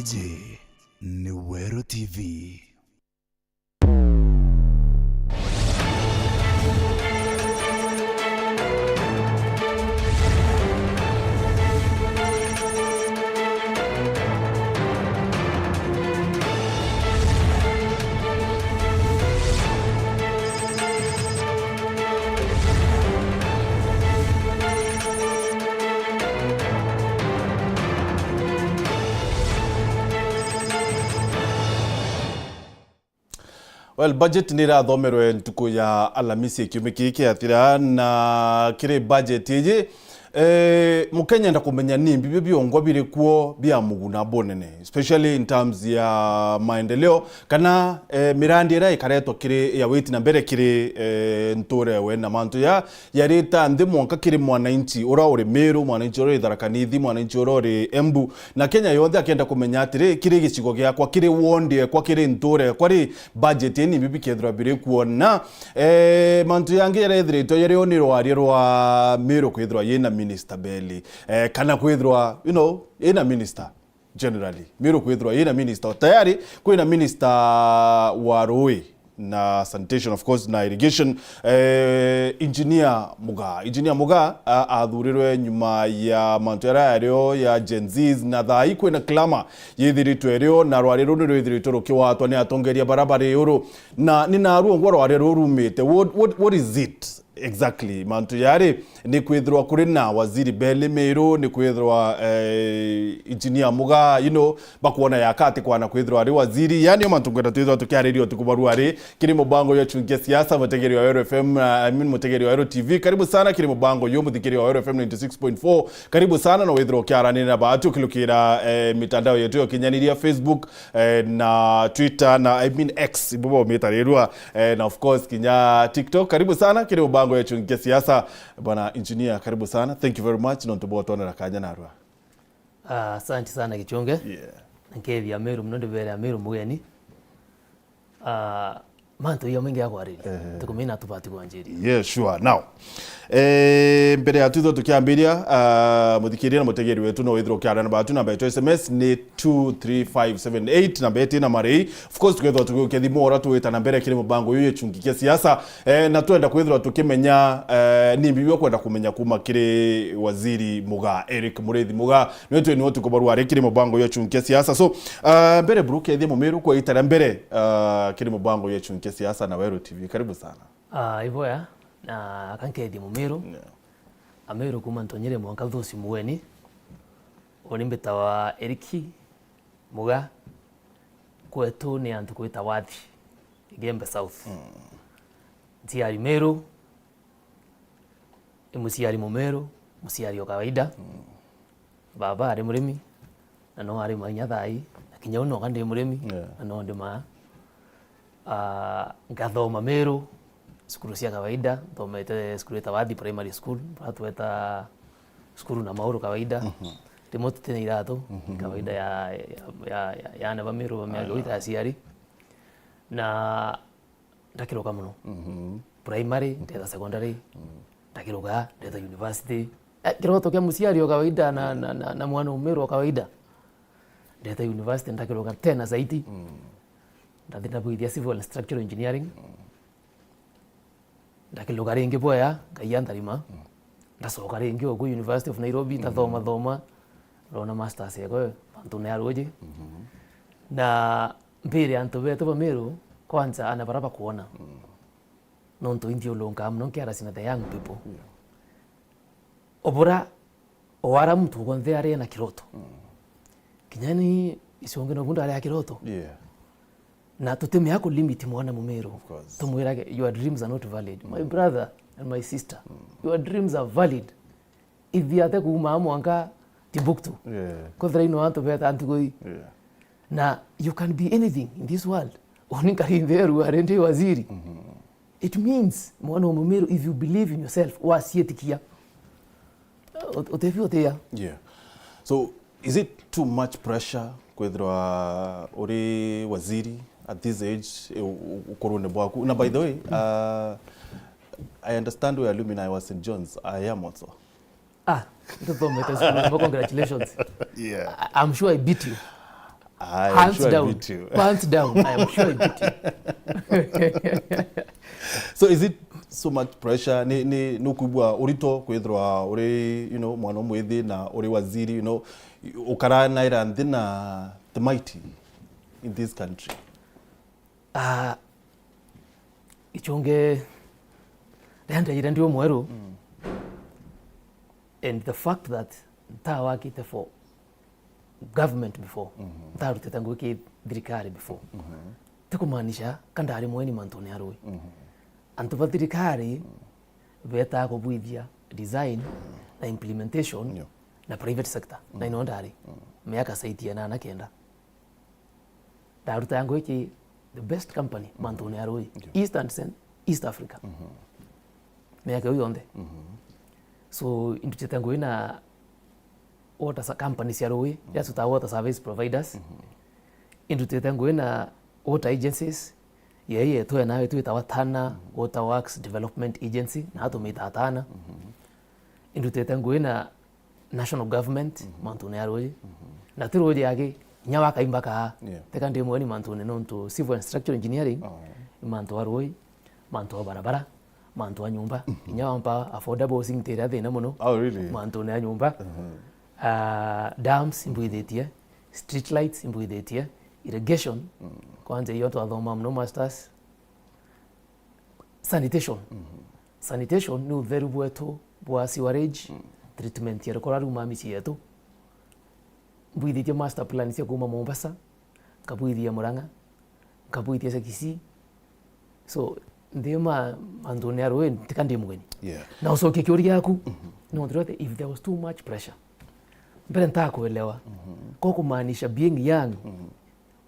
GICHUNGE ni Wero TV. Well, budget nira thomerwe ntuku ya Alamisi kiumia giki atira na kire budget ije mukenya ndakumenya nimbi bibiongo biri kuo bia muguna bonene, especially in terms ya maendeleo kana mirandi era ikaretwa kire ya wait na mbere kire ntore we na mantu ya yareta ndi mwanka kire mwananchi ora ore Meru, mwananchi ore Tharaka-Nithi, mwananchi ore Embu na Kenya yothe akenda kumenya atire kire gicigo gya kwa kire wonde kwa kire ntore kwa ri budget ni bibi kethra biri kuona mantu yange yarethreto yari oni Rwa Meru kwithwa yena minister Belly kana kwithwa yena minister generally Meru kwithwa yena minister tayari kwina minister wa Rui na sanitation of course na irrigation engineer Mugaa athurirwe nyuma ya mantera yario ya Gen Zs na thai kwina klama yithiritwe erio na rwariro ni rwithiritwe rukiwatwa ni atongeria barabara yoro na nina ruo rwariro rumite what is it exactly mantu yari ni kwithirwa kuri na waziri Belly Meru ni kwithirwa engineer Mugaa bakuona yakati kwana kwithirwa ari waziri yani mantu kwenda twithwa tukiaririo tukubaru ari kiri mubango ya chungia siasa mutegeri wa Wero FM mutegeri wa Wero TV karibu sana kiri mubango yo muthikiri wa Wero FM 96.4 karibu sana na withirwa kiarani na batu kilukira mitandao yetu ya kinyaniria Facebook na Twitter na X ibubo metarirwa na of course kinya TikTok karibu sana kiri mubango ya chungia siasa bwana engineer karibu sana, thank you very much nontubo tonera kanya narwa. Asante sana Gichunge. Yeah. Nkevi ya Meru mnonde bere ya Meru mugeni. Manto ya mingi yako arili. Tukumina tupati kwa njeri. Yeah, sure. Now, mbere ya tuzo tukiambiria muthikirira mutegeri wetu no withiro kiarana batu namba yetu SMS ni 23578 namba yetu na marei of course tukethwa tukithimo ora tuwita na mbere kiri mubango yuye chungikia siasa na twenda kwithirwa tukimenya ni bibi kwenda kumenya kuma kiri waziri Mugaa Eric Mureithi Mugaa nwetu ni wotu kubaru ari kiri mubango yuye chungikia siasa so mbere bruke thimo Meru kwa itara mbere kiri mubango yuye chungikia siasa na Wero TV karibu sana. Hivyo ya na kankedi mu Meru. Ameru kuma ntonyere mwanka thusi muweni. Onimbeta wa Eric Mugaa kwetu ni antu kwita Wathi Gembe South. Tiari Meru. Musiari mu Meru, musiari kawaida. Baba ari murimi na no ari manyathai akinya uno kandi murimi na no ndima ngathoma Meru skulu cia kawaida thomete skulu ta Wathi primary school tweta skulu na mauru kawaida remote tena irato kawaida ya na Meru miagoita asiari na ndakiroka muno primary ndeta secondary ndakiroka ndeta university kiroto kia musiari kawaida na mwana Meru kawaida ndeta university ndakiroka tena zaidi ndathina bwithia civil and structural engineering ndakiloga ringi boya ngayandarima ndasoka ringi ogu University of Nairobi ndathoma rona masters yako bantu ne aroje na mbere antu beto ba Meru kwanza ana baraba kuona nonto indio longa mno kiara sina the young people obora owara mtu gonze ari na kiroto kinyani isonge no bunda ari kiroto na tuteme yako limit mwana mu Meru tumwirage your dreams are not valid my brother and my sister your dreams are valid if you are kuma mwanka Timbuktu kodra ino antu beta antu goi na you can be anything in this world onikari nderu arende waziri it means mwana mu Meru if you believe in yourself wasietikia otefiotea so is it too much pressure kwethra ori waziri at this age ukorone bwaku na by the way I understand where alumni was St. John's. I am also congratulations. Yeah, I'm sure I beat you. I'm sure I beat you. Hands down, I am sure I beat you. So is it so much pressure ni nukubwa urito kwithwa uri mwana mwithi na uri waziri ukara naira ndina the mighty in this country? Gichunge ndenda ndio mweru and the fact that ntawakite for government before ntarutete nguki thirikari before tikumaanisha kandari mweni mantone arui antu ba thirikari beta kubwithia design na implementation na private sector na inondari miaka saitia na kenda daruta yangu iki the best company mantone arui East Africa miaka yonde so induchetangu ina water companies ya roi just water service providers induchetangu ina water agencies yeye tu nayo tu itawatana water works development agency na hatu mitatana induchetangu ina national government mantune aroi na tiroje yake nyawaka imbaka teka ndi mwani mantune nonto civil and structural engineering manto aroi manto barabara manto wa nyumba nyawampa affordable housing tere thina muno manto na nyumba dams imbuithetie street lights imbuithetie irrigation kwanza hiyo twathoma muno masters sanitation ni utheru bwetu bwa sewerage treatment ya rukora ruma mici yetu mbuithetie master plan cia kuma Mombasa kabuithia Murang'a kabuithia Kisii so ndema andone arwe tikandi mugeni na usoke kiuri yaku no ndrote if there was too much pressure mbere ntakuelewa ko kumaanisha being young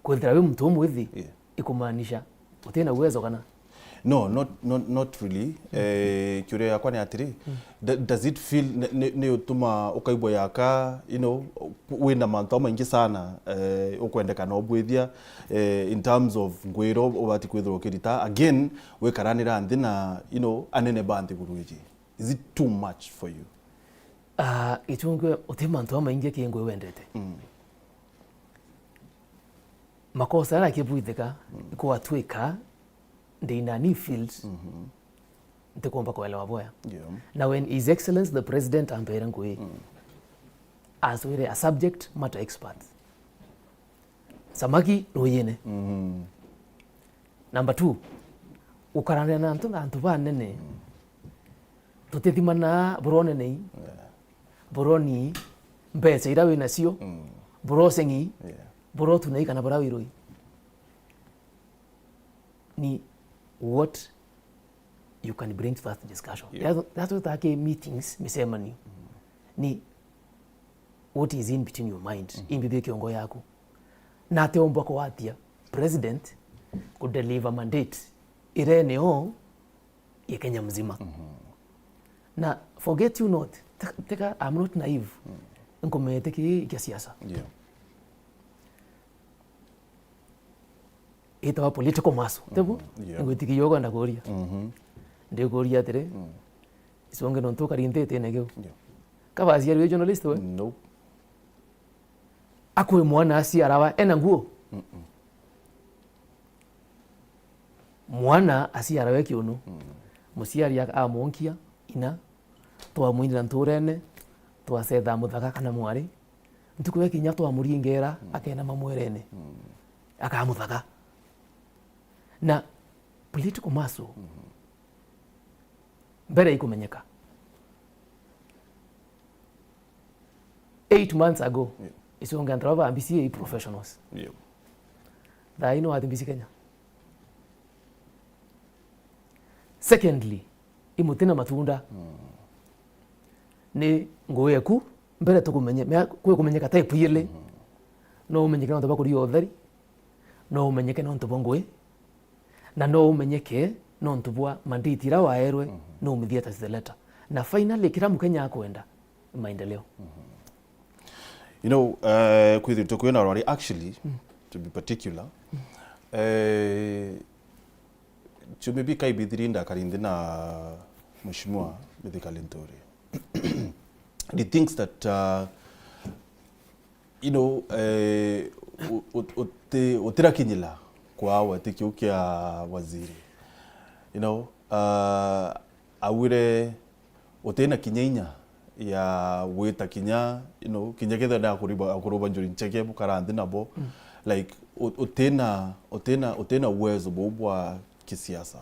kwethira we mtu mwithi ikumaanisha utena uwezo kana no not really kiure yakwa ni atiri does it feel ne utuma ukaibwa yaka wina manto maingi sana ukwendeka no bwithia in terms of ngwiro obati kwithwa kirita again we karanira ndina anene bandi guruji is it too much for you? Ichungwe utimanto maingi kingwe wendete makosa ara kibwithika ko atwika ndina ni fields ntikomba kuelewa boya na when his excellence the president ampera ngui as we a subject matter expert samaki royene number 2 ukarana na antu banene tutithimana burone nei buroni mbesa ira wina cio burosengi burotu nei kana barawiroi ni what you can bring to that discussion. That's what ake meetings misemani ni what is in between your mind imbibe kiongo yako na teomba kwa watia president could deliver mandate ireneo ya Kenya mzima na forget you not teka I'm not naive ngomete ki siasa itawa political mass tebu ngwitiki yoga ndagoria ndegoria tere isonge non toka rintete negeo kaba asia journalist we no akwe mwana asia arawa ena nguo mwana asia arawe kiunu musiari ya amonkia ina twa mwindira nturene twa setha muthaka kana mwari ntukuwe kinya twa muringera akena mamwerene akamuthaka na political muscle mbere ikumenyeka 8 months ago isonga ntrava ambisi professionals that I know at mbisi Kenya. Secondly imutina matunda ni ngoyeku mbere tukumenye kwe kumenyeka type yele no umenyeka no tabakuri otheri no umenyeka no ntubongwe na no umenyeke no ntubwa manditira waerwe no umithia ta letter na finally kira mukenya akwenda maendeleo kwithu tukwena Rwari actually to be particular chumebi kaibithirinda karinde na mheshimiwa Mithika Linturi the things that utirakinyila kwa watikio kia waziri, you know, awire utena kinyainya ya weta kinya, you know, kinya ketha na akuroba njuri ncheke bukaranthi nabo, like utena uwezo bubwa kisiasa.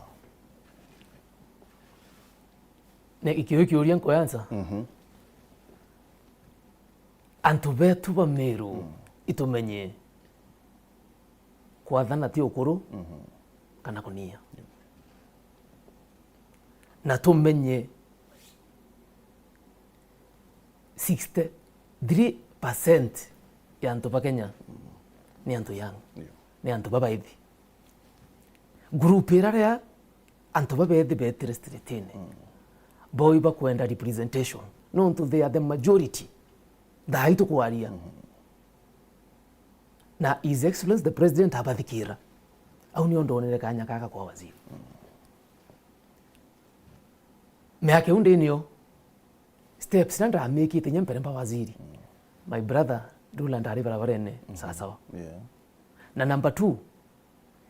Ne ikio kiuria nkoyanza antu betu ba Meru itumenye kwathana ti ukuru kana kunia na tumenye 63% ya antu ba Kenya ni antu young, ni antu ba baithi group iraria antu ba baithi betire streetine boy ba kwenda representation no they are the majority thaitu kwaria na His Excellency the President abathikira au ni ondonere kanya kaka kwa waziri meake unde nio steps nanda ameki tenye mpere waziri my brother dula ndari barabarene sasa na number 2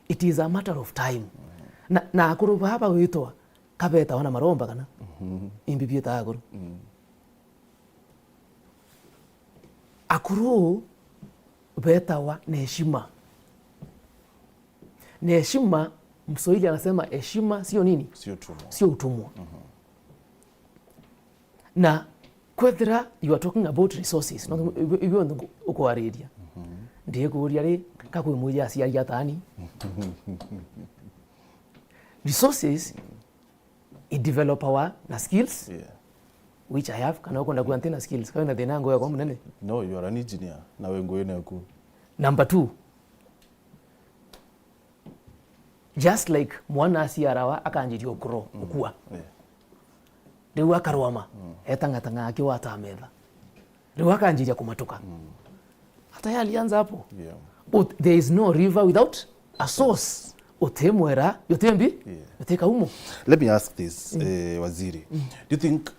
it is a matter of time na akuru baba witwa kabeta wana maromba kana imbibie ta akuru akuru betawa na heshima. Na heshima, Mswahili anasema heshima sio nini? Sio utumwa. Sio utumwa. Na kwethira you are talking about resources, no iwe ndo uko area. Ndiye kuria ri kakwe muja aciari atani. Resources it develop our na skills. Which I have, kana ukonda kuantena skills. Kwa na thina ngoya kwa munene. No, you are an engineer. Na we ngoye na ku. Number 2. Just like mwana asiarawa akanjirio kuro ukua. Riu akarwama. Etanga akiwa atametha. Riu akanjiria kumatuka. Hata yeye alianza hapo. There is no river without a source. Utemwera, yotembi, yoteka umo. Let me ask this, Waziri. Do you think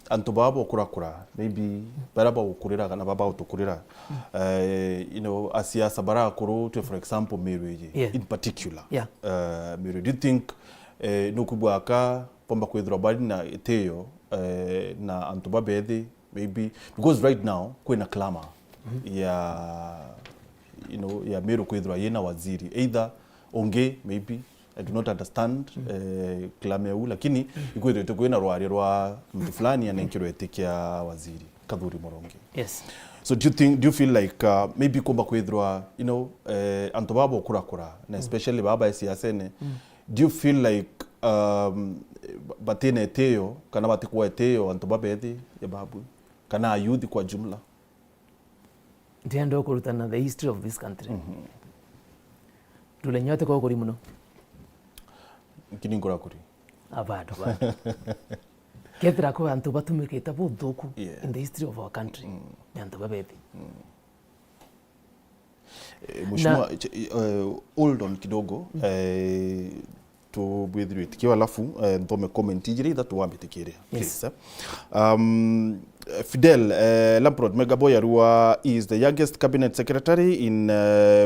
anto baba okurakura, maybe baraba okurira kana baba otokurira, you know, asiasa bara akuru to, for example, Meru in particular. Meru, do you think nukubwaka pomba kwethura bari na eteyo na anto baba ethi, maybe because right now kwena clama you know, ya Meru kwethura yena waziri either onge maybe I do not understand klame u lakini ikwethira tukwena rwari rwa mtu fulani anankiro etikia waziri Kadhuri Moronge. Yes. So do you feel like maybe komba kwethira, you know, anto baba okurakura na especially baba siasene, do you feel like batene eteyo kana batikwa eteyo anto baba ethi ya babu kana youth kwa jumla? Ndiendo kurutana the history of this country. Tule nyote kwa kuri muno. Kini ngora kuri. Abado. Kethira ko antu batumikita buthuku in the history of our country. Ni antu babethi. Mheshimiwa hold on kidogo to with it kiwa alafu ndome comment ijiri that tuambe tikire please. Fidel Lamprod Megaboyarua is the youngest cabinet secretary in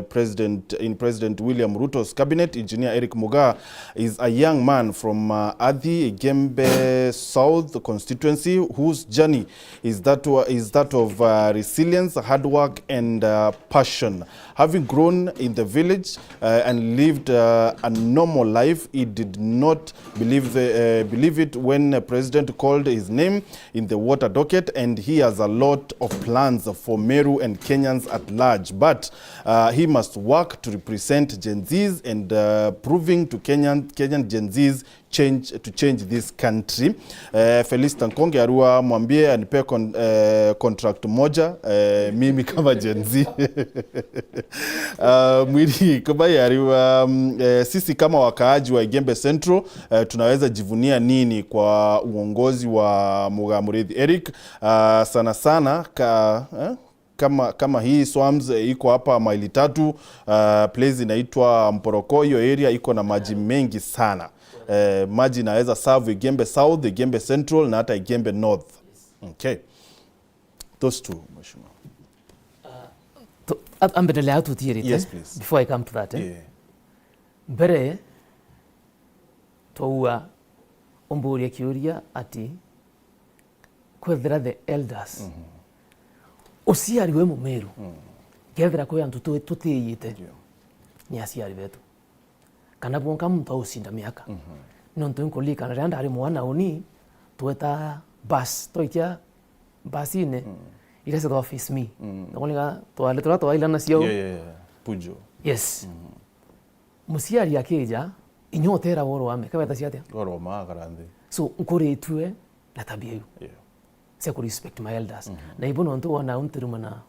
President William Ruto's cabinet. Engineer Eric Mugaa is a young man from Athi Gembe South constituency whose journey is that of resilience, hard work and passion. Having grown in the village and lived a normal life, he did not believe it when the president called his name in the water docket, and he has a lot of plans for Meru and Kenyans at large. But he must work to represent Gen Zs and proving to Kenyan Gen Zs to change this country. Felix Tankonge Arua mwambie anipe contract moja mimi kama Gen Z. Mwiri kubaya Arua sisi kama wakaaji wa Igembe Central tunaweza jivunia nini kwa uongozi wa Mugaa Mureithi Eric? Sana sana kama hii Swams iko hapa maili 3, place inaitwa Mporoko, hiyo area iko na maji mengi sana. Maji inaweza serve Igembe South, Igembe Central na hata Igembe North. Okay. Those two, Mheshimiwa. ambendelea tutierite. Yes, please. Before I come to that. Mbere twaua omburia kiuria ati kwethera the elders uciari we mumeru kethera kwe antu tutiyite ni aciari betu kana bonka muntu ucinda miaka nontu nkulika na randa ari mwana uni tweta bus toikia basine ila se do face me ngolinga twale twaila na cio pujo yes musiari akija inyotera woro ame kabeta ciate woro ma garande so nkuritwe na tabia hiyo se ku respect my elders na ibo nontu wana untiruma na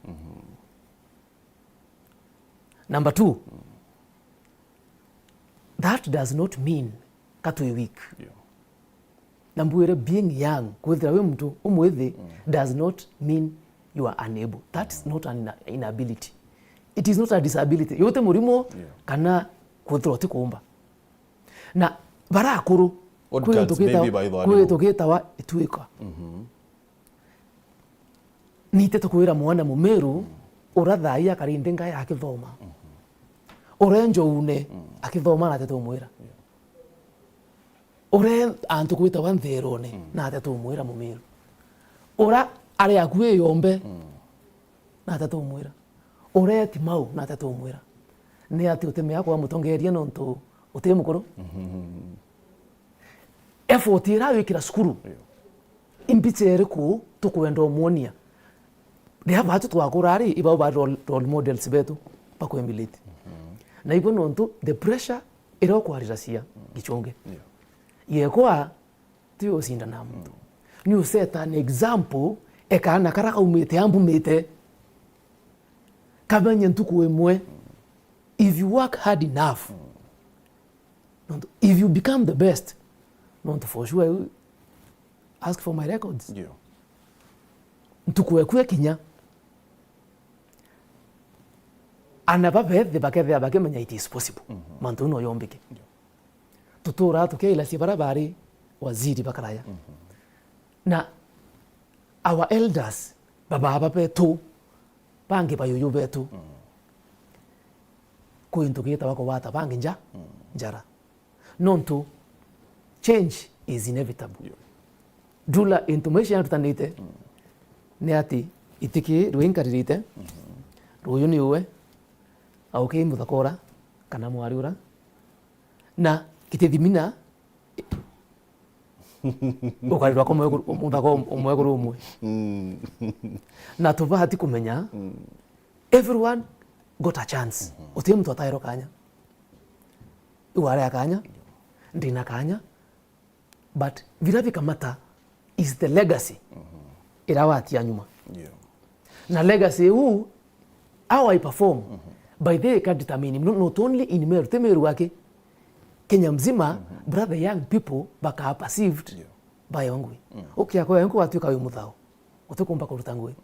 number 2 that does not mean katwe weak nambuire being young kwethira we mtu umwethi does not mean you are unable. That's not an inability. It is not a disability. Yote murimo kana kwethira ti kuumba na bara akuru kwetugita wa itwika nite tukwira mwana mumeru urathaia karindinga ya akithoma urenjo une akithoma na tetumwira ure antu kwita wantherone na tetumwira mumeru ura ari akwe yombe na tetumwira ure timau na tetumwira ni ati uteme yakwa mutongeria nontu utemu mukuru effort ira wikira skuru impitsere ku tukwenda muonia they have hatu twakurari iba ba role models betu pakwembiliti na ibo nontu the pressure ira kwariracia gichunge yekwa tio sinda na mtu ni set an example ekana karaka umete ambumete kabanye ntuku emwe if you work hard enough if you become the best not for sure I will ask for my records ntuku kinya anababethe bakethe bakemenya it is possible mantu no yombike tutura tukeila si barabari waziri bakaraya na our elders baba betu bangi bayoyo betu kuintukita wako wata bangi njara nontu change is inevitable dula intumation tutanite ne ati itiki ruinkaririte ruyo ni uwe au ke muthakora kana mwariura na kitithimina ukarirwa ko muthako umweguru umwe na tubahati kumenya everyone got a chance utie mtu atairo kanya iware akanya ndina kanya but viravi kamata is the legacy irawati ya nyuma na legacy huu how I perform by the can determine not only in Meru temeru wake Kenya mzima brother young people baka perceived by wangwe ukiakwa yangu watuika uyu muthao utukumba kurutangwe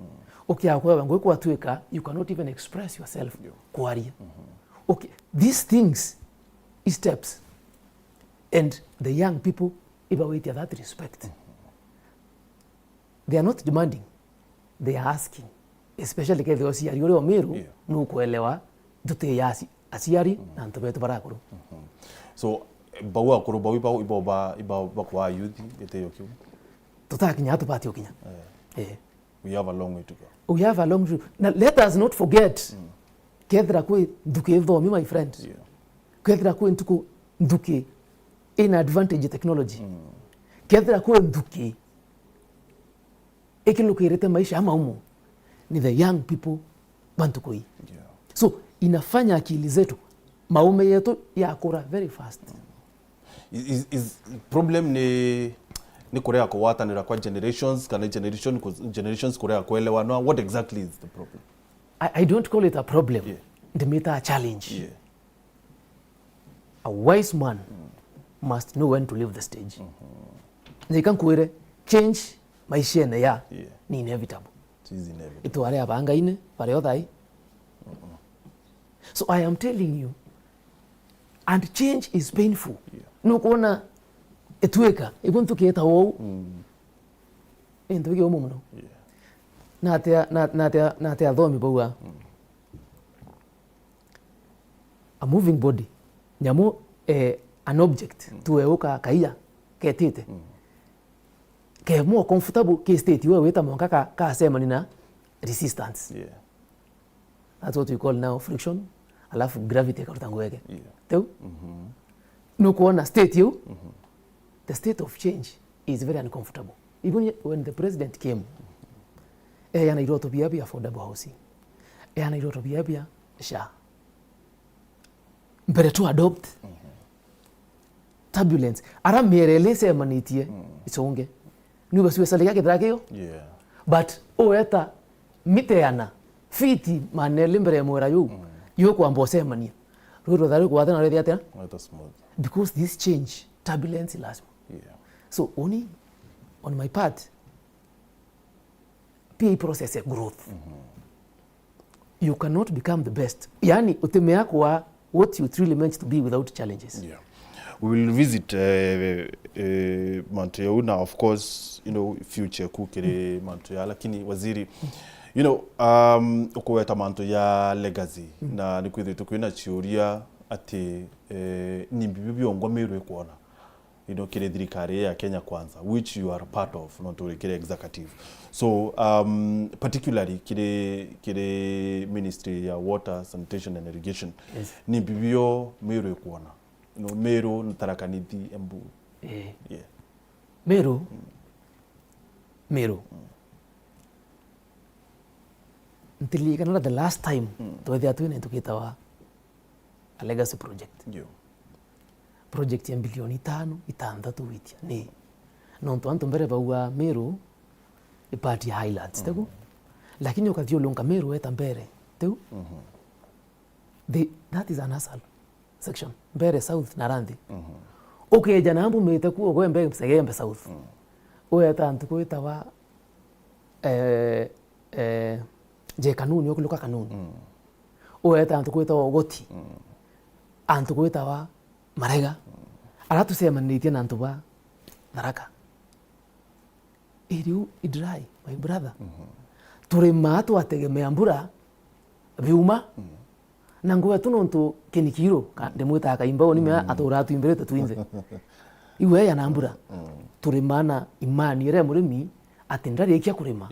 ukiakwa wangwe kwatuika you cannot even express yourself kwaria okay these things is steps and the young people evaluate that respect they are not demanding they are asking especially ke those yari ore omeru no kuelewa dute yasi asiari na ntobeto barakuru so bawa kuru bawi iba kwa youth ete yokyo tutakinya tupati okinya we have a long way to go now let us not forget kethra kwe duke thomi my friend kethra kwe ntuku duke in advantage technology kethra kwe duke ekilukirete maisha ama umu ni the young people bantukoi so inafanya akili zetu maume yetu yakura very fast is problem ni korea ko watanira kwa generations kana generations korea kuelewa no what exactly is the problem I don't call it a problem ndimita a challenge a wise man must know when to leave the stage nikankuire change maisha na ya ni inevitable itu wale abanga ine wale othai so I am telling you and change is painful nukuona etweka ibuntu kieta wo into ge omuno na te athomi baua a moving body nyamo an object tuweuka kaia ketite ke more comfortable ke state wewe weta monka ka sema nina resistance. That's what we call now friction, alafu gravity karutanguweke teu no kuona state you the state of change is very uncomfortable. Even when the president came yana iroto bia affordable housing yana iroto bia sha mbere to adopt turbulence ara merele sema nitie isonge ni basi wesale yake drakeo but oeta miteana fiti manele mbere mwera yo kwa mbosema ni ruro daru kwa tana redia tena because this change turbulence lazima so only on my part PA process a growth you cannot become the best yani utemea kwa what you truly meant to be without challenges. We will visit Monteuna, of course, future kukere Monteuna, lakini waziri, ukuweta manto ya legacy, na nikwithe tukwina chiuria ati nimbibi byongwa merwe kuona, kire thirikari ya Kenya Kwanza, which you are part of, not only kire executive. So, particularly kire Ministry ya Water, Sanitation and Irrigation, nimbibi yo merwe kuona. Meru ntarakaniti embu Meru ntili kana the last time twethia twine tukitawa a legacy project project ya bilioni 5-6 witia ni nonto anto mbere baua Meru ipati highlights tegu lakini ukathio longa Meru eta mbere tegu that is an asal section mbere south na randi okay jana ambu mete ku ogwe mbere segembe south oyeta antuko itawa je kanuni yokuloka kanuni oyeta antuko itawa ogoti antuko itawa marega aratu sema nitie na antuba naraka iriu idrai my brother turi matu ategemea mbura biuma na nguwa tunonto kenikiro ndemwita akaimba oni me atoratu imbere twinze iwe ya nambura turi mana imani ere murimi atendari ekia kurima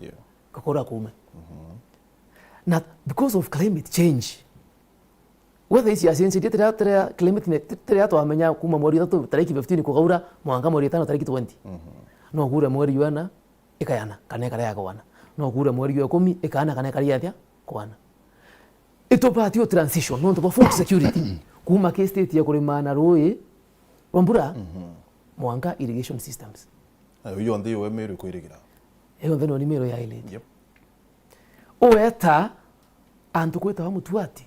kakora kume not because of climate change whether is yasense tira climate tira to amenya kuma mori to tariki 15 ko gaura mwanga mori 5 tariki 20 no gure mori yuana ikayana kane kare yakwana no gure mori yu 10 ikana kane kare yathia kwana ito patio transition no to food security kuma ke state ya kurimana roi wambura mwanga irrigation systems yo ndi we meru ko irigira eyo no ni mero ya ile oeta antu kweta wa mutuati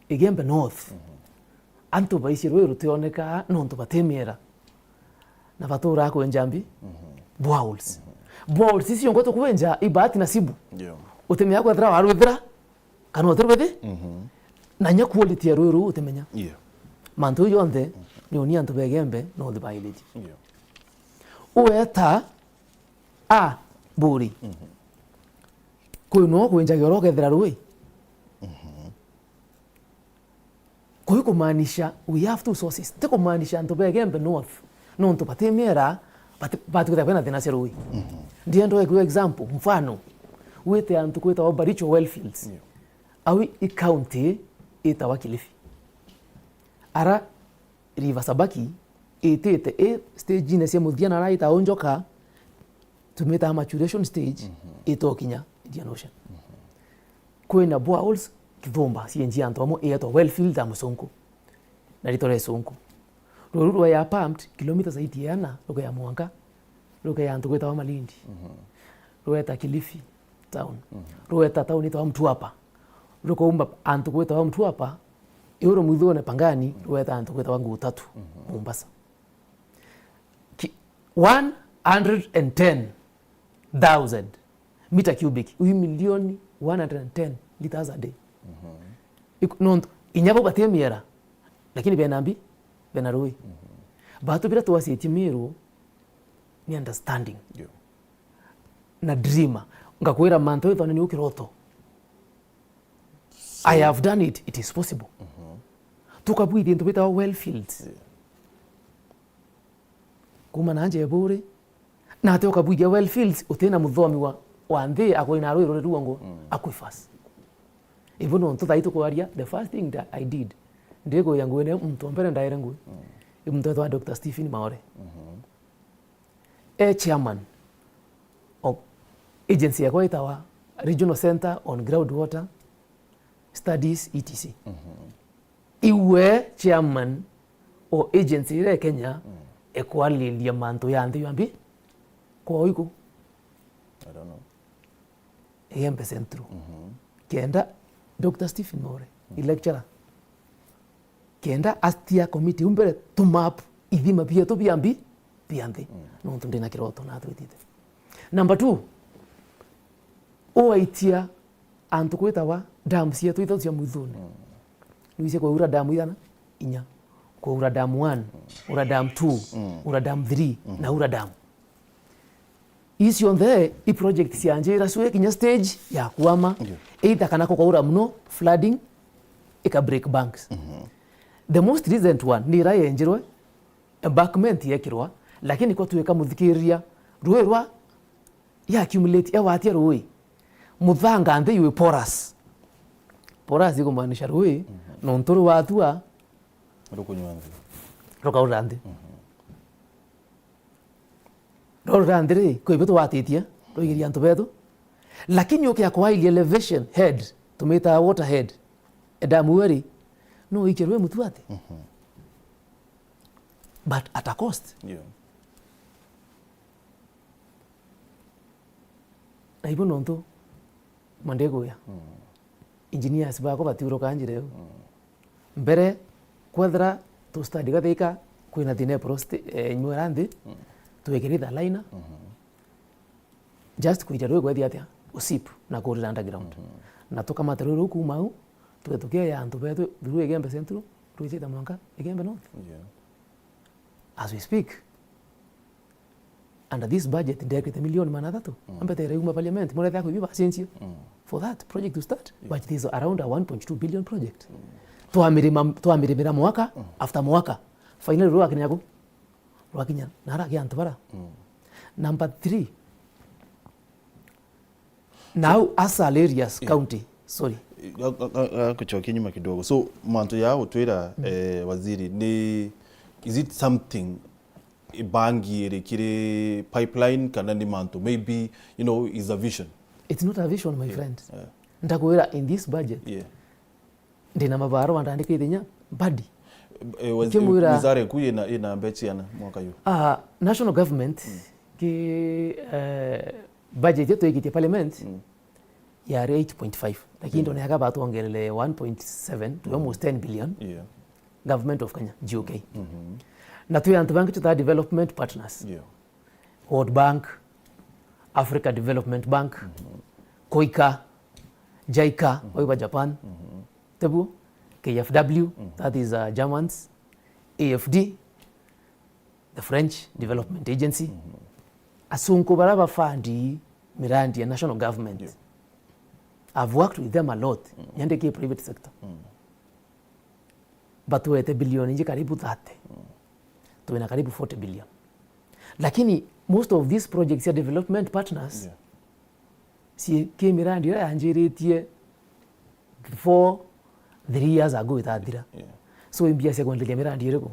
igembe north antu baisi roi rutioneka no to batemera na batura ko njambi bowls sisi yongoto kuwenja ibati nasibu utemea kwa thra warudra kanu turbede nanya quality ya ruru utemenya mantu yonde ni oni antu begembe no the biology ueta a buri kuno kuenja yoroge thra rui kuyo kumaanisha we have two sources te kumaanisha antu begembe north no ntu patemera batu kutapena tena serui ndiye ndo kwa example mfano wete antu kweta obaricho wellfields awi county itawa Kilifi ara river Sabaki itete stage ina cia muthiana ra ita onjoka tumeta maturation stage itokinya Indian Ocean kwena boreholes kithomba cienjia antomo eto wellfield amusonko na ritore sonko ruru ya pumped kilometers 80 yana loka ya Mwanga loka ya antukweta wa Malindi rueta Kilifi town rueta town itawa Mtwapa ruko umba antukweta wa Mtwapa euro muthone pangani rueta antukweta wa Ngutatu Mombasa 110,000 meter cubic uyi milioni 110 liters a day non inyabo batemiera lakini benambi benaroi batu bila tuwasi timiro ni understanding na dreamer ngakwira manto ito ni ukiroto I have done it, it is possible. Tukabwithi into bita well fields. Kuma na nje bure. Na ate ukabwithi well fields utena muthomi wa nthi akoina rwiro ruongo akwifas. Even no tutaitu kwaria, the first thing that I did ndego yangu ene mtu mpere ndaire ngwe. Mtu wa Dr. Stephen Maore. Chairman of agency yakwa itawa Regional Center on Groundwater Studies etc. Iwe chairman o agency ile Kenya ekwalilia manto ya nthi yambi kwa oiko I don't know. Eyembe centro. Kenda Dr. Stephen Maore, lecturer. Kenda astia committee umbere to map idhima pia to biambi bianthi. No ndina kiroto na twitite. Number 2. Oaitia antu kwetawa dam cia twitho cia muthuni. Niwise kwa ura damu ithana inya. Kwa ura damu 1, ura damu 2, ura damu 3 na ura damu. Isi on the i project cianjira suwe kinya stage ya kuama either kana kwa ura mno flooding ika break banks. The most recent one ni rai enjirwe embankment yekirwa lakini kwa tuweka muthikiria ruerwa ya accumulate ya watia ruwe muthanga nthe iwe porous iko maanisha ruwe no ntoro watua Rukunywanzi. Rokaura nthi Rora ndiri kwa ibeto watitia roigeria ntu betu lakini ukia kwa ile elevation head tumeta water head edamueri no ikerwe mutu ate but at a cost. Na ibo nonto mandego ya engineers bako batiro kanjire mbere kwethra to study gathika kwina thine proste nywerandi tuwekereza liner just kuita rwe gwethi atia usip na kurira underground na tukamata rwe kuma u tugetukia ya antu betu rwe Igembe Central tuichita mwanka Igembe North. As we speak under this budget ndekete milioni manatatu ambete reuma parliament mure yako biba sensio for that project to start but it is around a 1.2 billion project tuamirira mwaka after mwaka finally rwa kinyako Rwakinya nara kia antubara. Number 3. Now asal areas county. Sorry. Kuchokia nyuma kidogo. So manto yao twira waziri ni is it something bangi rekire pipeline kana ni manto maybe you know is a vision. It's not a vision my friend. Ndakwira in this budget. Ndina mabaro andandika ithenya badi. Wizara kuu ina mbechiana mwaka yu. National government ki budget yetu ikitia parliament ya 8.5 lakini ndo neka batu ongelele 1.7 to almost 10 billion. Government of Kenya GOK. Na tuya antubanki tuta development partners. World Bank, Africa Development Bank, Koika, JICA, oiba Japan. Tebu KFW, that is Germans, AFD, the French Development Agency, asunko baraba fandi mirandi ya national government. I've worked with them a lot, nyandeke private sector. But tuwete bilioni nje karibu 30, tuwena karibu 40 billion. Lakini most of these projects are development partners, si ke mirandi ya anjiretie 3 years ago itadira. So imbia sekwandike mirandi ireko.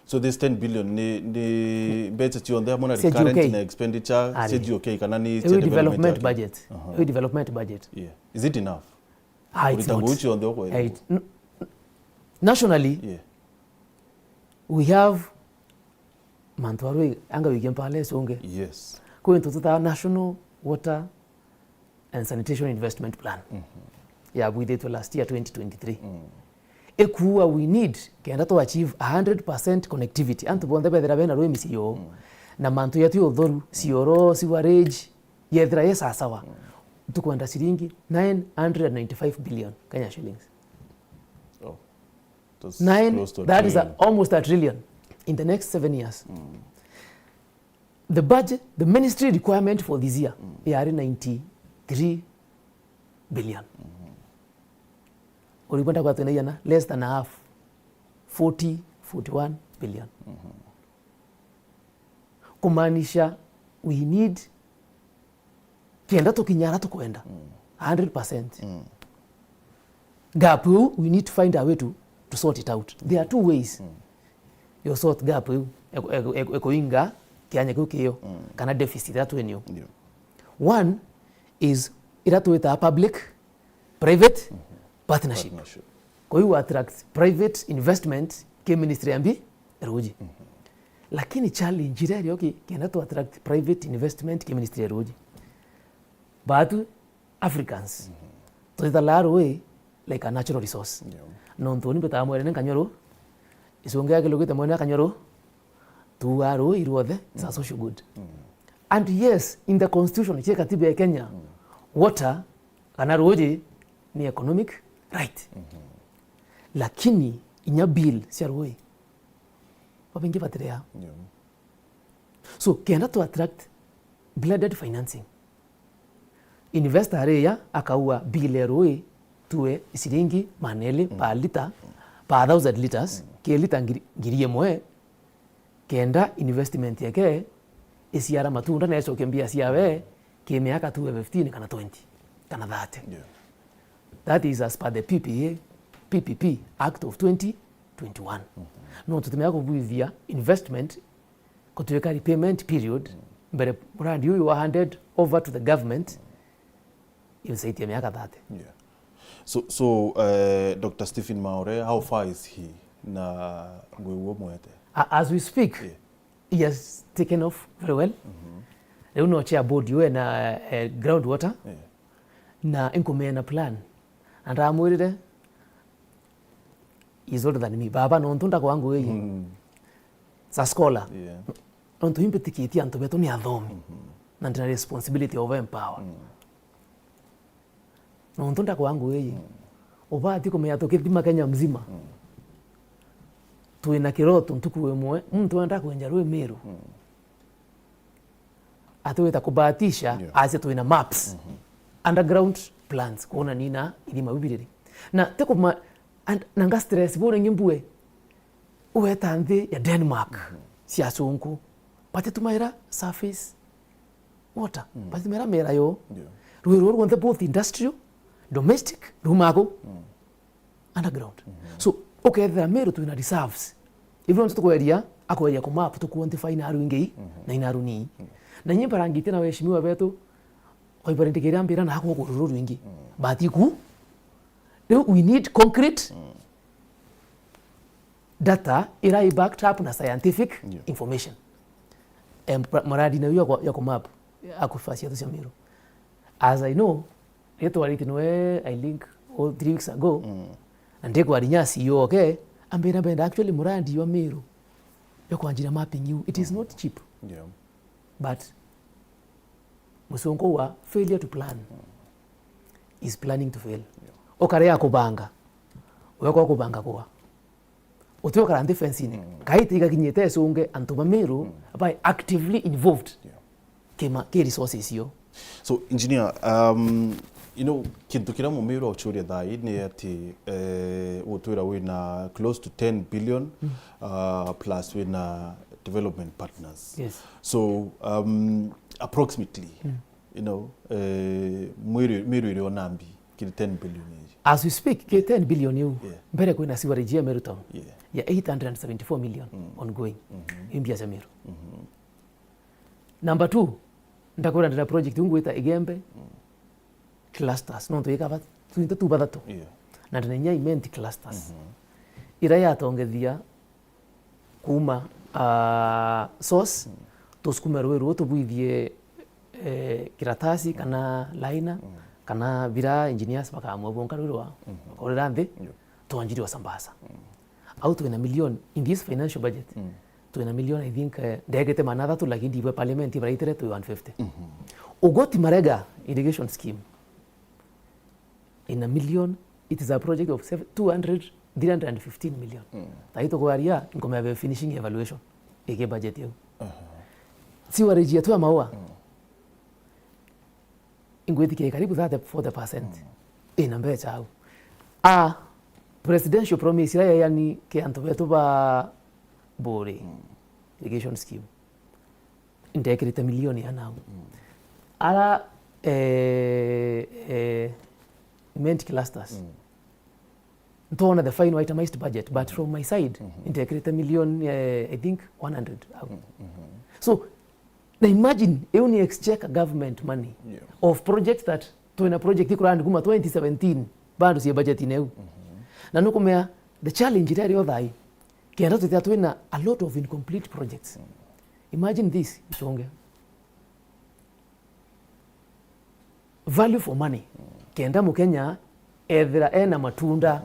So this 10 billion ni budget on there mona recurrent in expenditure CGOK kana ni development budget. Development budget. Is it enough? It's not. On the nationally, we have Mantwarwe anga wikempale songe. Yes. Going to the National Water and Sanitation Investment Plan. We did last year 2023. Ekuwa we need kenda to achieve 100% connectivity antu bonde bedera bena rwe misiyo na mantu yetu yodhoru sioro siwarage yethra yesa sawa tukwenda shilingi 995 billion Kenya shillings. That is almost a trillion in the next 7 years. The budget, the ministry requirement for this year, are 93 billion. ulikwenda kwa tena yana less than half 41 billion. Kumaanisha we need kienda tukinyara tukwenda 100%. Gap we need to find a way to sort it out. There are two ways. You sort gap ekoinga kianya kukio kana deficit that when you. One is iratu with a public private partnership. Kwa hiyo attract private investment ke ministry ambi eroji. Lakini challenge ile yoki kienda to attract private investment ke ministry eroji. But Africans to the laro way like a natural resource. No ntoni beta mwere kanyoro isonga ke logita mwere kanyoro tu aro iruothe it's social good. And yes, in the constitution che katiba ya Kenya water kana roji ni economic right. Lakini inya bill si aroi wapengi patria. So kienda to attract blended financing. Investor area akaua bill eroi tuwe isiringi maneli pa liter pa 1000 liters ke liter ngiriye mwe kenda investment yake isiara matunda na yeso kembia siawe ke miaka tuwe 15 kana 20 kana 30. That is as per the PPP Act of 2021. No tutumia kuvuithia investment kutuweka repayment period mbere brand you were handed over to the government insaidia miaka 30. So Dr. Stephen Maure, how far is he na ngwewo mwete? As we speak, he has taken off very well. Leo no chair board you na groundwater. Na inkomea na plan. And amwirire is older than me. Baba no ntunda kwangu wewe. Sa scholar. Onto impetikiti anto beto ni adhomi. Na ndina responsibility over empower. No ntunda kwangu wewe. Obati komea tokithima Kenya mzima. Tuina kiroto ntukuwe mwe mtu anda kwenja rwe Meru. Atuweta kubahatisha ase tuina maps. Underground plans kuona nina ili mabibiriri. Na teko nanga stress bora ngimbue. Uweta ande ya Denmark. Siasunku. Pate tumaira surface water. Pate tumaira mera yo. Ruiru wante both industrial, domestic, rumago, underground. So okay, there are Meru tuina reserves. Even on tuko area, ako area ko map to quantify na aru ngei na inaru ni. Na nyimba rangite na weshimiwa betu kwa iparente kira mpira na hako kururu wingi. Batiku we need concrete data irai backed up na scientific information. Maradi na ya ko map akufasia to Meru. As I know, yeto waliti noe I link all 3 weeks ago. And take warinya CEO okay ambera benda actually murandi wa Meru yoko anjira mapping you it is not cheap but musongo wa failure to plan is planning to fail okare ya kubanga weko kubanga kwa utyo kara defense ni kaiti gakinyete songe antoma Meru by actively involved kema ke resources yo. So engineer you know kintu kira mu Meru ochuria thai ni ati utwira wina close to 10 billion plus wina development partners. Yes. So approximately you know Meru iri onambi kiri 10 billion. As we speak ke 10 billion you mbere kwina sewerage ya Meru town ya 874 million ongoing imbia za Meru. Number 2 ndakora ndira project ngwita igembe clusters no tuyikaba tuinta tubadato na ndenya imenti clusters ira yatongethia kuma source toskumero weru tubuithie kiratasi kana liner kana vira engineers bakamwe bonka rwa orera nthi tuanjiri wa Sambasa au tuina million in this financial budget tuina million I think ndegete manatha tu lakini diwe parliament ibaitere tu 150 ugoti marega irrigation scheme in a million it is a project of 315 million taito kwa area ngome ya finishing evaluation eke budget yo si warejia tu maua ingweti ke karibu 40% ina mbe chao presidential promise ya yani ke antu betu ba bore irrigation scheme integrate milioni anao ala cement clusters ntona the final itemized budget but from my side integrate million I think 100 so now imagine you exchequer government money of projects that to in a project ikurandi kuma 2017 bado si budget ineu na nukumea the challenge iri othai kenda tutatu a lot of incomplete projects imagine this Gichunge value for money kenda mukenya ethira ena matunda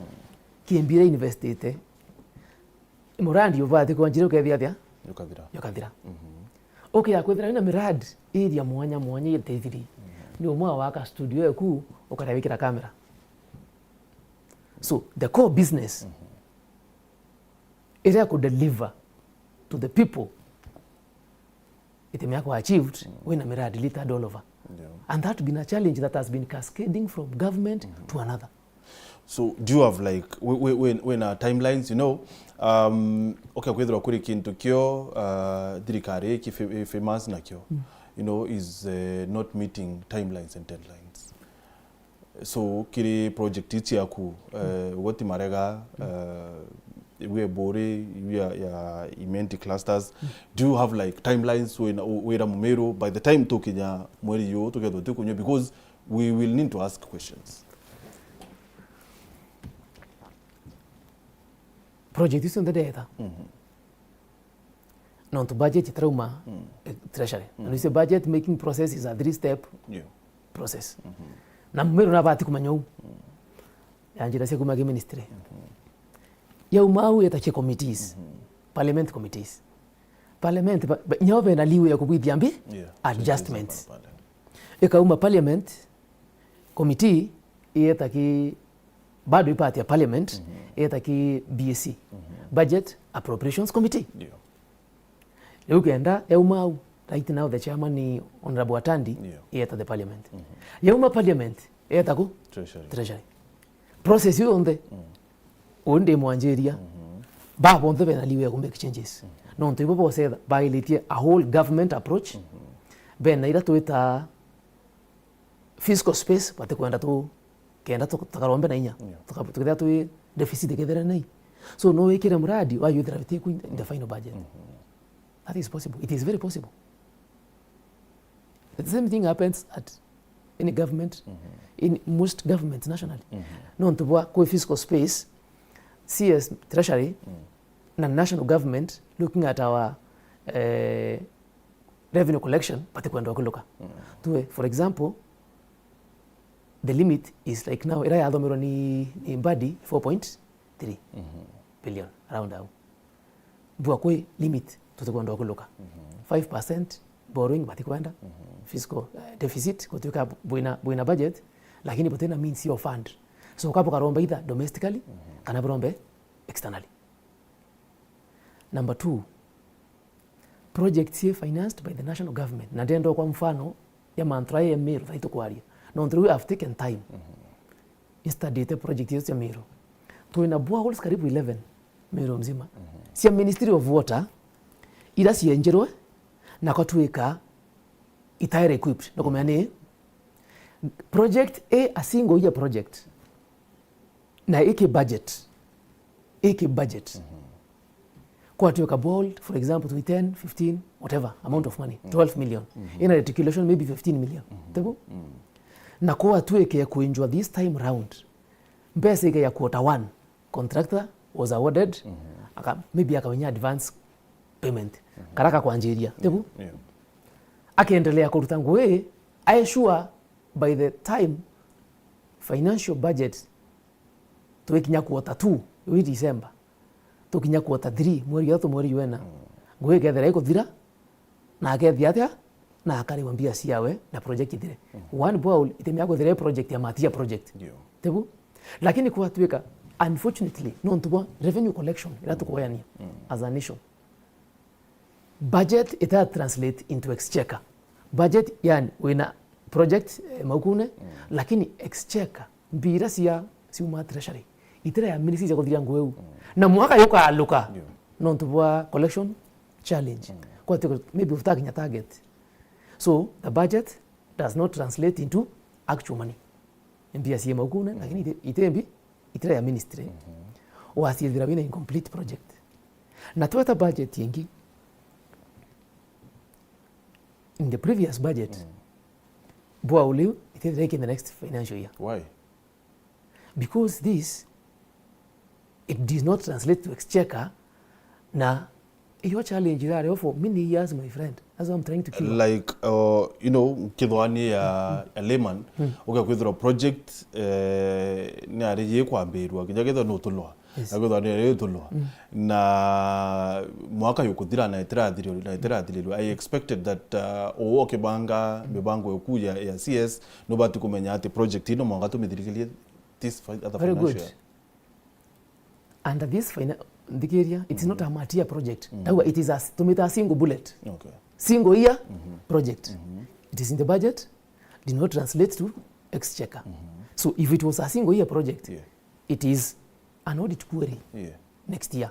kiembire investite murandi yovate kwa njira ukethia yukathira okay akwethira ina miradi area mwanya yetethiri ni umwa waka studio yaku ukarabikira kamera so the core business area could deliver to the people itemea kwa achieved when a miradi littered all over and that been a challenge that has been cascading from government to another. So do you have like when timelines, you know, okay kwethira kuri kintu kyo dirikari ki famous na kyo you know is not meeting timelines and deadlines, so kiri project iti yaku woti marega we bore ya imenti clusters do you have like timelines when wera mumero by the time tokinya mweri yo together tukunyo because we will need to ask questions. Project is on the data. Non to budget trauma treasury. And we say budget making process is a 3-step process. Na mmeru na bati kumanyo. Yanjira se kumage ministry. Ya umau yetache committees. Parliament committees. Parliament nyobe na liwe ya kubidi ambi adjustments. Eka parliament committee yetaki bado ipati ya parliament yetaki BAC budget appropriations committee leo kenda eumau right now the chairman ni honorable Atandi yeta the parliament yeuma parliament yetako treasury process yo onde mwanjeria babo nthe benaliwe ya kumake changes no nto ibo say violate a whole government approach ben ira tuita fiscal space pate kwenda tu kenda tukarombe na inya tukabutugea tu deficit kethera nai so no wekira muradi wa youth raviti ku in the final budget that is possible, it is very possible. The same thing happens at any government in most governments nationally no ntubwa ku fiscal space CS treasury na national government looking at our revenue collection pate kwenda kuloka tuwe for example the limit is like now ira yathomero ni mbadi 4.3 billion around now bua kwe limit tutakwenda kuloka 5% borrowing bati kwenda fiscal deficit kutoka buina budget lakini potena means your fund so kapo karomba either domestically kana borombe externally. Number 2, projects here financed by the national government na ndendo kwa mfano ya mantra ya Meru thaito kwaria no we have taken time installate project ya Meru tuina boreholes karibu 11 Meru mzima sia Ministry of Water ila sienjerwe na kwatuika itaire equipped no komane project a single year project na iki budget kwa tuweka bold for example to 10 15 whatever amount of money 12 million in a reticulation maybe 15 million tebo na kwa tuweke ya kuenjoy this time round mpesa ya quarter 1 contractor was awarded maybe akawenya advance payment karaka kwa Nigeria tebo akaendelea kuruta ngwe I sure by the time financial budget tuwekinya quarter 2 we December tukinya quarter 3 mweri wa mweri wena ngwe gethera ikuthira na akethia atia na akariwambia siawe na project ithire one ball itemia kuthira project ya matia project tebu lakini kwa tuweka unfortunately no ntubwa revenue collection ila tukoyania as a nation budget ita translate into exchequer budget yani wina project maukune lakini exchequer mbira siya siuma treasury itira ya ministry ya kuthira ngweu na mwaka yoka aluka no tubwa collection challenge kwa tiko maybe utakinya target, so the budget does not translate into actual money mbia siema ukune lakini itembi itira ya ministry wasithira bina incomplete project na tweta budget yengi in the previous budget bwa uliu itira in the next financial year. Why? Because this it does not translate to exchequer na your challenge there for many years, my friend. That's what I'm trying to kill. Like you know kithwani ya layman ugakwithira project ni ariye kwambirwa kinya githo no tulwa agitho ni ariye tulwa na mwaka yukuthira na itirathirwa. I expected that okibanga mibango yokuya ya CS no batu kumenya ati project ino mwanga tumithirikilie this other very financial good. Under this the area, it's not a multi-year project. It is a single bullet. Okay. Single year project. It is in the budget, did not translate to exchequer. So if it was a single year project, it is an audit query next year.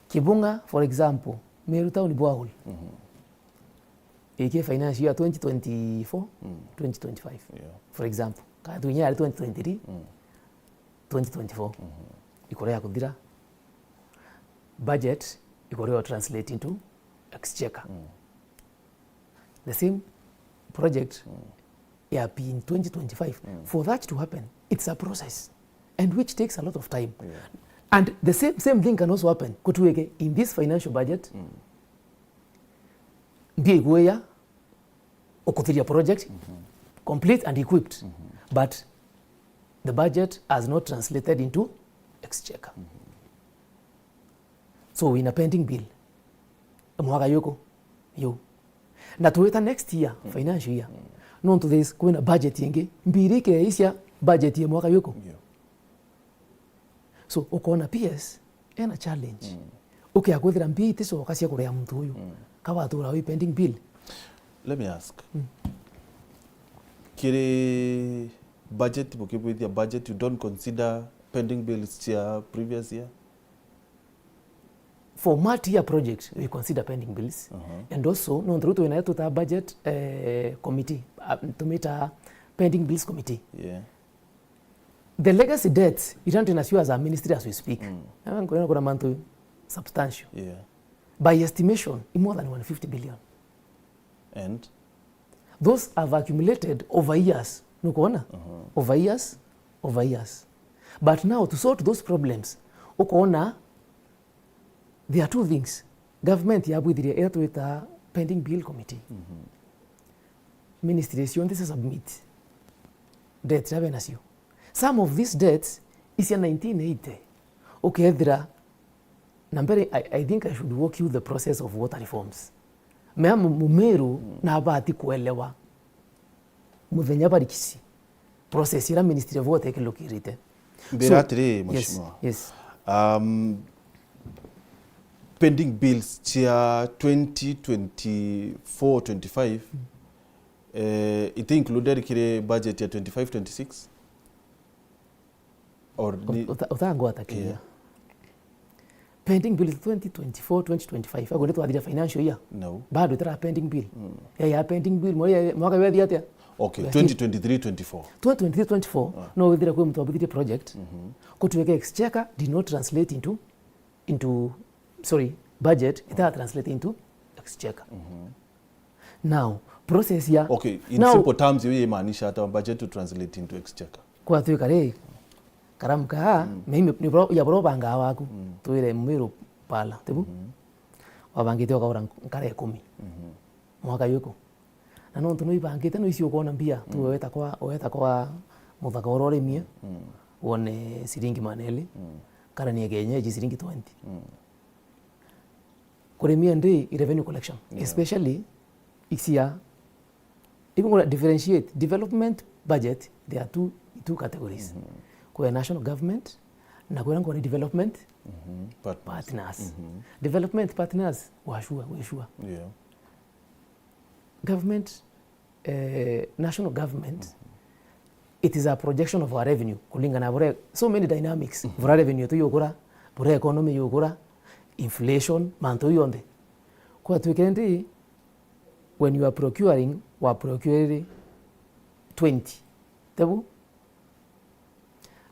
Kibunga, for example, Meru Town Borehole. AK financial year 2024, 2025. For example, Katunya 2023, 2024. Ikorea kudira budget ikorea translate into exchequer. The same project in 2025. For that to happen, it's a process and which takes a lot of time. And the same thing can also happen kutuweke in this financial budget. Mbie igueya okuthiria project complete and equipped, but the budget has not translated into exchequer. So in a pending bill mwaka yoko yo na tuweta next year financial year non to this kuna budget yenge mbirike isya budget ya mwaka yoko. So ukona PS ena challenge akwithira mbiti so kasia kurea mtu huyu kawa tura wi pending bill. Let me ask kiri budget with your budget you don't consider pending bills your previous year? For multi-year projects we consider pending bills and also no through to a budget committee to meet a pending bills committee. The legacy debts you don't assure as a ministry as we speak. Kuna mantu substantial. By estimation more than 150 billion. And those have accumulated over years. Nukuona? Over years. But now to sort those problems, ukoona there are two things. Government yabwithirie eto with a pending bill committee. Ministry sionthese submit debts yabenasio. Some of these debts is in 1980. Okay, I think I should walk you the process of water reforms. Mea mumeru na abati kuelewa muthenya barikisi process ira ministry of water ekilukirite. Biratiri mheshimiwa. Yes. Pending bills chia 2024-25 it included kile budget ya 25-26 or utango atakia. Pending bill 2024-2025 ago neto adira financial year. No. Bado itara pending bill. Ya pending bill mwaka wethi atia. Okay, 2023-24. 2023-24 no withira kwe mtu abudhiri project kutuweka exchequer did not translate into budget itara translate into exchequer. Now process ya okay in simple terms hiyo imaanisha hata budget to translate into exchequer kwa tuweka re karamka mimi ya banga waku tuire mwiru pala tebu wabangite okaura nkare 10 mwaka yuko na no ntu no ibangite no icio kuona mbia tu weta kwa muthaka orore mie wone siringi maneli kara ni genyeji siringi 20 kuri mie ndi revenue collection especially isia even when differentiate development budget there are two categories. Kwa national government na kwa ngoni development partners. Development partners washua. Government national government it is a projection of our revenue kulingana bure so many dynamics bure revenue to yogura bure economy yogura inflation manto yonde kwa tuikendi when you are procuring wa procure 20 tebu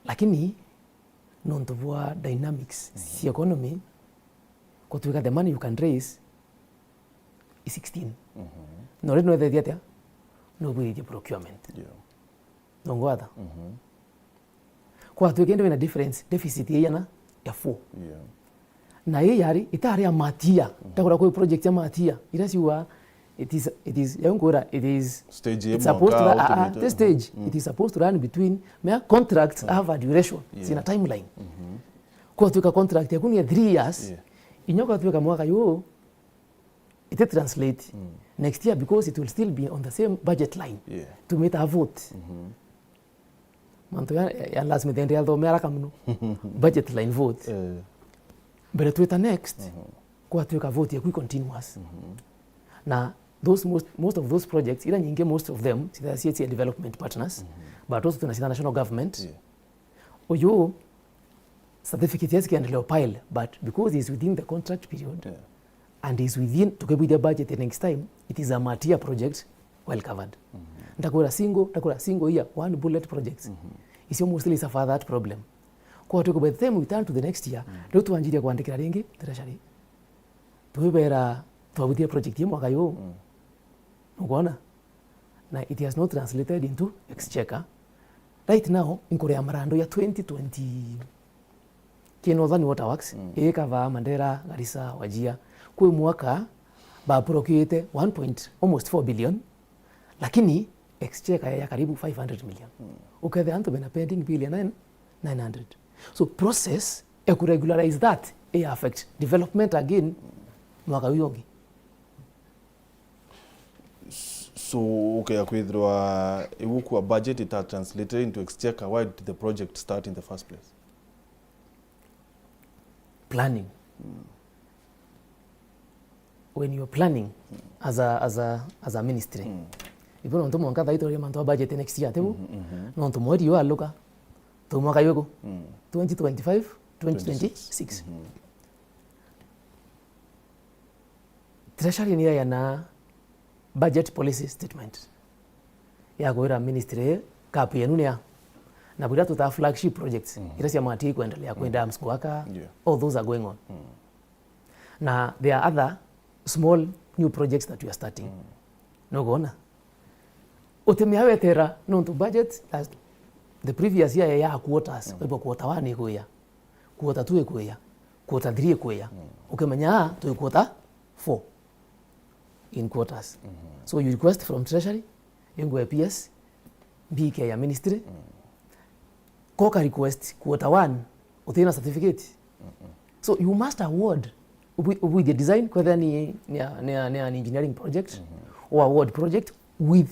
lakini nonto bwa dynamics si economy kwa tuika the money you can raise is 16 no red no the theater no we the procurement nongwata kwa tuikendi na difference deficit yana ya 4 na hii yari itari ya matia takora kwa project ya matia irasiwa it is yongora it is stage it's supposed to run this stage it is supposed to run between me contracts have a duration it's in a timeline kwa tuka contract yakuni ya 3 years inyoka tuka mwaka yo it translate next year because it will still be on the same budget line to make a vote manto ya last me tende aldo mera kamno budget line vote but to next kwa tuka vote ya continuous na those most of those projects ila nyingi most of them sida CHC development partners but also tunasina national government oyo certificate yes can pile but because it's within the contract period and is within to get with the budget the next time it is a matia project well covered ndakora single year one bullet projects is mostly suffer that problem kwa tuko by the time we turn to the next year ndio tuanjiria kuandikira ringi treasury tuibera tuabutia project ya mwaka yo unaona na it has not translated into exchequer right now inkorea marando ya 2020 Northern Waterworks ikava Mandera Garissa Wajia kwa mwaka ba procure almost 4 billion lakini exchequer ya karibu 500 million ukathe anto bena pending billion 900 so process e ku regularize that e affect development again mwaka uyongi so okay akwithirwa igukua budget it are translated into exchequer why did the project start in the first place planning when you are planning as a ministry ipo ndo mwaka thaito ri manto budget next year tebu no ndo mweri yo aloka to mwaka yoko 2025 2026 treasury ni yana budget policy statement ya goira ministry kapu yenunia na bila tuta flagship projects irasi ya mati kuendelea kwenda msikuaka all those are going on na there are other small new projects that we are starting no gona utemia tera no to budget as the previous year ya quarters kwa quarter 1 ikuya quarter 2 ikuya quarter 3 ikuya ukimenya to quarter 4 in quarters so you request from treasury yengo PS BK ya ministry koka request quarter 1 utina certificate so you must award with the design whether ni an engineering project or award project with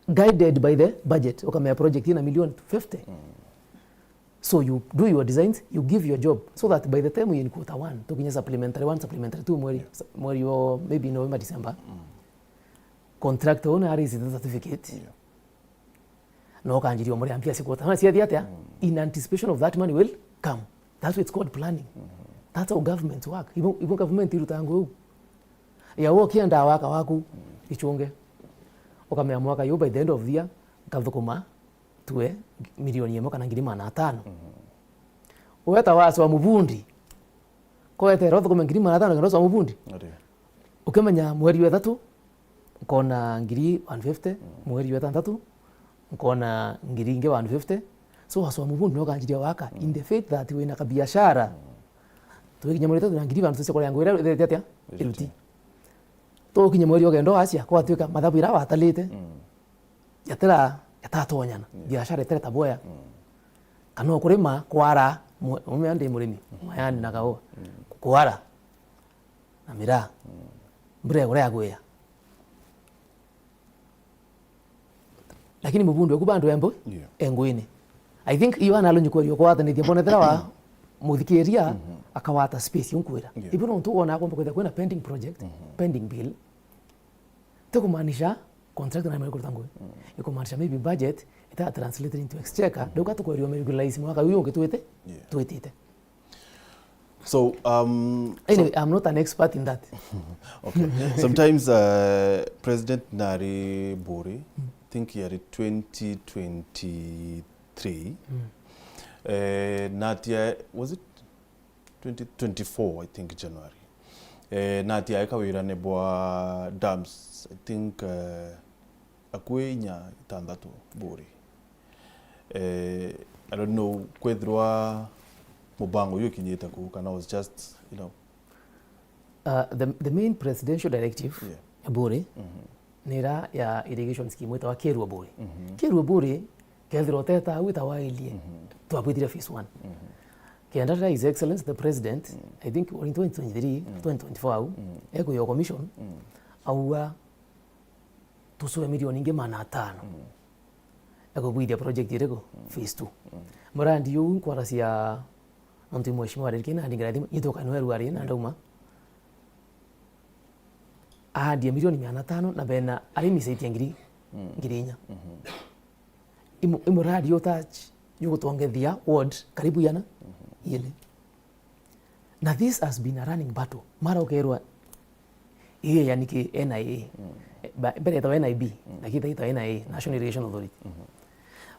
guided by the budget okamea project ina $1,050,000 so you do your designs you give your job so that by the time we in quarter 1 tokinya supplementary 1 supplementary 2 mweri yo maybe November December contractor owner is the certificate no kanjiri omori ampia sikota na sia diatia in anticipation of that money will come that's what it's called planning that's how government work even government irutango ya wo kienda waka waku ichunge okamea mwaka yo by the end of the year kathukuma tuwe milioni 1 kana 500,000 uweta waswa mubundi koete rotho kuma 500,000 ngaroswa mubundi ukemenya mweri wa 3 kona 150 mweri wa 6 kona 150 so waswa mubundi no kanjiria waka in the faith that we na kabiashara tukinya mweri 3 na 150 kwa yangu ile tetia iruti to kinya mweri ogendo asia kwa tuika mathabu ira watalite yatera yatatonyana biashara itere boya kana kurima kwara mume ande murimi mayani nakao kwara na mira mbure gore agwea lakini mubundu okubandu embo engwini I think iyo analonyi kwa yokwata ni diabonethera wa muthikiria akawata space yonkwira ibiro ntu wona kwamba kwenda pending project pending bill tukumaanisha contract na mali kutango ikumaanisha maybe budget ita translated into exchequer ndio katukorio regularize mwaka uyu ngitwite twitite. So anyway, I'm not an expert in that. okay. Sometimes President Nari Bori, I think he had 2023. Natia, was it 2024? I think January. Natia ikawira nebwa dams. I think akwenya itandatu Bori. I don't know kwethwa mubango yo kinyeta ku kana was just, you know, the main presidential directive ya Bori nira ya irrigation scheme wita wa Kerwa Bori. Kerwa Bori kethiro teta wita wa ilie twabwitire phase 1 kiandara His Excellency the President I think in 2023 2024 eko yo commission auwa tusuwe milioni inge mana 5 eko bwidia project irego phase 2 murandi yo nkwarasiya muntu mheshimiwa rikina andingira yitoka no Rwaria na ndauma ahadi milioni 500 na bena arimi saitia ngirinya imuradi yo touch yugutongethia ward karibu yana ile. Now this has been a running battle mara ukerwa iye yani ki NIA bere ta NIB na kita ita NIA National Irrigation Authority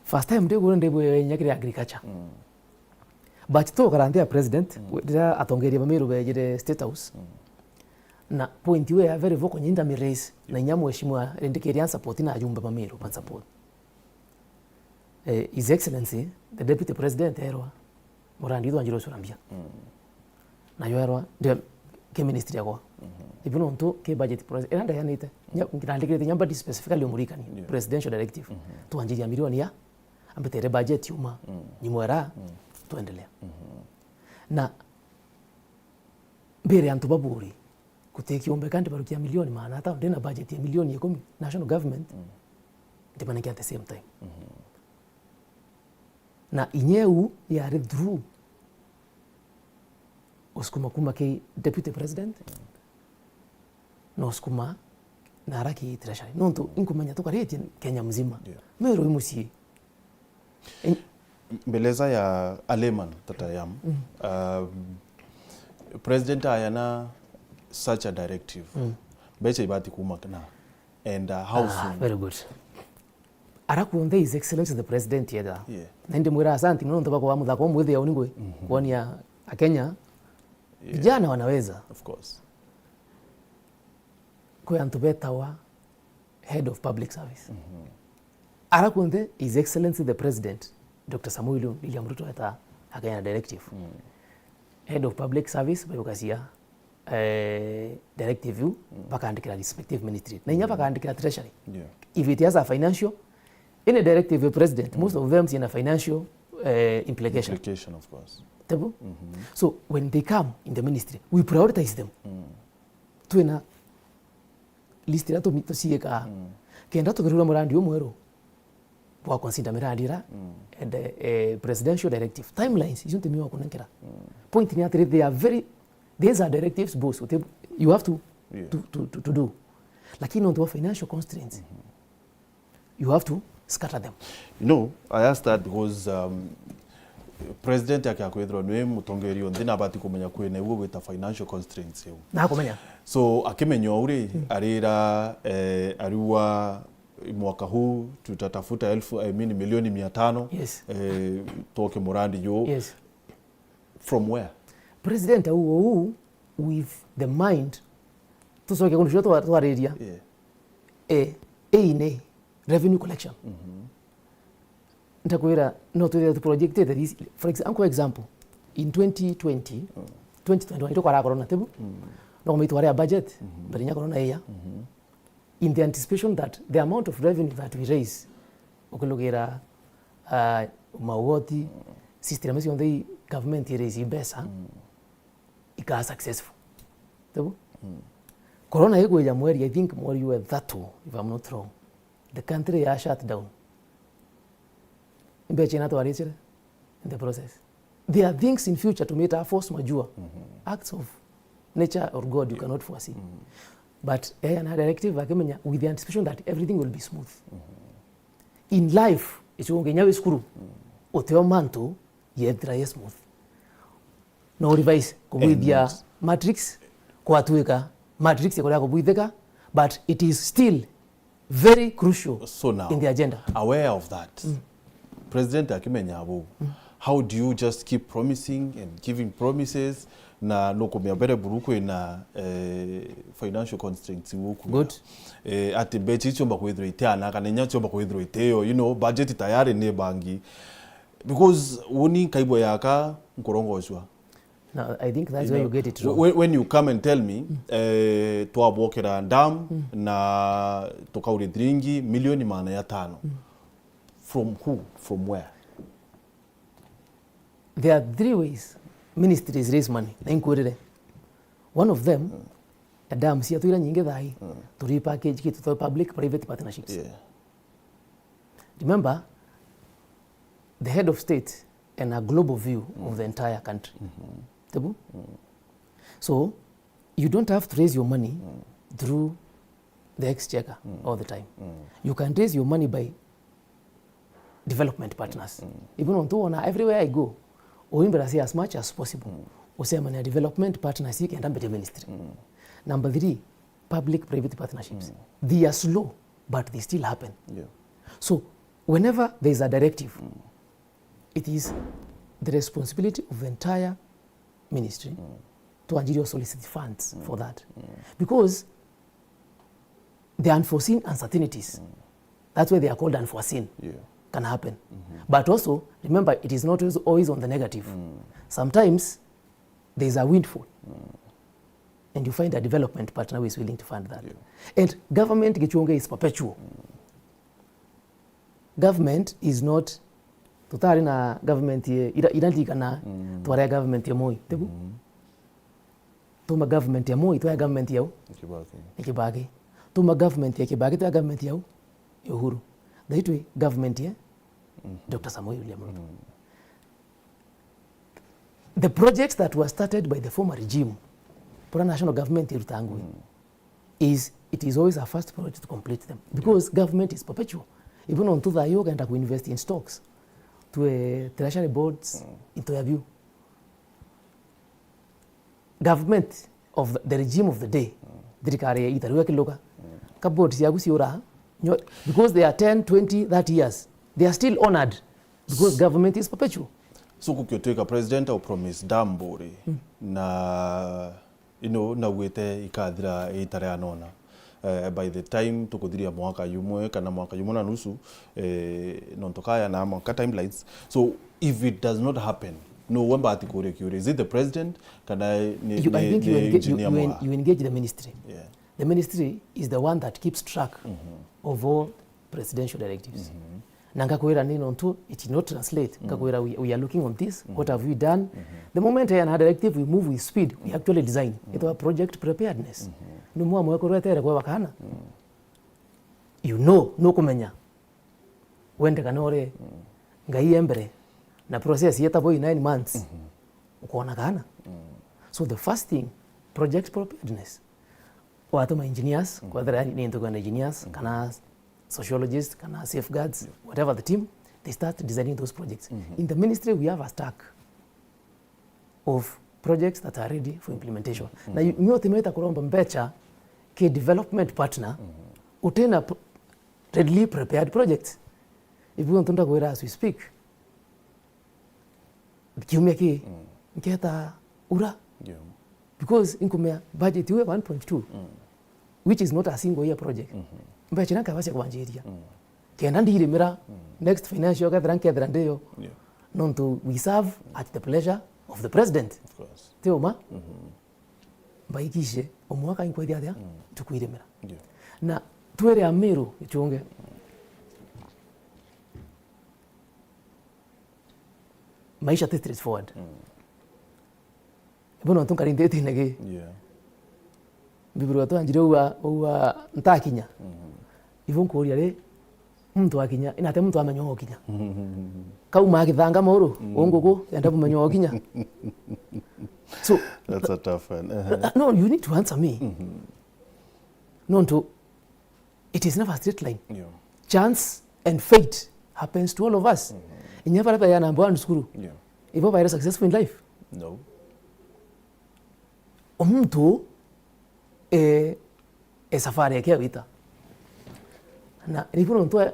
first time ndego nyakire agriculture but to garantia president dira atongeria bamiru bejire State House na point we very vocal nyinda mi raise na nyamu heshimwa rendikiria support na ajumba bamiru ban support. His Excellency the Deputy President erwa murandi ndo anjiro surambia na yo erwa de ke ministry yako ibino nto ke budget process eranda yanite ngirandikire nyamba specifically umurikani presidential directive to anjiri ya milioni ya ambetere budget yuma nyimwera tuendelea na mbere antu baburi kuteki ombe kandi barukia milioni maana hata ndena budget ya milioni 10 national government ndimana at the same time na inyeu ya withdrew oskuma kuma ke deputy president no oskuma na haraki treasury nonto inkumanya tukareti Kenya mzima mero imusie mbeleza ya aleman tatayam president ayana such a directive beche ibati kumakna and how soon. Very good. Arakuonde His Excellency the President yeda nende mwira asante mnonto bako wamu thako mwithe ya uningwe kwani ya Kenya vijana wanaweza of course kwa antubeta wa head of public service arakuonde His Excellency the President Dr. Samuel William Ruto ata akanya directive head of public service bayokasia directive you bakaandikira respective ministry na nyapa kaandikira treasury if it has a financial in a directive of president most of them in a financial implication of course table so when they come in the ministry we prioritize them tuena list ya to sieka kenda to kirura murandi omwero wa consider mirandira and presidential directive timelines isn't me wa kunankira point ni atri they are very these are directives both you have to do lakini on the financial constraints you have to scatter them. You know, I asked that because president yake akwethro nwe mutongerio ndina abati kumenya kwene uwe with financial constraints yo na kumenya so akimenyo uri arira ariwa mwaka huu tutatafuta milioni 500 yes. Toke murandi yo yes. From where president huu with the mind tusoke kunusho to area ine revenue collection ntakwira no to the project that is for example in 2020 2021 ito kwara corona tebu no mitware budget barinya corona ya in the anticipation that the amount of revenue that we raise okulogera mawoti system on the government raise besa ika successful tebu corona yego ya mweri I think more you were that too if I'm not wrong the country has shut down China to in the process. There are things in future to meet our force major, acts of nature or God you cannot foresee. But a directive with the anticipation that everything will be smooth. In life, ichunge nyawe skuru uteo mantu yethira ye smooth no revise kubithia matrix kwatuika matrix yakoria kubithika, but it is still very crucial so now, in the agenda. Aware of that, President akimenya abo, how do you just keep promising and giving promises na lokomia bere buruku na financial constraints wuku? Good. Ati bechi chomba kwithiro iteana kana nya chomba kwithiro iteo, you know, budget tayari ne bangi, because woni kaibo yaka nkorongoshwa. Now, I think that's where you get it wrong. When you come and tell me, tuabokera dam na tokaure dringi milioni maana ya 5. From who? From where? There are 3 ways ministries raise money. One of them, a dam siya tuira nyingi dhai, to repackage kitu to public-private partnerships. Yeah. Remember, the head of state and a global view of the entire country. So, you don't have to raise your money through the exchequer all the time. You can raise your money by development partners. Even on everywhere I go, I say as much as possible. Usema development partners, you can have a ministry. Number 3, public-private partnerships. They are slow, but they still happen. Yeah. So, whenever there is a directive, it is the responsibility of the entire ministry to solicit funds for that. Because the unforeseen uncertainties, that's why they are called unforeseen, can happen. But also, remember, it is not always on the negative. Sometimes, there is a windfall. And you find a development partner who is willing to fund that. And government gichunge is perpetual. Government is not tutari na government ye idantikana twara government ya Moi tebu tuma government ya Moi twara government yao Kibaki tuma government ya Kibaki twara government yao Uhuru daitwe government ya Dr. Samoei William Ruto. The projects that were started by the former regime for national government irutangu it is always a first priority to complete them because government is perpetual. Even on to the yoga and invest in stocks to a treasury boards into a view. Government of the regime of the day, because they are 10, 20, 30 years, they are still honored because government is perpetual. So kukioteka president au promise dambori na na wete ikathira itare anona. By the time tukuthiria mwaka yumwe kana mwaka yumwe na nusu nontokaya na mwaka timelines. So if it does not happen, no wamba atikore kyure, is it the president kana I think you engage the ministry. Yeah. The ministry is the one that keeps track of all presidential directives. Nangakwera nino ntu it did not translate. Ngakwera we are looking on this, what have we done? The moment I had a directive, we move with speed, we actually design. It was project preparedness. Numwa mweko rwetere kwa wakana. You know, no kumenya. Wende kanore, ngai embere, na process yeta boy 9 months. Ukuona kana. So the first thing, project preparedness. Watuma engineers, kwa ni into engineers, kana sociologists, kana safeguards, whatever the team, they start designing those projects. In the ministry, we have a stack of projects that are ready for implementation. Na nyote meta kuromba mbecha ke development partner utena readily prepared projects. If we want to go as we speak, kiumia ki nketa ura because inkumea budget we 1.2 which is not a single year project. Mbecha nanka basi kwanjiria. Kenda ndire mira next financial year kadranke drandeyo. Non to we serve at the pleasure of the president. Of course. Teoma. Baikishe omwaka inkwedi adia tukwiremera. Na twere ameru ichunge. Maisha straightforward. Bono tunkari ndeti nege. Biburu watu anjire uwa ntakinya. Ivon koria re mtu akinya inate mtu amenyo kinya. Kauma akithanga mauru ongogo enda bumenyo kinya. So that's a tough one. No, you need to answer me. No, it is never a straight line. Chance and fate happens to all of us. Inya pala ya number 1 skuru. Yeah. Ivo ba successful in life. No. Omuntu safari yake wita. Na nipo ndo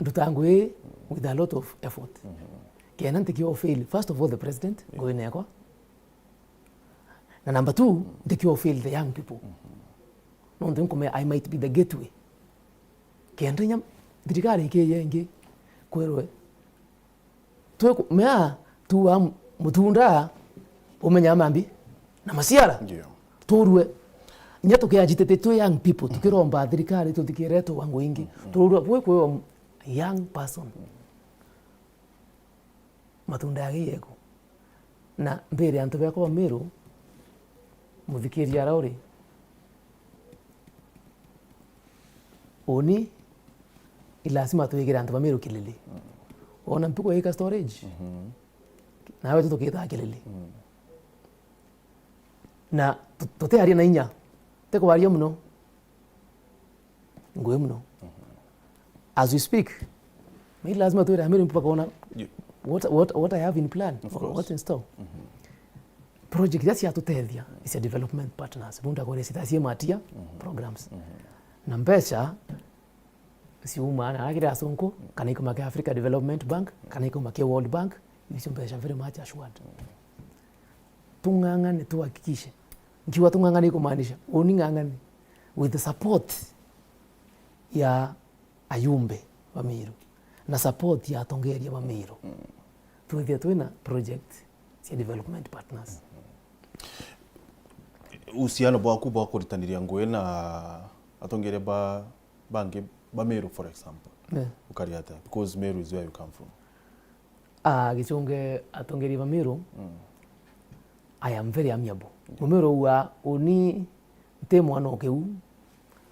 ndutangwe with a lot of effort. Kena ntikio fail. First of all the president go in yako. Na number 2 ntikio fail the young people. No ndo nkome I might be the gateway. Kenda nyam dirikari ke yenge kwerwe. Tuwe mea tuwa mutunda umenya mambi na masiara. Yeah. Turwe nya tukiajitete tu young people tukiromba thirikari tutikireto wangu ingi turwe kwe young person matunda yako na mbere antu bako Meru muthikiria rauri oni ilasima tuigira antu Meru kilele ona mpiko eka storage nawe tukita kilele na tote ari na inya teko wario muno ngoe muno as we speak me lazima tuwe Meru mpaka ona what I have in plan what's in store project yasi atutethia is a development partners bunda gore sitasie matia programs na mbesha si umana agira sonko kaniko make Africa Development Bank kaniko make World Bank is mbesha very much assured tungangane tuhakikishe nkiwa tungangane kumaanisha uningangane with the support ya ayumbe wa Meru na support ya atongeria wa Meru tuithia twina project cia development partners uhusiano bwaku bwa kuritaniria ngwe na atongeria bangi ba Meru for example ukariata because Meru is where you come from. Gichunge atongeria ba Meru I am very amiable. Mumero wa oni te mwana okeu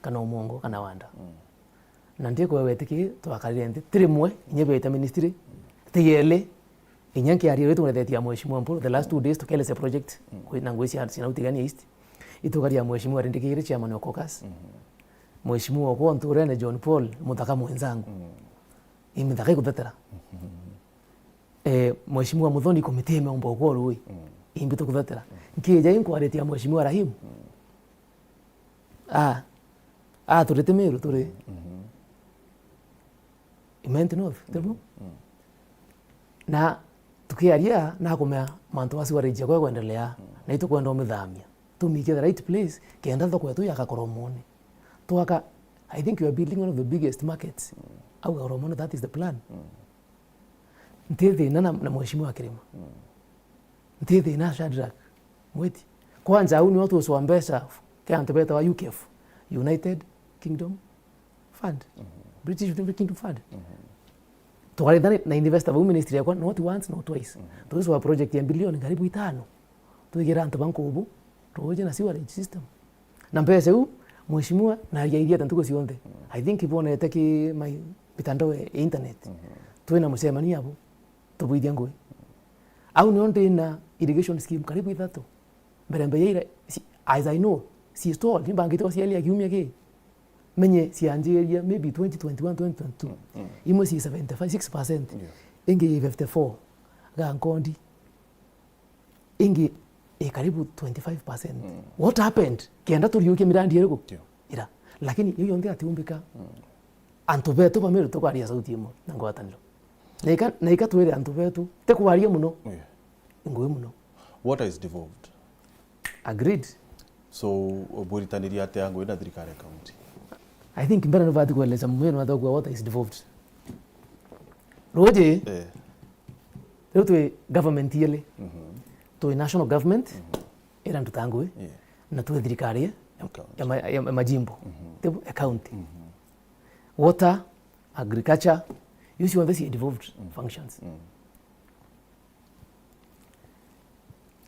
kana omongo kana wanda. Na ndiko wetiki twakarire ndi trimwe nyebeta ministry tiyele inyanke ari wetu ndetia mheshimiwa Mpuru the last 2 days tukelese project na ngwesi hard sina utigani east itukaria mheshimiwa rindikire chairman wa caucus mheshimiwa kwa Nturene John Paul mutaka mwenzangu imithaka kutetera mheshimiwa Muthoni committee meomba ukoro we imbito kutetera nkija inkwaretia mheshimiwa Rahim turete Meru turi Imenti North tebu na tukiaria na kumea mantu wasi warejia kwa kuendelea na itu kwenda umithamia tumike the right place kenda thoko yetu yakakoromone twaka I think we are building one of the biggest markets au koromone that is the plan ntithi na mheshimiwa Kirima ntithi na Shadrack mweti kwanza au ni watu waswambesha kia ntebeta wa UKF United Kingdom Fund British Kingdom Fund tukaridhani na investor wa ministry yako not once not twice tuwezi wa project ya bilioni karibu 5 tuigira antu banko ubu tuoje na sewerage system na mpese huu mheshimiwa na aliaidia tantuko sionde I think ibona yetaki my mitandao ya internet tuwe na msemani hapo tubuidia ngwe au nionde na irrigation scheme karibu 3 mbere ile as I know si stall ni bangi to si ali akiumia ke menye si Angeria maybe 2021 2022 imo si 76% ingi 54 ga Nkondi ingi karibu 25%. What happened kienda tuliuke mirandi yerego ira lakini hiyo ndio atiumbika antobeto ba Meru tukwaria sauti imo na ngwataniro na ikatwere antobeto tekwaria muno ngoe muno. What is devolved? Agreed. So oburitaniria ate yangu ina thirikari county. I think mbere no vati kueleza mwenu atogwa what is devolved. Roje leo tu government yele tu national government era ndutangu na tu thirikari ya majimbo tebu county water agriculture use one these devolved functions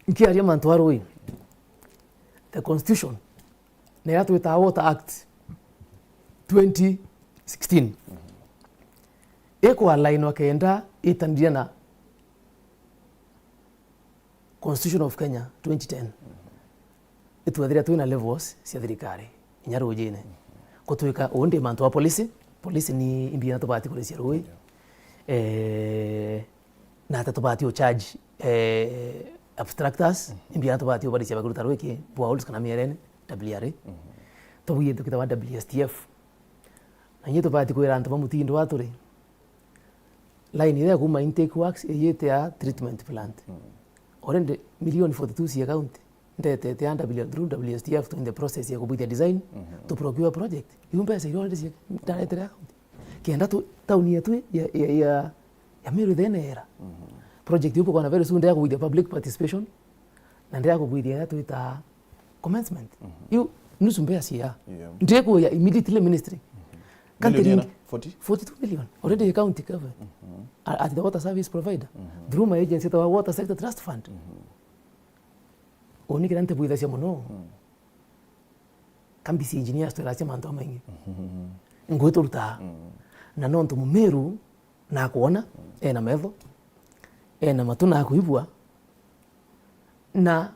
ikiaria mantwaro we the constitution na yatu ita water act 2016 eko align wakaenda itandia na Constitution of Kenya 2010 itwathira twina levels cia thirikari inyarujine kutuika onde mantu wa police ni imbia tubati kulecia rui na tatubati charge abstractors imbia tubati obari cia bakuruta rwiki bwauls kana mierene WRA tubuye tukita wa WSTF na nyeto bati kwira antu bamutindo waturi line ile kuma intake works yete ya treatment plant already million 42 cia account ndete te WSTF to in the process ya kubuya design to procure project yumbe sa already cia direct account kienda tu tauni yetu ya Meru thene era project yupo kwa very soon ndio kubuya public participation na ndio kubuya ya tuita commencement you nusu mbea cia ndio kwa immediately ministry country 42 million already county cover at the water service provider through my agency the water sector trust fund oni kirante buida cia muno kambisi engineers twiracia manto maingi ngwetu ruta na nonto mumeru na kuona na metho na matuna kuibwa na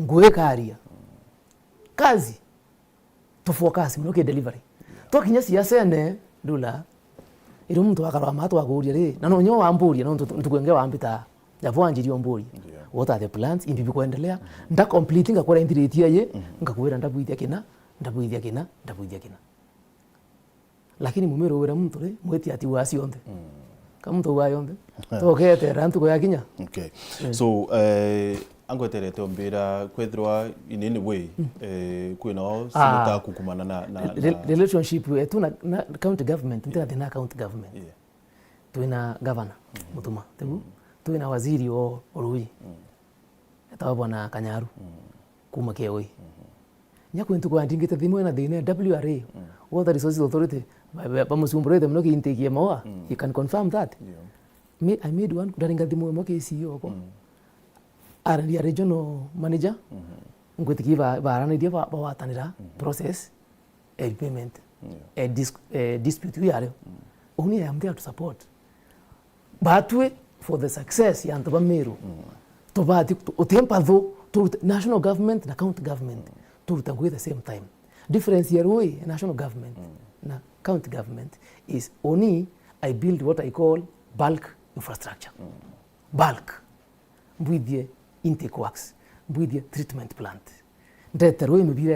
ngwekaria kazi to focus mno delivery to kinya siasa ne ndula iro mtu akarwa matu aguria ri na no nyo wamburia no ntukwenge wambita javwanjiri omburi what are the plans imbibi kuendelea nda completing akora indiriti ye ngakwira ndabuithia kina lakini mumero wera mtu ri mweti ati wasi onde kama mtu wa yonde to kete rantu ko yakinya okay so angweterete ombira kwethirwa in any way kwino sinita kukumana na relationship yetu na county government ntina na county government tuina governor mutuma tebu tuina waziri o Rui etawa bwana Kanyaru kuma keoi nyakwentu kwa ndingite thimwe na thine WRA Water Resources Authority bamusumburete mnoki intake mawa you can confirm that I made one daringa thimwe moke CEO ko arandia regional manager ngwetikiva barana dia bawatanira process payment dispute yare only I am there to support batwe for the success ya ntoba Meru to bati utempa tho to national government na county government to at the same time difference here we national government na county government is only I build what I call bulk infrastructure bulk with the intake works with the treatment plant ndetero imebire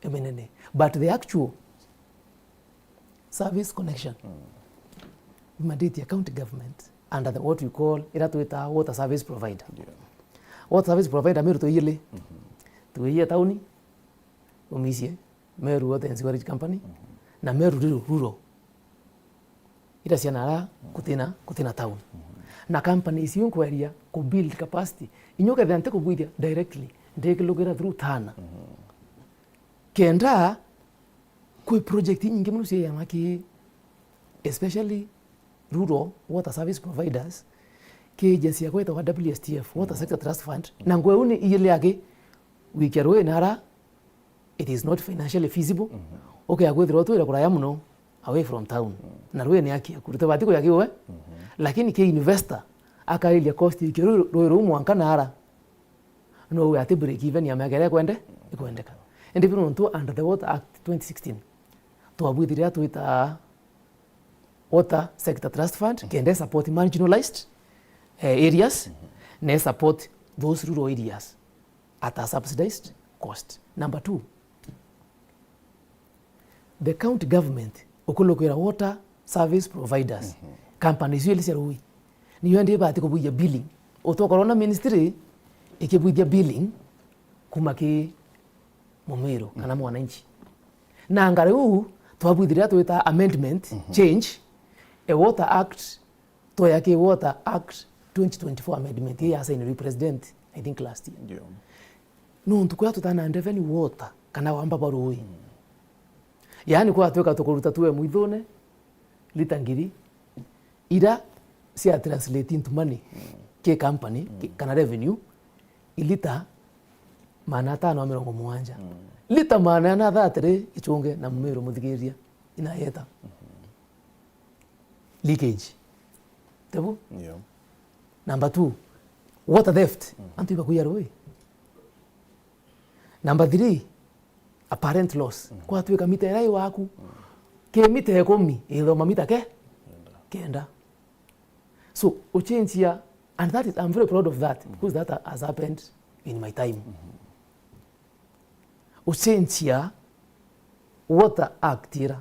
emene but the actual service connection mandate ya county government under the what we call iratuita water service provider water service provider Meru to yile to yia tauni umisie Meru Water and Sewerage Company na Meru rural ita sianara kutina town na companies yung kwaria ko build capacity inyoka dante ko buidia directly ndeke logera through Tana kenda ko project nyingi muno cia yamaki especially rural water service providers ke agency ya kweta wa WSTF water sector trust fund na ngweuni ile yake wikerwe nara it is not financially feasible okay agwethira tu ira kuraya muno away from town na rwe ni yake kurita batiko yake we lakini ke investor akailia cost ikero rwe mwanka nara no we ate break even ya magere kwendeka and even to under the Water Act 2016 to abwithiria tuita water sector trust fund kende support marginalized areas ne support those rural areas at a subsidized cost. Number 2, the county government okulokera water service providers companies yeli serui ni yende ba tiko buya billing otokorona ministry ikibuya billing kumaki Mumeru kana mwananchi na ngare huu twabwithiria tuita amendment change a water act to yake water act 2024 amendment ya sign president I think last year no ntukwa tutana revenue water kana wamba baroi yani kwa tweka tukuruta tuwe muithone litangiri ira sia translate into money ke company kana revenue ilita mana 570 lita mana na thatre ichunge na Mumeru muthigiria inayeta leakage tebo number 2 water theft antu ibakuya roi number 3 apparent loss kwa tuweka mita rai waku ke mita 10 ilo mamita ke kenda. So change here, and that is, I'm very proud of that because that has happened in my time. Change here, Water Act here,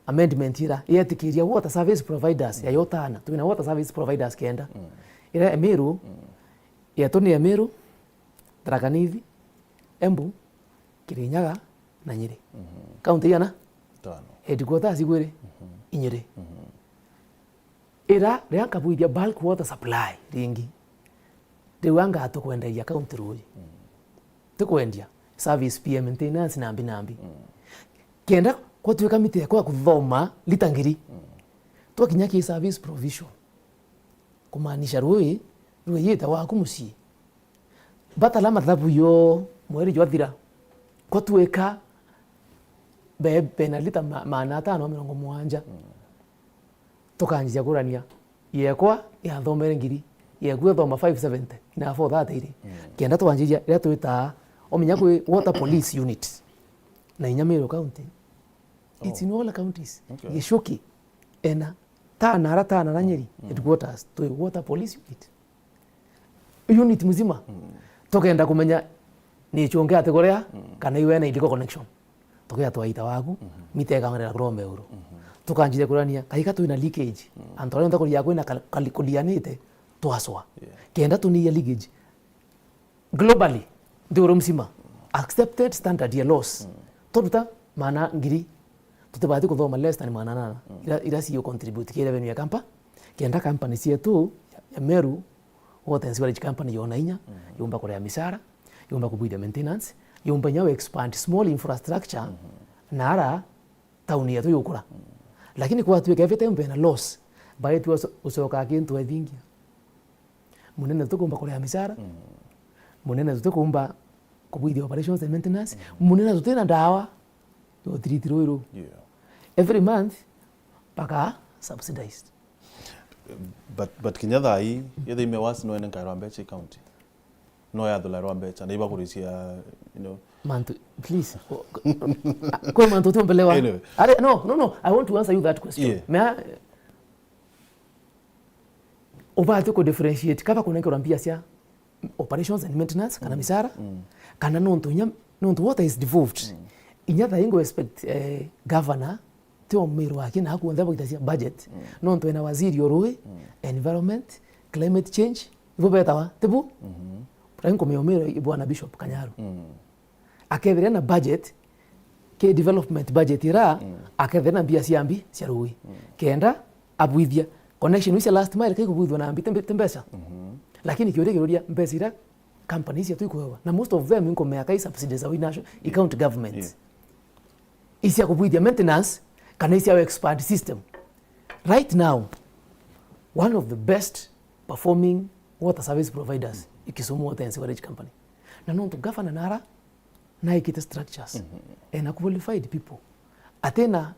amendment here, yetikiria water service providers ya yotana. Tuna water service providers kenda. Ira Emeru, ya Toni Emeru, Tharaka Nithi, Embu, Kirinyaga na Nyeri. Kaunti yana? Tano. Headquarters igwere Nyeri. Ira reanka buithia bulk water supply ringi. Rewanga atukwenderia county rui. Tukwendia service PM maintenance nambi. Kenda kwa tuweka mite kwa kuthoma litangiri. Twakinya ki service provision. Kumaanisha rui yeta waku mucii. Batala mathabu yo mweri jwathira. Kwa tuweka penalita maana 570. Tukanjia kurania yekwa ya thomere ngiri yekwa thoma 570 na for that iri kenda twanjia ria twita omenya kwi water police unit na Nyamira county. It's in all counties. Gishuki ena tana na Nyeri headquarters to water police unit mzima tokenda kumenya ni chonge ategorea kana iwe na iliko connection tokea twaita wagu mitega ngara grombe euro tukanjire kurania kaika tu ina leakage antore ndo kulia kwina kalikulianite twaswa kenda tu ni leakage globally ndio msima accepted standard ya laws tobuta mana ngiri tutebati kuthoma less than manana ila siyo contribute kile revenue ya kampa kenda company sie tu ya Meru water and sewage company yona inya yomba kwa misara yomba kubuida maintenance yomba nyawe expand small infrastructure nara town yetu yokura lakini kwa tuweka every time na loss bae tu usoka kintu ethingia munene tukumba kwa misara munene tukumba kubuida operations and maintenance munene tutena dawa yo tritiro every month paka subsidized. But Kinyatha hii yethe imewasi no enenka Rwambeche county no ya dola Rwambeche na ibakurisia Mantu, please. Kwa mantu tumbelewa. Anyway. No. I want to answer you that question. Yeah. Mea obatu ko differentiate kapa kuna kurambia sia operations and maintenance kana misara kana nonto what is devolved. Inyatha ingo expect governor to Meru akina hakuanza kutasia budget nonto ena waziri orue environment climate change ibo betawa tebu ranko meomero ibwana Bishop Kanyaru akethira na budget ke development budget ira akethira na bia ciambi cia rui kenda abuithia connection with last mile kai kubuithwa na ambi tembesa lakini kiuregeroria mbesa ira companies ya tuikuwa na most of them inko meaka subsidies au national account government isia kubuithia maintenance kana isia expand system right now one of the best performing water service providers Ikisumu Water and Sewage Company na nonto governor nara na ikite structures and qualified people atena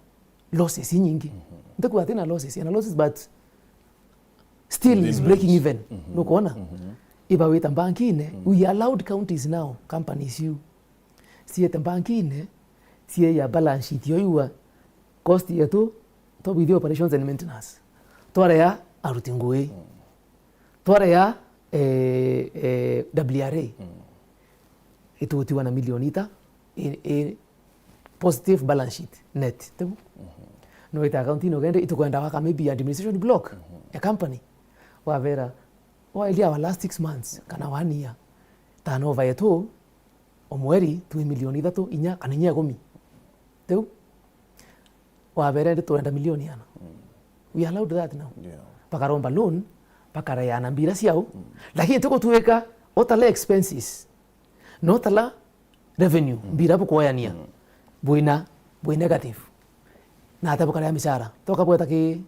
losses nyingi ndiko atena losses but still is breaking even no kuona iba weta banki ine we allowed counties now companies you sie banki ine sie ya balance sheet yo yuwa cost yetu to with operations and maintenance tore ya arutingwe tore ya WRA itutiwa na milioni ita in positive balance sheet net tebu no ita account ino gende itukwenda waka maybe administration block ya company wa vera wa ilia wa last 6 months kana 1 year turnover yetu omweri 2 milioni ithatu inya kana inya 10 tebu wa vera ituenda milioni yana we allowed that now pakaromba loan pakarayana mbira ciao lakini tuko tuweka otala expenses not ala revenue mbira bukoyania buina negative na hata bukara misara toka bweta ki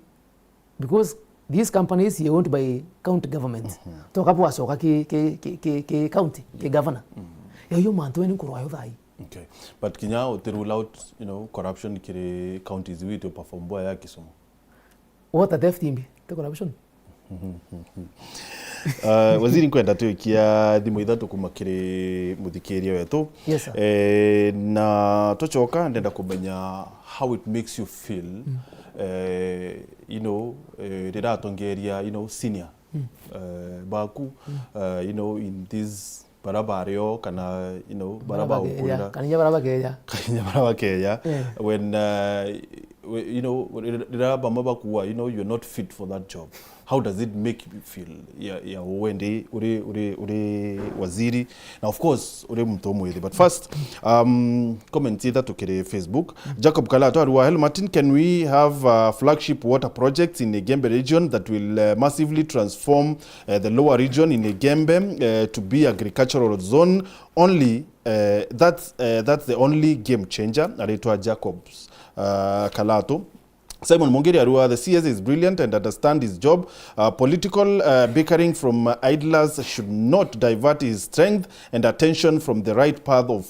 because these companies are owned by county government toka bwa soka ki county ki governor yo manto eni kurwayo thai. Okay, but Kinya to rule out corruption kire counties we to perform boya Kisumu what a theft imbi the corruption waziri nkwenda tuikia thimu ithatu kuma kiri muthikiria wetu yes, sir. Na tochoka ndenda kumenya how it makes you feel, you know, riratongeria, you know, senior baku, you know, in this barabareo kana, you know, barabara kaninya baraba keya when you know, you know, you're not fit for that job. How does it make you feel? Yeah, wende ure waziri. Now, of course, ure mtomwezi. But first, comment either to Facebook. Jacob Kalato Arua, hello Martin, can we have flagship water projects in Igembe region that will massively transform the lower region in Igembe to be agricultural zone? Only that's the only game changer. Aretwa Jacobs Kalato. Simon Mongeri Arua, the CS is brilliant and understand his job. Political bickering from idlers should not divert his strength and attention from the right path of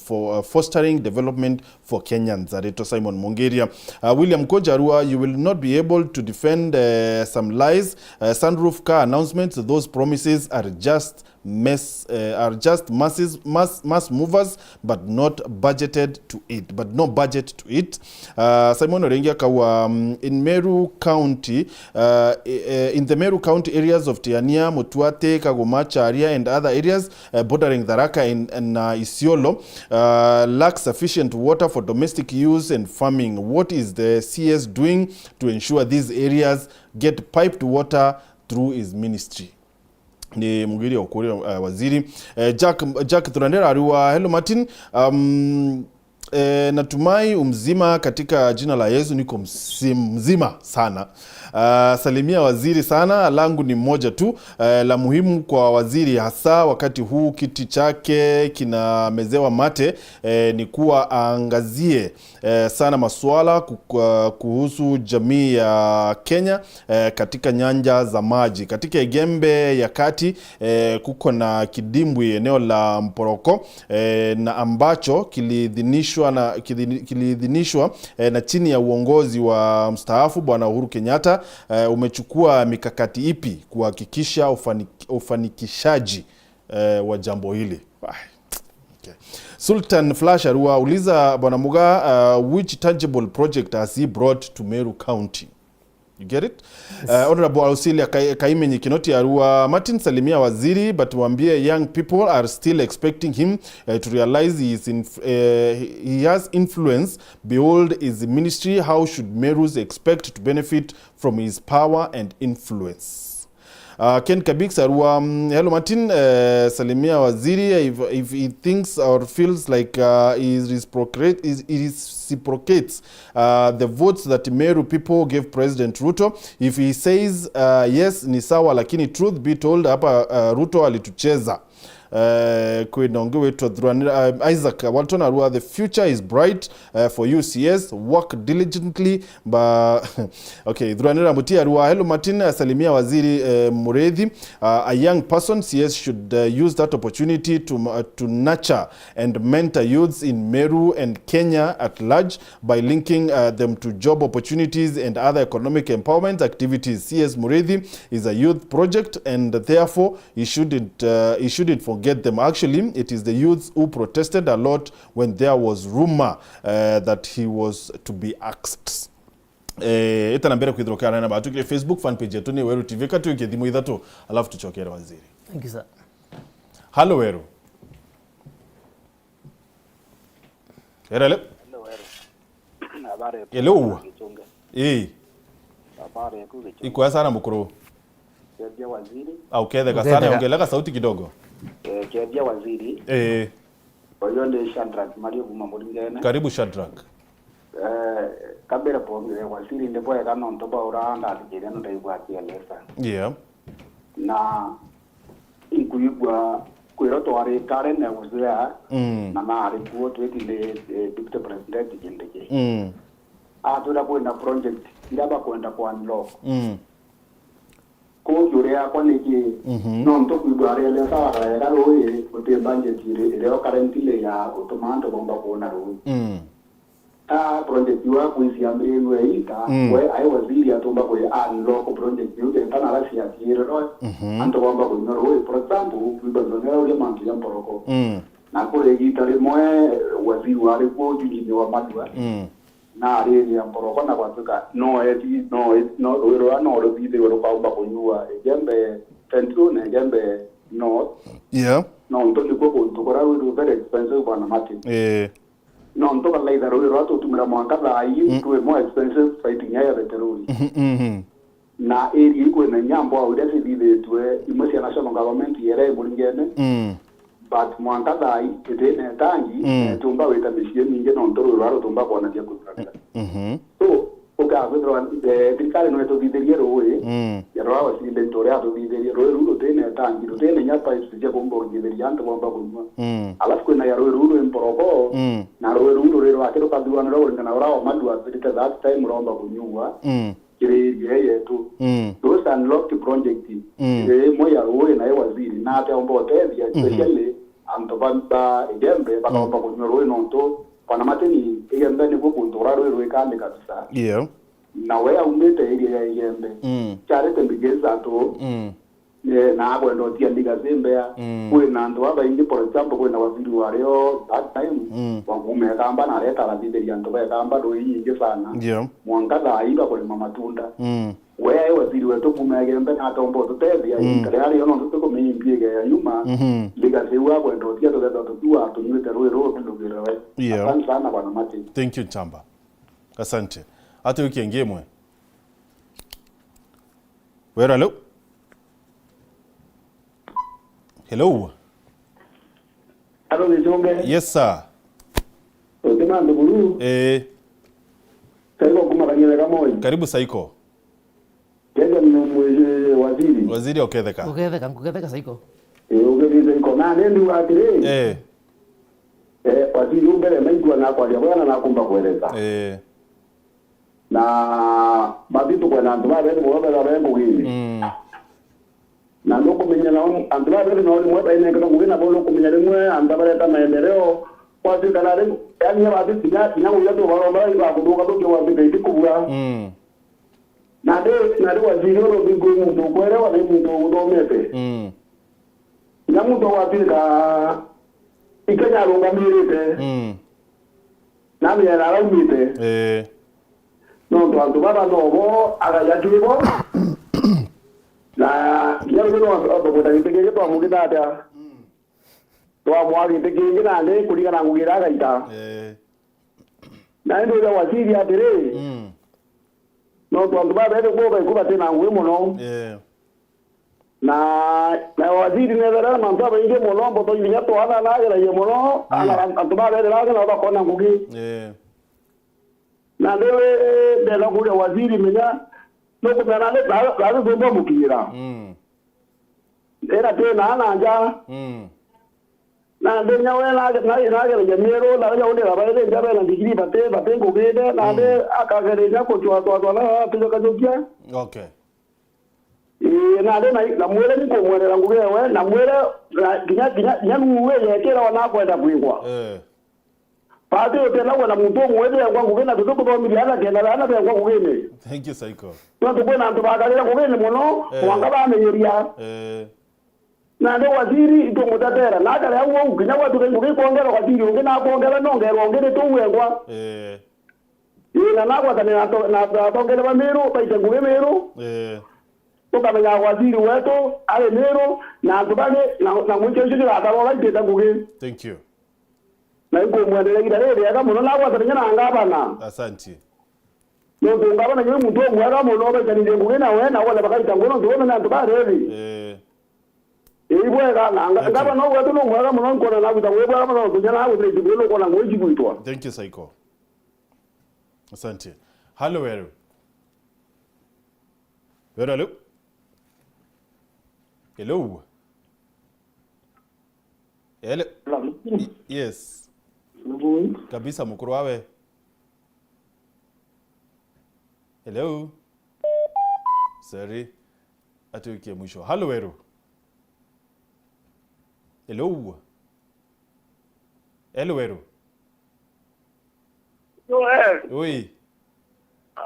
fostering development for Kenyans. Areto Simon Mongeria. William Koja Arua, you will not be able to defend some lies. Sunroof car announcements, those promises are just mass movers, but not budgeted to it. No budget to it. Simon Orengia Kawa, in Meru County, in the Meru County areas of Tiania, Mutuate, Kagomacha area, and other areas bordering Tharaka and Isiolo, lack sufficient water for domestic use and farming. What is the CS doing to ensure these areas get piped water through his ministry? Ni Mugiri Okori waziri. Jack Turandera Arua, hello Martin. Natumai umzima katika jina la Yesu, niko mzima sana. Salimia waziri sana, langu ni moja tu. La muhimu kwa waziri hasa wakati huu kiti chake kinamezewa mate, ni kuwa aangazie sana masuala kuhusu jamii ya Kenya katika nyanja za maji. Katika Igembe ya kati kuko na kidimbwi eneo la Mporoko na ambacho kilidhinishwa na chini ya uongozi wa mstaafu Bwana Uhuru Kenyatta. Umechukua mikakati ipi kuhakikisha ufanikishaji wa jambo hili? Okay. Sultan Flash Arua uliza Bwana Mugaa, which tangible project has he brought to Meru County? You get it? Yes. Honorable Ausilia Kaimenyi Kinoti Arua, Martin salimia waziri, but wambie young people are still expecting him to realize he has influence. Behold his ministry. How should Merus expect to benefit from his power and influence? Ken Kabix Arua, hello Martin, salimia waziri, if he thinks or feels like he reciprocates the votes that Meru people gave President Ruto. If he says yes ni sawa, lakini truth be told hapa Ruto alitucheza. Isaac Walton Arua, the future is bright for UCS, work diligently. Okay, Dhuranira Mutia Arua, hello Martin, salimia waziri Muredhi. A young person, CS should use that opportunity to nurture and mentor youths in Meru and Kenya at large by linking them to job opportunities and other economic empowerment activities. CS Muredhi is a youth project and therefore he shouldn't forget them. Actually, it is the youths who protested a lot when there was rumor that he was to be axed. Ita nambere kuidrokana na batu kile Facebook fan page yetu ni Weru TV katu ikidhimu idhato alafu tuchokera waziri. Thank you sir. Hello Weru. Hello Weru. Habari. Hello. Habari yako Gichunge. Iko sana mkuru. Kebia waziri. Au kedeka sana ongeleka sauti kidogo. Kebia waziri. Oyonde Shadrack Mario Bumamulingene. Karibu Shadrack. Kabera pombe waziri ndipo yakano ntoba uranda atikire no ndaigwatia lesa. Yeah. Na ikuyibwa kuiroto ari Karen na uzira na mari kuo twetile deputy president jindeke. Atula kwenda project iraba kwenda kwa unlock. Ko yure akwa niki no nto kuibwa ari lesa ara roye ote budget ile currently ya automando bomba kuona roye. Project yuwa kuisiambire yuwa we ai waziri atomba kwe unlock project yuke ntana rasi ya tire roy anto bomba kwe noro for example kubazonera ule mantu ya mporoko na kule gitare moe waziri wale kwa jujini wa madwa na riri ya mporoko na kwatuka no wero no ro bide wero kwa ba kunyua egembe central na egembe north no ntoni ko tukora wero very expensive bana mati no ntoka laida wero to tumira mwanga dai to more expensive fighting ya terrorist na eri iko na nyambo au desi bide tuwe imosia national government yere mulingene but mwanga dai tene tangi tumba weta mishie minge no ntoro raro tumba kona dia kutraka so oka vedro de kale no to viderie roe ya roa si lentore ato viderie roe rulo tene tangi tene nyapa isije kombo viderie anto bomba kunwa alafu kuna ya roe rulo emporoko na roe rulo rero akero kadua na roe na roa madua vidita that time romba kunywa kireye tu those unlocked project moya roe na waziri na ate ombo tebia especially antobamba egembe bakaomba kunyoro nonto pana mateni egembe ni kukuntora roe kande kabisa na wewe umete ile ya egembe chare tembigeza to na agwendo tia ndiga zembe ya kwena ndo aba indi for example kwena waziri wareo that time wangume kamba na leta la bideli ndo ba kamba do yingi sana mwangada aiba kwa matunda wewe waziri wetu kumegembe na tombo tutebia kale ali ono tuko mimbiege ya nyuma ndiga sewa kwendo tia to to tuwa tunywete roe ndo girewe asante sana bwana Martin. Thank you Chamba, asante. Hata ukiengemwe where hello. Hello. Hello, Gichunge. Yes, sir. Otema nduguru. Saiko kumakanyele kamoi. Karibu Saiko. Kega mwe waziri. Waziri oketheka. Oketheka Saiko. Oketheka Saiko. Na nendu atire. Waziri umbele maitwa na kwa bwana na kumba kueleza. Na mabitu kwa nandu ba bele mwobe la bele ngini. Na loko menya na antula bele na wale mweba ine kana ngina bolo kumenya lemwe andabaleta maendeleo kwa sisi kana leo yani ya basi sinya uyato wala mara iba kudoka to kwa bide itikubwa na de waziri ro bigo mtu kwelewa ni mtu udomete na mtu wapika ikanya longa mirete na mimi na raumite no to antubaba no agayakibo na yaro no abogota itege to amugida ata to amwari itege na le kulika na ngugira gaita na ndio ya waziri atire no to ndo baba ndo kwa kuba tena ngwe muno na waziri ne dara manta ba inge muno mboto yinya to ala la gara ye muno ala ndo baba ndo la na ba kona ngugi na ndio de la kule waziri menya no kumena le la zomba mukira era tena ananja na ndenya wena na ya mero la ya ule la baile jabe la digiri bate ngogede na de akagere nya ko twa la pizo kajokia na de na mwele ni ko mwele la ngogede we na mwele kinya nuwe yekera wana kwenda kuigwa Pati utela wana mtu mwede ya ngogede na tuko kwa miliana kenda ana ya ngogede. Thank you Saiko. Tuko na ndo bagalera ngogede muno wangaba amenyeria na ndo waziri ito mutatera na kale awo ukinya watu kenguke kuongera kwa tiri ungena kuongera nongero ongere to wengwa ina na kwa tani na tongera ba mero pa itenguke mero tukamenya waziri wetu ale mero na tubane na mwicho shikira atarola itenguke. Thank you. Na iko muendelea kidare ya kama na kwa tani na ngaba na asante no ngaba na nyewe mtu mwaka muno ba tani ndenguke na we na wala bakaita ngono ndo na tubare ibwega ngaba no wetu no mwega muno nkona na kuta webwa kama no kujana hapo ile jibelo kona ngoji kuitwa. Thank you Saiko. Asante. Hello Eru. Hello. Hello. Hello. Yes. Kabisa mukuru wawe. Hello. Sorry. Atuikie mwisho. Hello Eru. Hello. Hello, Eru. Oui.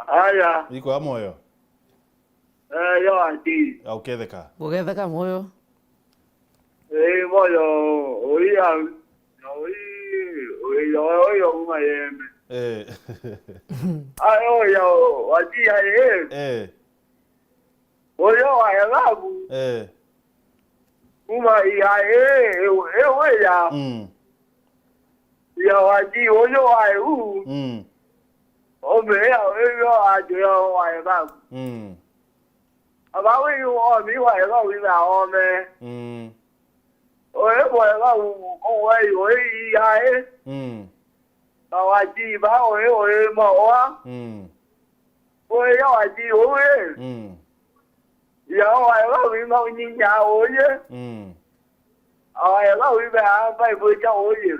Aya. Iko amoyo. Yo anti. Oketheka. Oketheka moyo. Moyo. Oya. Oya umayembe. Ayo yo wati aye. Oyo ayabu. Uma iae ewe ya. Ya wati oyo ayu. Obe ya oyo ajo ayabu. Abawe yo omi wa ayabu ina ome. Oye boy ba oye oye iae. Wati ba oye ma wa. Oye ya wati oye. Ya ayabu ina unyanya oye. Ayabu ina ba ibo ja oye.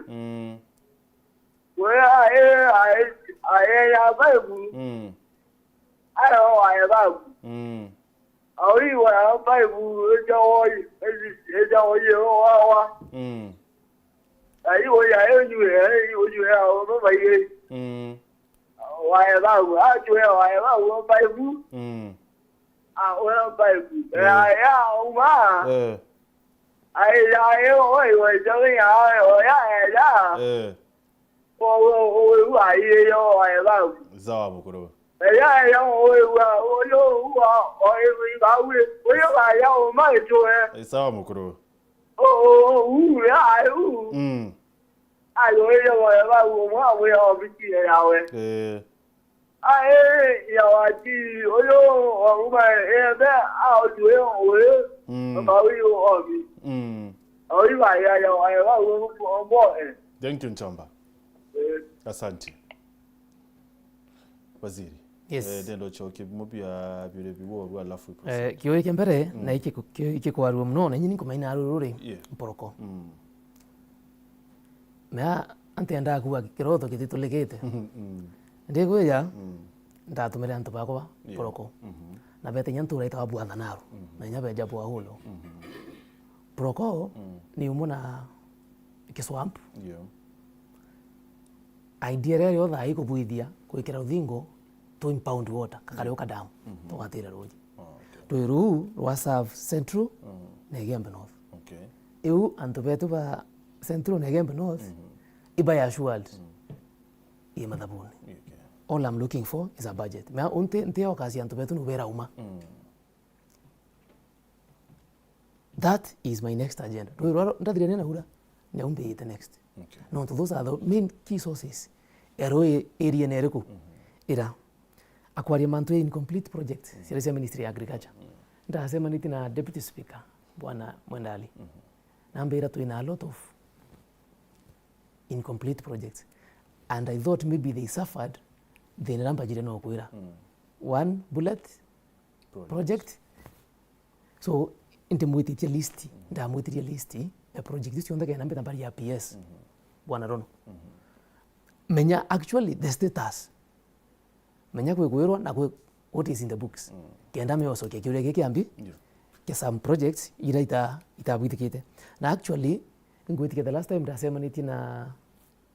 Oye aye ya ba ibu. Ayo ayabu. Awi wa ba ibu ja oye. Eja oye wa. Ayi oye oye o no ba ye. Wa ayabu ajo ayabu ba ibu. Oya ba ibu. Ya uma. Aye oye jo ya oya. O aye yo ayabu. Sawa mukuru. Ya oye ba we. Oye ba ya o ma jo Sawa mukuru. Ya ayo yo ba wo mo we o bi ti ya we. Ya wa ti oyo o ma be a o ju o ba we o bi. Oyi ba ya wa wo mo Thank you Nchamba. Asante. Waziri. Yes. Dendo choke mubya bire biwo rwa lafu. Kiyo kembere na iki kwa ruo mno na nyini kumaina arurure mporoko. Mea ante anda kuwa kiroto kititulikite. Ndego ya ndatumire antu bakwa mporoko. Na bete nyantura ita bwana naro. Na nyabe jabu wa hulo. Mporoko ni umuna kiswamp. Idea rero tha iko buithia kwikira uthingo to impound water kakareo kadamu to gatira roji to ru rwa serve central na Gembe North eu antu betu ba central na Gembe North iba ya assured i madhabuni. All I'm looking for is a budget. Me unte okazi antu betu no bera uma. That is my next agenda. To ru ndathire nena hura ne umbe ite next. No, those are the main key sources. Ero area nereku ira akwaria mantu incomplete project serisia Ministry ya Agriculture. Ndasema niti na Deputy Speaker Bwana Mwendali. Nambira tu ina a lot of incomplete projects and I thought maybe they suffered the namba jire no kuira. One bullet project. So intemwiti list ndamwiti list a project this yonda kana mbeta bari ya PS. Bwana Rono. Menya actually the status. Menya kwirwa na what is in the books. Kenda me also kekure kekiambi. Ke some projects ita bwitikite. Na actually ngwitikite the last time ndasema niti na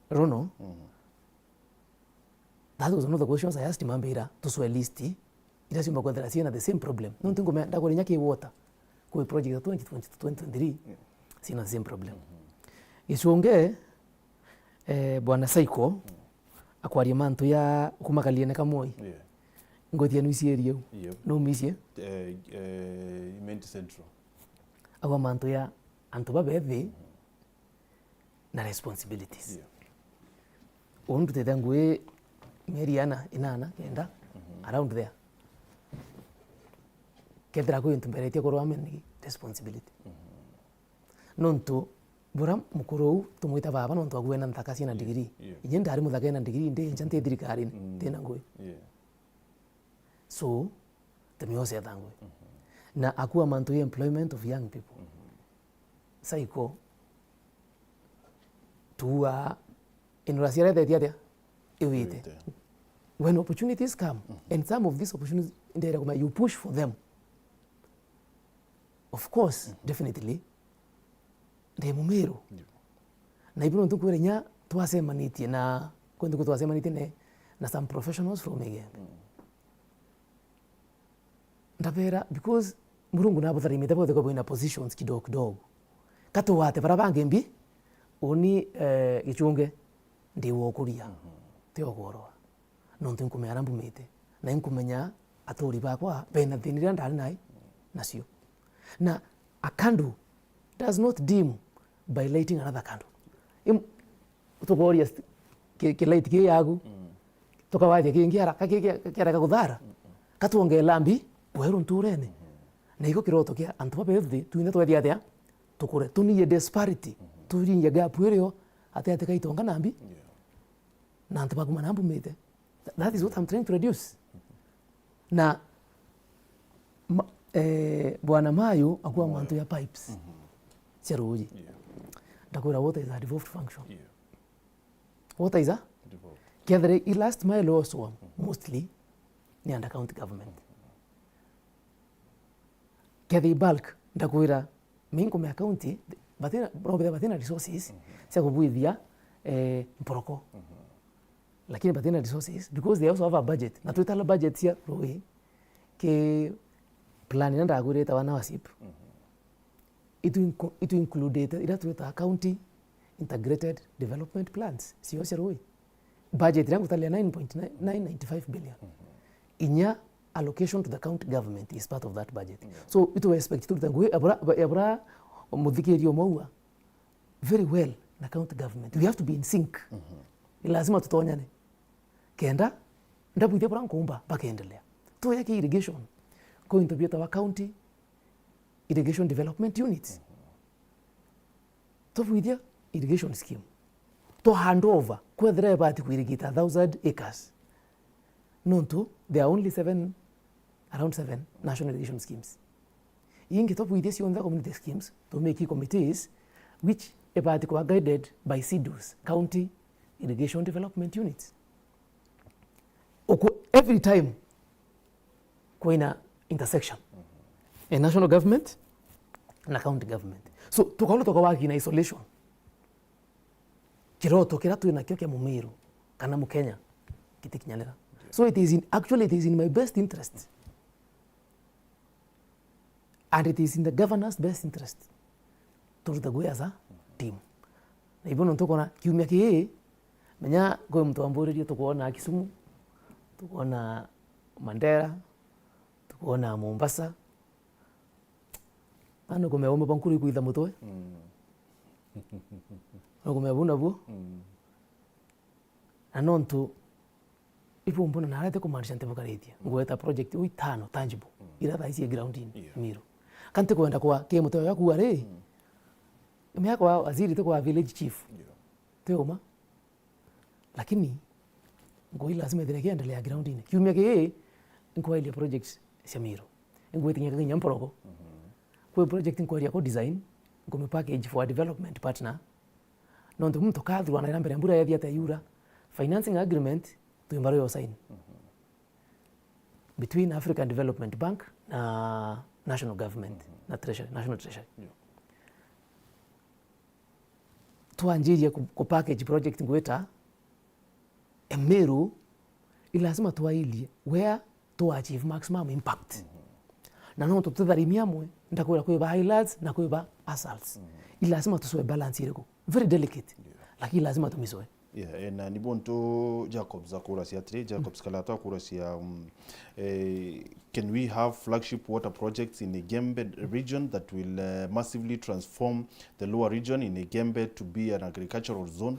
Rono. That was one of the questions I asked him ambira to so list. Ita simba kwa thelathini the same problem. Nuntingo me ndakore nyake water. Kwa project ya 2020 to 2023 sina the same problem. Gichunge Bwana Saiko akwaria mantu ya kumakalie ne kamoi. Ngothia nuisi area. No misie. Imenti central. Awa mantu ya antu babethi na responsibilities. Ondu tetangwe meriana inana kenda around there. Kedra ko intumberete ko rwameni responsibility. Nonto bora mukuru tumwita baba nonto agwena ntakasi na degree. Inye ndari muthake na degree nde njante thirikari tena ngwe. So temiose thangwe. Na akuwa mantu ya employment of young people. Saiko tuwa inurasiara tetia iwite. When opportunities come and some of these opportunities you push for them. Of course, definitely. De mumero. Na ibino ntukure nya twasemanitie na kwenda kutwasemanitie ne na some professionals from Gembe. Ndapera because Murungu nabo tharimite bothe ko in positions kidogo. Kato wate para bangembi oni gichunge ndi wokuria. tio goroa nontu nkumenya rambumite na nkumenya atori bakwa bena thinira ndari nai nacio na a candle does not dim by lighting another candle tukoria light ki yagu tukawathia kingi haraka kiareka guthara katuonge lambi bweru nturene na iko kiroto kia antu babethi tuine twethia atia tukure tuniye disparity turinye gap irio atia tikaitonga nambi na antu bakuma nambumite. That is what I'm trying to reduce. Na bwana Mayu akuwa mwantu ya pipes cia ruji ndakwira water is a devolved function. Water is a devolved. Kiathere I last mile also mostly ni under county government. Kiathere bulk ndakwira minko me county batina resources cia kubuithia mporoko. Lakini batina resources because they also have a budget. Na tuitala budget cia rui ke plan ina ndagurita wana wasip. It included ila tuita county integrated development plans. Sio cia rui. Budget yangu talia 9.995 billion. Inya allocation to the county government is part of that budget. So it was expected to go abra mudhikirio maua very well na county government. We have to be in sync. Lazima tutonyane. Kenda ndabuithia bora nkumba bakendelea. Tuya ki irrigation going to be at our county irrigation development units. Tubuithia irrigation scheme. To hand over kwethre bati kuirigita 1000 acres. Nonto there are only around 7 national irrigation schemes. Inge tubuithia si on the community schemes to make committees which ebati kwa guided by CDUs, county irrigation development units. Every time kuna intersection a national government na county government. So tukaulo waki in isolation. Kiroto kira tu na kio kia Mumiru kana Mukenya kitikinyalera. So it is in my best interest. And it is in the governor's best interest to rutague as a team. Na ibono tukona kiumia ki menya go mtu amburirio tukuona Kisumu, tukuona Mandera, tukuona Mombasa. Ano kumeomba bankuri kuitha mutwe. No kumebuna bu. Anontu ipo mbona na harate kumanisha ntebukaretia. Ngweta project ui 5 tangible. Ila thaisi ground in Miru. Kante kwenda kwa ke mutwe yaku are. Imya kwa waziri to kwa village chief. Teoma. Lakini ngoi lazima endelea ground in. Kiumia ke ngoi ile projects cia Miru. Ngoi tinya kanya mporoko. Kwa project ngoi ya design ngome package for a development partner. Nonto mtu kadru anarambere mbura ya thia yura financing agreement to imbaro yo sign. Between African Development Bank na national government na treasury, national treasury. Tuanjiria ku package project ngweta Emeru ilazima tuailie where to achieve maximum impact. Na no tutharimia mwe ndakwira kwiba highlights na kwiba assaults. Ilazima tuswe balance irego. Very delicate. Lakini lazima tumisoe. Yeah, na nibonto Jacobs akura sia 3 Jacobs kalata akura sia can we have flagship water projects in Igembe region that will massively transform the lower region in Igembe to be an agricultural zone?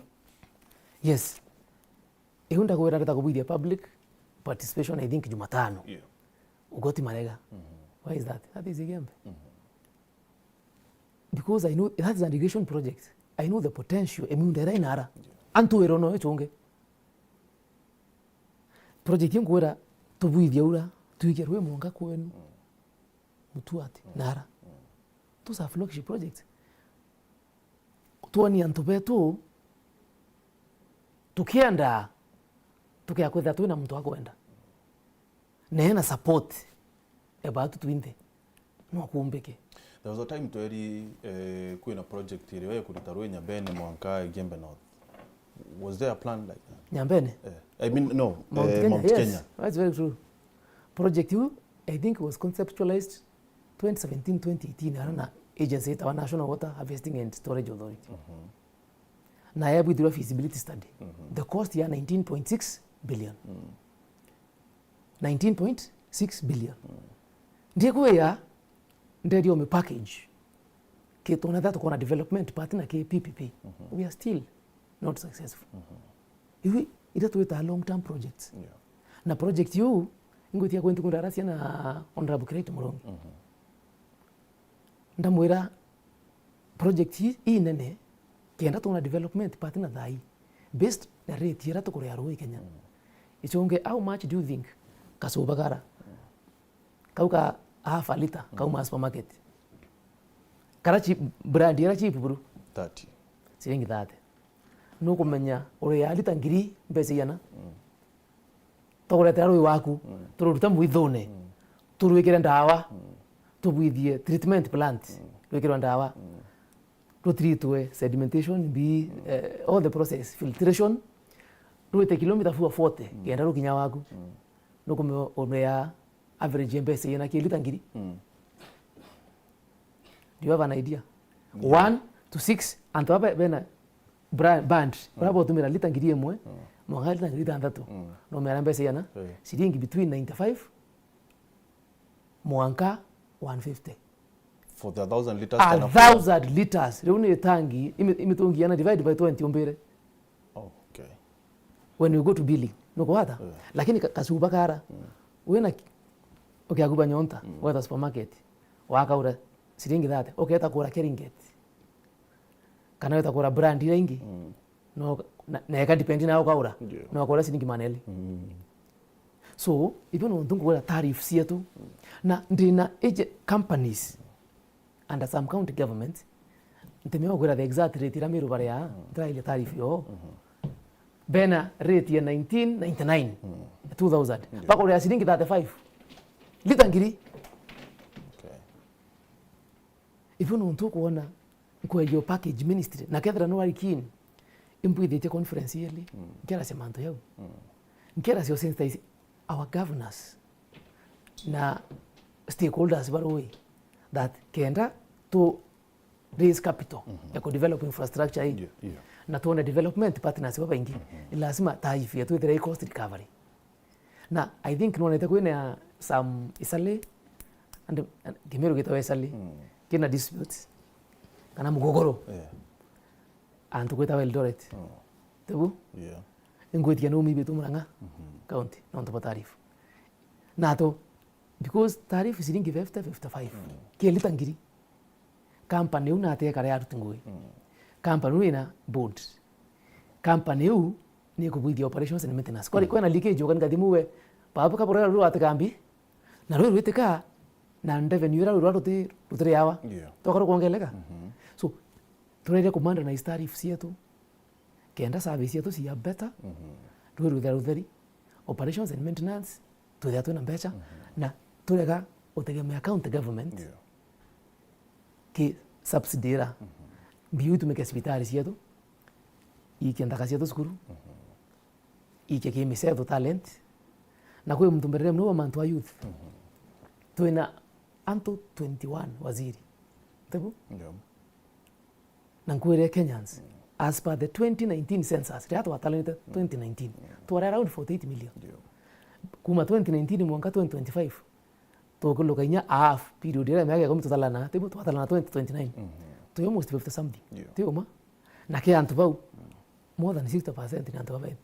Yes. Ehunda kwera kubuithia public participation I think Jumatano. Yeah. Ugoti Marega. Why is that? That is Igembe. Because I know that is an irrigation project. I know the potential emundera inara. Antu erono echonge. Project yangu tubuithia ura tuigerwe monga kwenu. Mutuati nara. Those are flagship projects. Tuani antu betu tukienda tukiakwetha tuina mtu akwenda. Nena support about twinte. No kumbeke. There was a time tweri kuina project ile ya kuritarwe Nyambene mwanka Igembe North. Was there a plan like that? Nyambene? I mean no, Mount Kenya. Mount Yes, Kenya. that's very true. Project U, I think was conceptualized 2017-2018 arana agency our National Water Harvesting and Storage Authority. na yabu ithira feasibility study. The cost ya 19.6 billion. 19.6 billion. Ndiye kuwe ya ndio me package. Kitu na that kuna development partner ke PPP. We are still not successful. Hivi itatuita long term projects. Na project yu ngutia kwentu kundarasi na honorable create Murongi. Ndamwira project hii nene kenda tuna development partner thai based na rate yara to korea roi Kenya. Ichonge how much do you think kasubagara kauka half a liter kauma supermarket karachi brand yara cheap bro 30 siringi 30 no kumenya ore ya liter ngiri mbese yana togore taro waku tururuta muithone turuikira ndawa tubwithie treatment plant wikirwa ndawa to treat sedimentation be all the process filtration ruite kilometer 40 kenda rukinya waku no kume ya average mbese yana kilita ngiri. Do you have an idea? 1 to 6 and to bena band bravo tumira lita ngiri emwe mwa lita ngiri tandatu no mera mbese yana siringi between 95 mwanka 150 for the 1,000 liters. 1,000 liters. Reuni tangi imitungi yana divide by 20 ombere. Okay. When you go to billing, no kwata. Lakini kasuba kara. Wena okay aguba nyonta, weta supermarket. Waka ura siringi that. Okay eta kura keringet. Kana eta kura brand ingi. No na eka depend na ukaura. No akora siringi maneli. So, even on tungu wala tariff yetu na ndina companies under some county government ntemeo gwira the exact rate ira miru baria ndra ile tariff yo bena rate ya 1999 2000 pako ya siringi 35 lita ngiri. Even on tungu wana kwa your package ministry na kethra no wali keen impuithite conference yeli nkera semanto yao nkera sio sense our governors na stakeholders baroi that kenda to raise capital ya ku develop infrastructure hii na tuone development partners baba ingi lazima taifa yetu ithire cost recovery na I think no nete kwina some isale and kimero gitawe isale kina disputes kana mugogoro antu kwita Eldoret tebu ngwetia no mibe tumuranga county na ndo tarifu nato because tarifu siringi 55 kelita ngiri company una ate kare aruti ngui company ina board company u ni ko with operations and maintenance kwa na leakage okan gadimuwe papa ka porera ru atkambi na ru witeka na revenue ra ru rote rutre yawa to karo kuongeleka so turere commander na tarifu yetu kenda service yetu si ya better rutheri operations and maintenance tuthia na mbeca na turega utegemea county government ki subsidiera biu tumeke hospitali yetu ikienda kazi yetu skuru ikeke miseto talent na kwa mtu mbere mno mantu wa youth tuina anto 21 waziri tebu na nkuere Kenyans as per the 2019 census riatu wa talent 2019 to around 48 million kuma 2019 mwaka 2025 to ko lokanya half period ira mega komi totalana tebu to talana 2029 to almost 50 something teuma na ke antu bau more than 60% ni antu babe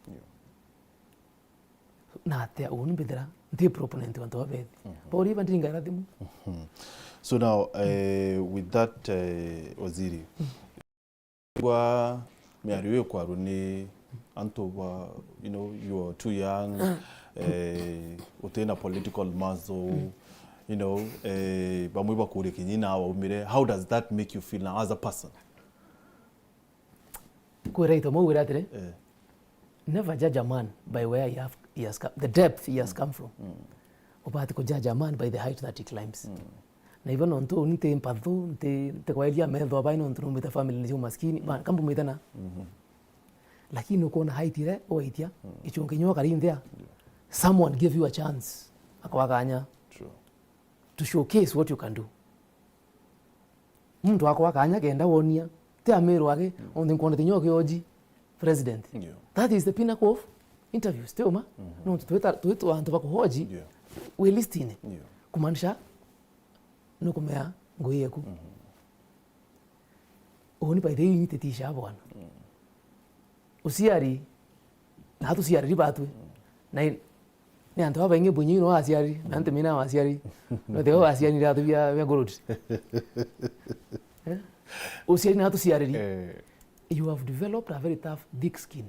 na te unu bidra the proponent antu babe pori bandinga radimu. So now with that waziri kwa miariwe kwa runi anto wa you are too young utena political muscle bamwiba kure kinyina wa umire. How does that make you feel now as a person? Kureito mo uratire never judge a man by where he has come, the depth he has come from. Obati ko judge a man by the height that he climbs. Na even on to nte empatho nte kwa elia medho abaino ntu mbita family ni maskini ba kambu mitana lakini uko na height ile oitia ichonge nyoka rindia someone give you a chance akawakanya to showcase what you can do. Mtu akawakanya kenda wonia te amero wake on the kona tinyoke oji president. That is the pinnacle of interviews. Teoma, no tuwetu wantu bakuhoji we listine. Kumanisha nukumea ngoi yeku. Oni pa idei ni tetisha bwana. Usiari na hatu siari ribatu. Na ni antu aba inge bunyi no asiari, na ante mina asiari. No deo asiari ratu bia gorod. Usiari na hatu siari. You have developed a very tough thick skin.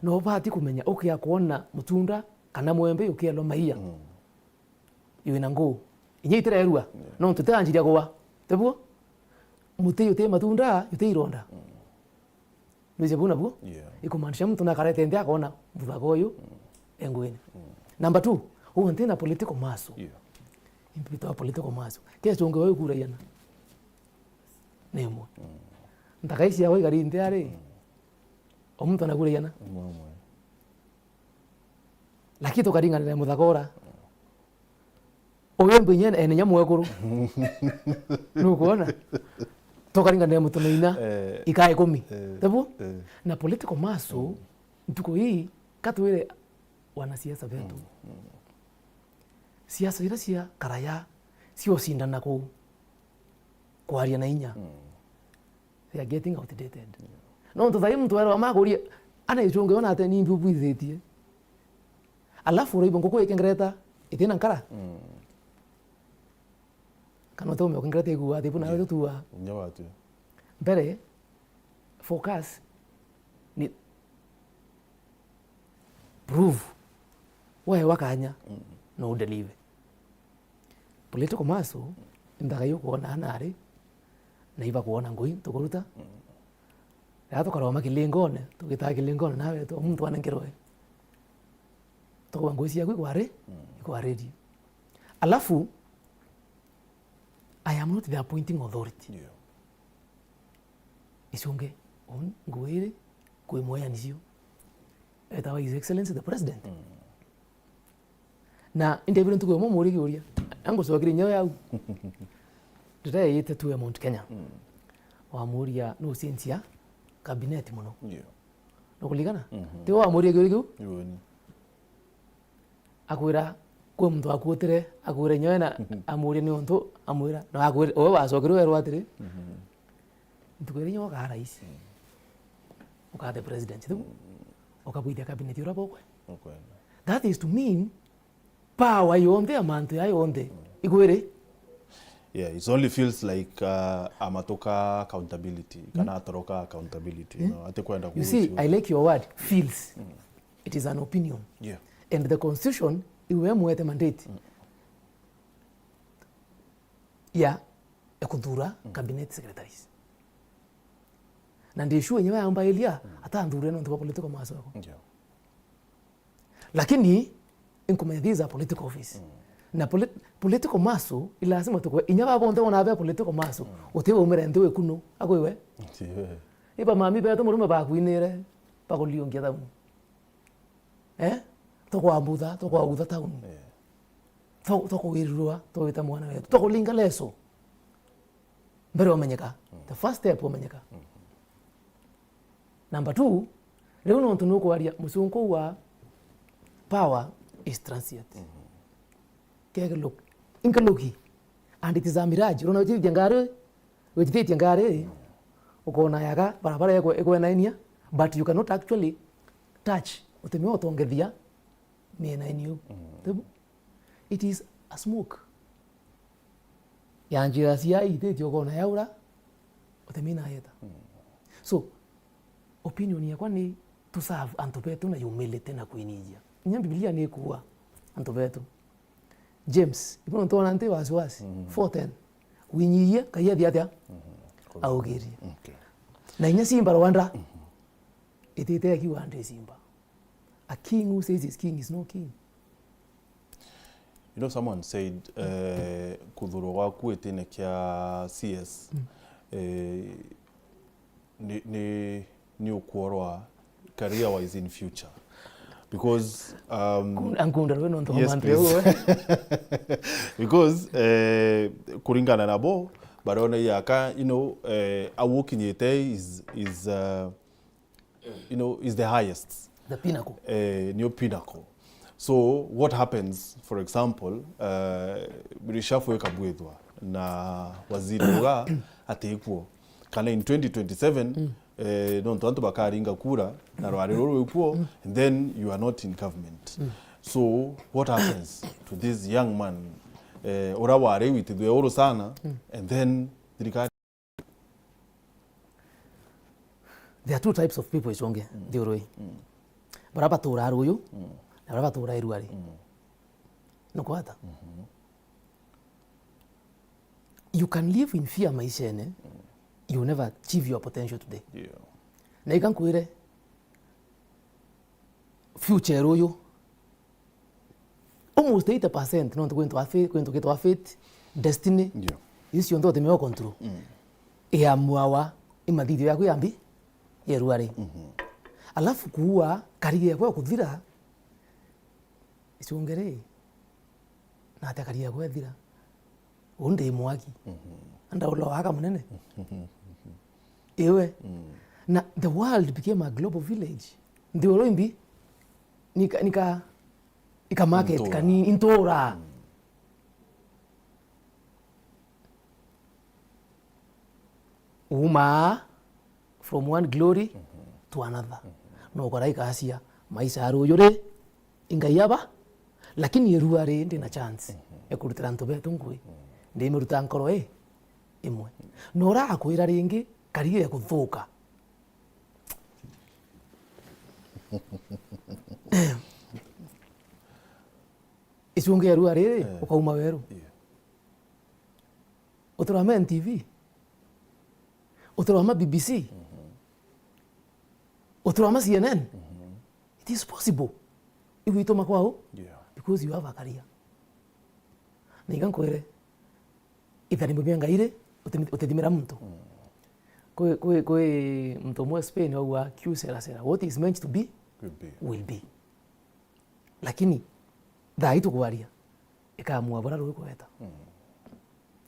No bahati kumenya okia kuona mutunda kana mwembe okia lo maia. Iwina ngo. Inye itira erua. No tutanjiria gowa. Tebuo? Muti yote matunda yote ironda. Nuje buna buo? Ikumanisha mtu na karete ndia kuona muthagoyo engwini. Number 2, uonte na political maso. Impito political maso. Kesho ungewe kura yana. Nemo. Ntakaisi yawe gari ntiare. Omuntu anagure yana. Lakini tokaringa na muthagora. Oyembe nyene ene mwekuru. Nukuona? Tokaringa na mutu ina ikae 10. Tabu? Na political maso ntuko hii katwire wanasiasa betu. Siasa ira cia karaya sio sindana ku kwaria na inya. They are getting outdated. No to thai mtu wera maguria ana ichunge ona ate ni mbubu ithetie. Alafu roibo ngoko ikengreta itina nkara. Kana to me kengreta igua tipu na tuwa. Nyawatu. Mbere focus ni prove wewe wakanya no deliver. Political maso ndagayo kuona nari na iba kuona ngoi tukuruta. Rato karoma kilingone tukita kilingone nawe to mtu anangeroe. To ngoi cia kware iko ready. Alafu I am not the appointing authority. Isunge on ngoi kwe moya nisio. Eta His Excellency the President. Na interview ntuko mo muri giuria. Ango so kiri nyayo yau. Today yete tu Mount Kenya. Wa muria no sentia cabinet muno. No kuligana. Te wa muria giuria. Akwira kwa mtu akutere akwira nyayo na amuria ni onto amwira. No akwira o wa so kiri werwa atire. Ntuko ri nyayo ka rais. Uka the president tu. Okabuidia cabinet yurabo. Okay. That is to mean power yonde amantu yonde. Igwere. Yeah, it only feels like amatoka accountability. Kana atoroka accountability. You know, atekwenda you see, I like your word, feels. It is an opinion. Yeah. And the constitution, iwe muete mandate. Ya ekudura cabinet secretaries. Na ndiye shuwe nyewe amba ilia hata ndure no political maso yako. Lakini inkumenya these are political office. Na political maso ilazima tukwe inyaba bonde ona abe political maso otewe umerende we kuno akoiwe. Iba mami beto murume ba kwinire ba kuliongia tamu. Toko abuda tamu. Toko wirua to wita mwana wetu. Toko linga leso. Mbere omenyeka. The first step omenyeka. Number 2, leo no ntunuko waria musunko wa power is transient. Kege look. Inka looki. And it is a mirage. Rona uti jangare, uti jangare. Ukona yaka barabara yako eko enainia, but you cannot actually touch. Utemeo tongethia me enainio. It is a smoke. Yanjira sia ite ukona yaura. Utemina yeta. So opinion ya kwani to serve antopetu na humility na kuinijia. Nya Biblia ni kuwa antopetu. James, ipo ntona nte wasiwasi 4:10. Winyiye kaya diatia. Augeria. Okay. Na inya simba Rwanda. Itete akiwa ande simba. A king who says his king is no king. You know, someone said kudhuru waku etene kia CS ni ukuorwa career wise in future because yes, because kuringana nabo barona yaka you know awokinyete is you know, is the highest. The pinnacle. New pinnacle. So what happens, for example, Birishafu Kabwethwa na Waziri Mugaa ateikuo. Kana in 2027, no ntantu bakaringa kura na rwarero ikuo, and then you are not in government. So what happens to this young man? Ora ware witithwe oro sana, and then thirikari. There are two types of people Gichunge, Thioroi. Baraba tura ruyu, na baraba tura Rwari. Nuko hata. You can live in fear maisha ene, you will never achieve your potential today. Yeah. Na ikankwire future ruyu almost 80% no going to get faith, destiny. Yeah. Isi ndo temeo control. Ya muawa imadithio yaku yambi ye Rwari. Alafu kuua career yako kuthira Gichunge na ata career yako thira unde mwaki anda ulo haka munene ewe na the world became a global village ndio roimbi nika market kani intora uma from one glory to another. No korai kasia maisha aruyore ingayaba lakini Rwari ndi na chance ekurutira ntobe tungui ndi miruta nkoro imwe nora akwira ringi career kuthuka Gichunge Rwari ukauma weru uturama NTV uturama BBC uturama CNN. It is possible if we toma kwao because you have a career. Na ikankwire ithari mbianga ile utethimira mtu kwe mtu mwa Spain au Q sera what is meant to be will be. Lakini dhaitu kuwaria ikamua bora ruko weta.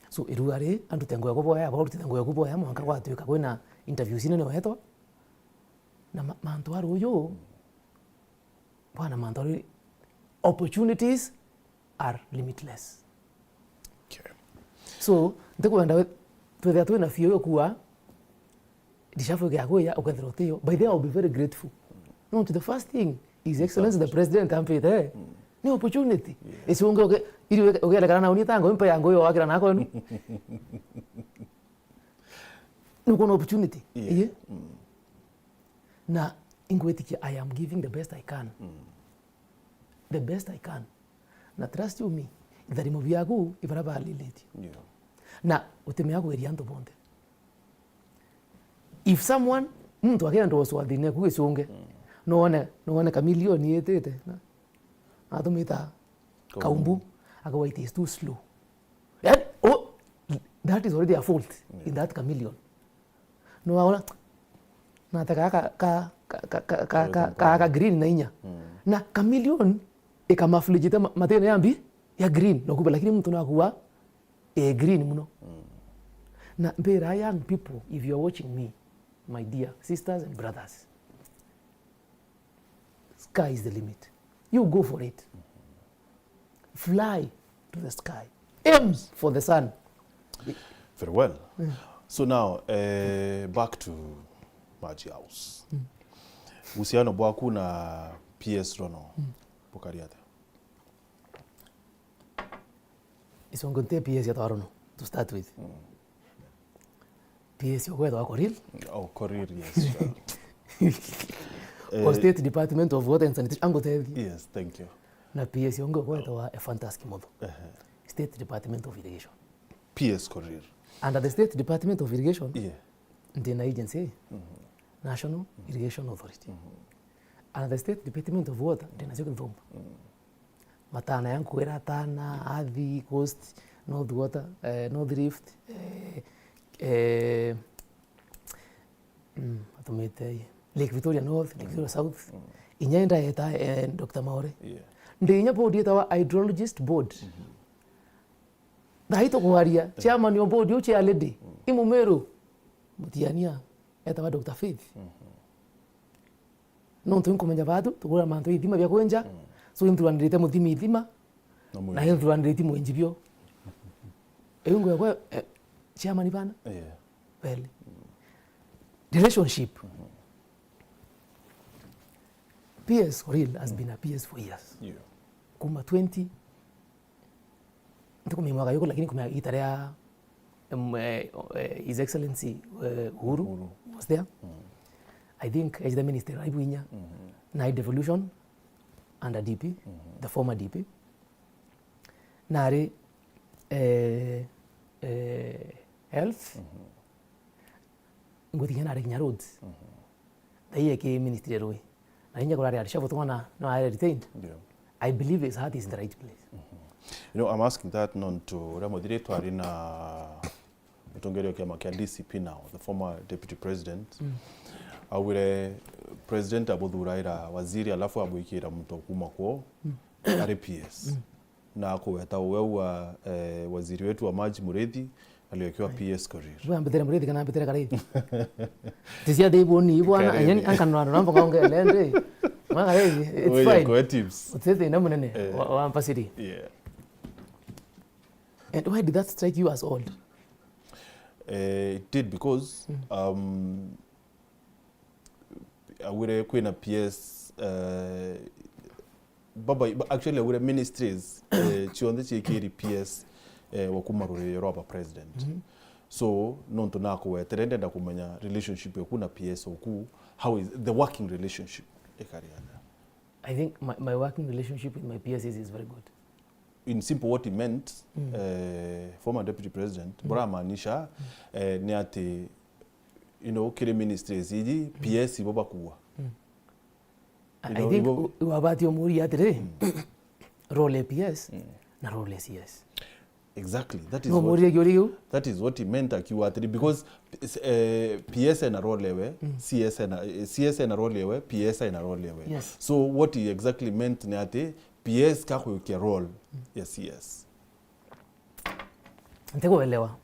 So Rwari andu tengo yako boya bora tengo yako boya mwanka kwa tuika kwena interviews ine weto na mantu aruyo bwana mantu opportunities are limitless. Okay. So ndekwenda twethe twina fio kuwa dishafu yako ya ukathrotio by the way I'll be very grateful. No, to the first thing His Excellency the President ampete ni opportunity. Gichunge okay ili ogera na unitango mpa yango yo wakira nako nu. Nuko no opportunity. Yeah. Na ingwetiki I am giving the best I can. The best I can. Na trust you me. Ithari mubi yaku ibaraba liliti. Yeah. Na uteme yaku erianto bonde. If someone mtu akenda oswathine ku Gichunge no one kamilioni yetete na atumita kaumbu akawa it is too slow. And, that is already a fault in that chameleon. No waona nataka ka green na inya na chameleon ikamafligita matene yambi ya green no kubala lakini mtu nakuwa green muno. Na mbera young people, if you are watching me, my dear sisters and brothers, sky is the limit. You go for it. Fly to the sky. Aim for the sun. Very well. So now, back to Maji House. Uhusiano bwaku na PS Rono Bukariate. Isongonte PS ya Rono to start with. PS yo kwedo akoril. Oh, Korir, yes. Or State Department of Water and Sanitation. Ango tell you. Yes, thank you. Na PS yo kwedo a fantastic model. State Department of Irrigation. PS Korir. Under the State Department of Irrigation, Yeah. the agency, National Irrigation Authority. Under the State Department of Water, the National Thumb. Matana yangu era tana, Athi, Coast, North Water, North Rift, Lake Victoria North, Lake Victoria South. Inyaenda eta Dr. Maore. Yeah. Ndi inya board yeta wa hydrologist board. Daito kuharia chairman yo board yo chair lady. Imumero mutiania eta wa Dr. Faith. no ntu nkumenya batu tugura mantu ithima bya kwenja so inthuanirite muthimi ithima na inthuanirite mwenji byo eyungu yakwa chairman bana well relationship PS for real has been a PS for years kuma 20 ntukumenya mwaka yuko lakini kumenya itarea His Excellency Uhuru was there. I think as the minister Raibuinya na devolution under DP, the former DP. Nare health. Nguti nare kinya roads. Daiye ke ministry roi. Na inya kolari arishavu tona no I retained. I believe his heart is in the right place. You know, I'm asking that non to Ramodire Rina Mutongere Kiama Kia DCP now, the former deputy president. Awire president abodhuraira waziri alafu abuikira mtokuma kwa RPS. Na kuweta wewa waziri wetu wa maji Mureithi aliyekiwa PS career. Wewe ambetera Mureithi kana ambetera karibu. Tisia deibo ni ibwana yani ankanwa namba kaonge lende. Maka hivi it's fine. Kwa tips. Utete na munene wa ampasiri. Yeah. And why did that strike you as old? It did because awire kwena PS baba actually awire ministries chionde chikiri PS wakumarure roba president. So nonto nako weterende nda kumenya relationship yakuna PS oku how is the working relationship ekariana. I think my working relationship with my PS is very good. In simple what he meant, former deputy president, bora maanisha ni ati kile ministries iji PS iboba kuwa. I think wabati omuri atire role PS na role CS. Exactly. That is what he meant akiwa atire because PS na role lewe, CS na role lewe, PS na role lewe. Yes. So what he exactly meant ni ati PS kako yukia role ya CS. Ntego elewa.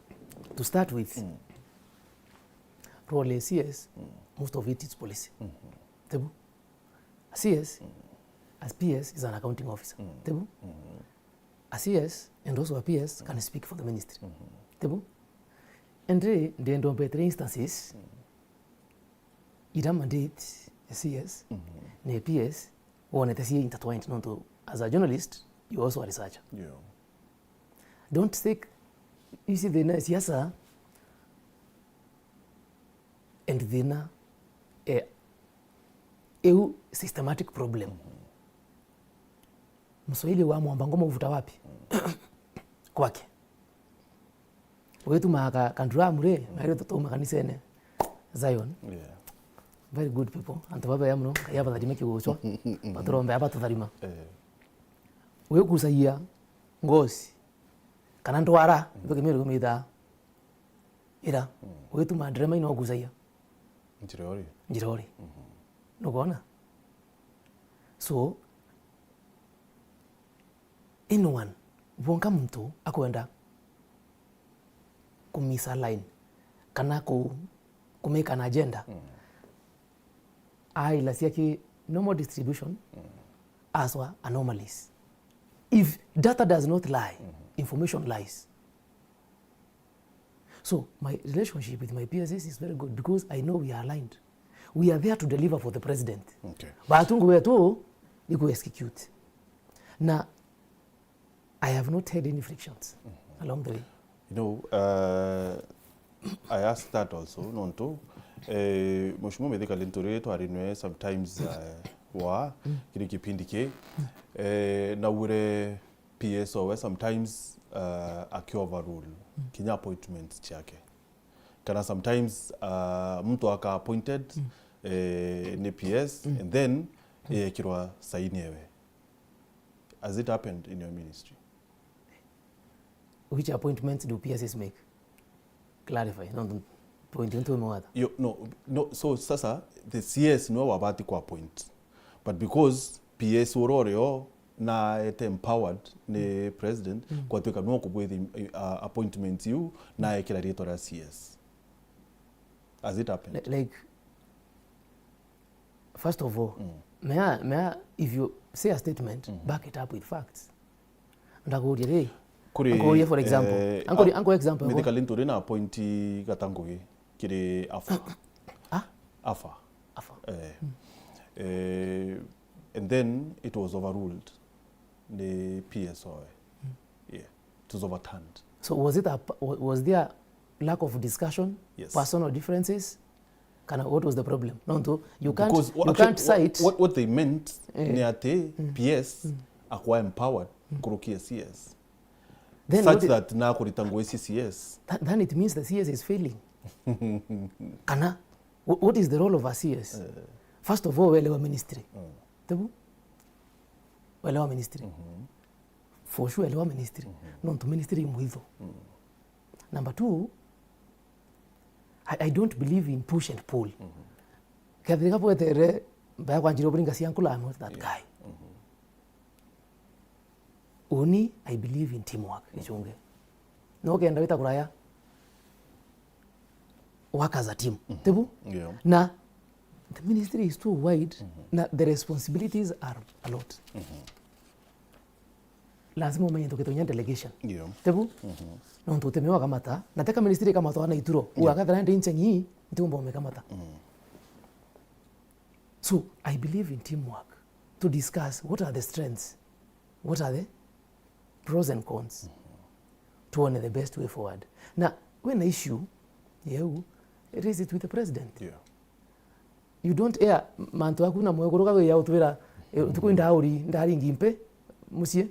To start with, role ya CS, most of it is policy. Tebu. A CS, as PS, is an accounting officer. Tebu. A CS, and also a PS, can speak for the ministry. Tebu. And then on better instances, ida mandate a CS, ne PS, one at a intertwined not to. As a journalist, you're also a researcher. Yeah. Don't take, you see the nice yes sir, and then a systematic problem. Mswahili wa mwamba ngoma uvuta wapi? Kwake. Wetu maka kandura mure, mairo toto makanisene Zion. Yeah. Very good people. Antobaba yamno, kayaba tadime kiwochwa. Patrombe aba tadharima. We kusaiya ngosi kana ndwara ibekemero kumida ira we tu madrema ino kusaiya njirori nugona so anyone bonka mtu akwenda kumisa line kana kumeka na agenda la siaki normal distribution aswa anomalies. If data does not lie, information lies. So my relationship with my PSS is very good because I know we are aligned. We are there to deliver for the president. Okay. But we to execute. Now, I have not had any frictions along the way. You know, I asked that also, nonto. Mheshimiwa Medeka Lintore to arinwe sometimes wa kile kipindi ke na ure PS or sometimes akiwa overrule kinya appointments chake kana sometimes mtu aka appointed ni PS and then kirwa saini ewe. Has it happened in your ministry? Which appointments do PSs make? Clarify. No, point into more. No. So sasa the CS no wabati kwa appoint, but because PS uroreo na ete empowered ne president kwa tuka no kubwe appointment you na ekilaritora CS. Has it happened? Like first of all, may I, if you say a statement, back it up with facts. Ndakuuria ri. Angoria for example. Ango example. Mithika Linturi na appointee Gatangugi kiri afa. Afa. And then it was overruled. The PSO. Yeah. It was overturned. So was there lack of discussion? Yes. Personal differences? What was the problem? No, you can't. Because you can't cite. What they meant niate PS akwa empowered kurukia CS. Then such that na kuritangwe CCS. Then it means the CS is failing. What is the role of a CS? First of all, welewa ministry. Tebu? Welewa ministry. For sure, welewa ministry. Non to ministry muhizo. Number two, I don't believe in push and pull. Kathika po etere, baya kwa njiro bringa siyankula, I'm not that guy. Only I believe in teamwork. Gichunge. No kenda wita kuraya. Work as a team. Tebu? Yeah. Na the ministry is too wide. Na the responsibilities are a lot. Lazima umenye tukitonya delegation. Yeah. Tebu? No tutemewa kamata. Nataka ministry kamata wana ituro. Uwakadha nende inche nyi ntumba umekamata. So I believe in teamwork to discuss what are the strengths, what are the pros and cons, to own the best way forward. Now, when the issue, raise it with the president. Yeah. You don't air mantu akuna mwekoroka we ya utwira tukuinda auri ndari ngimpe musie.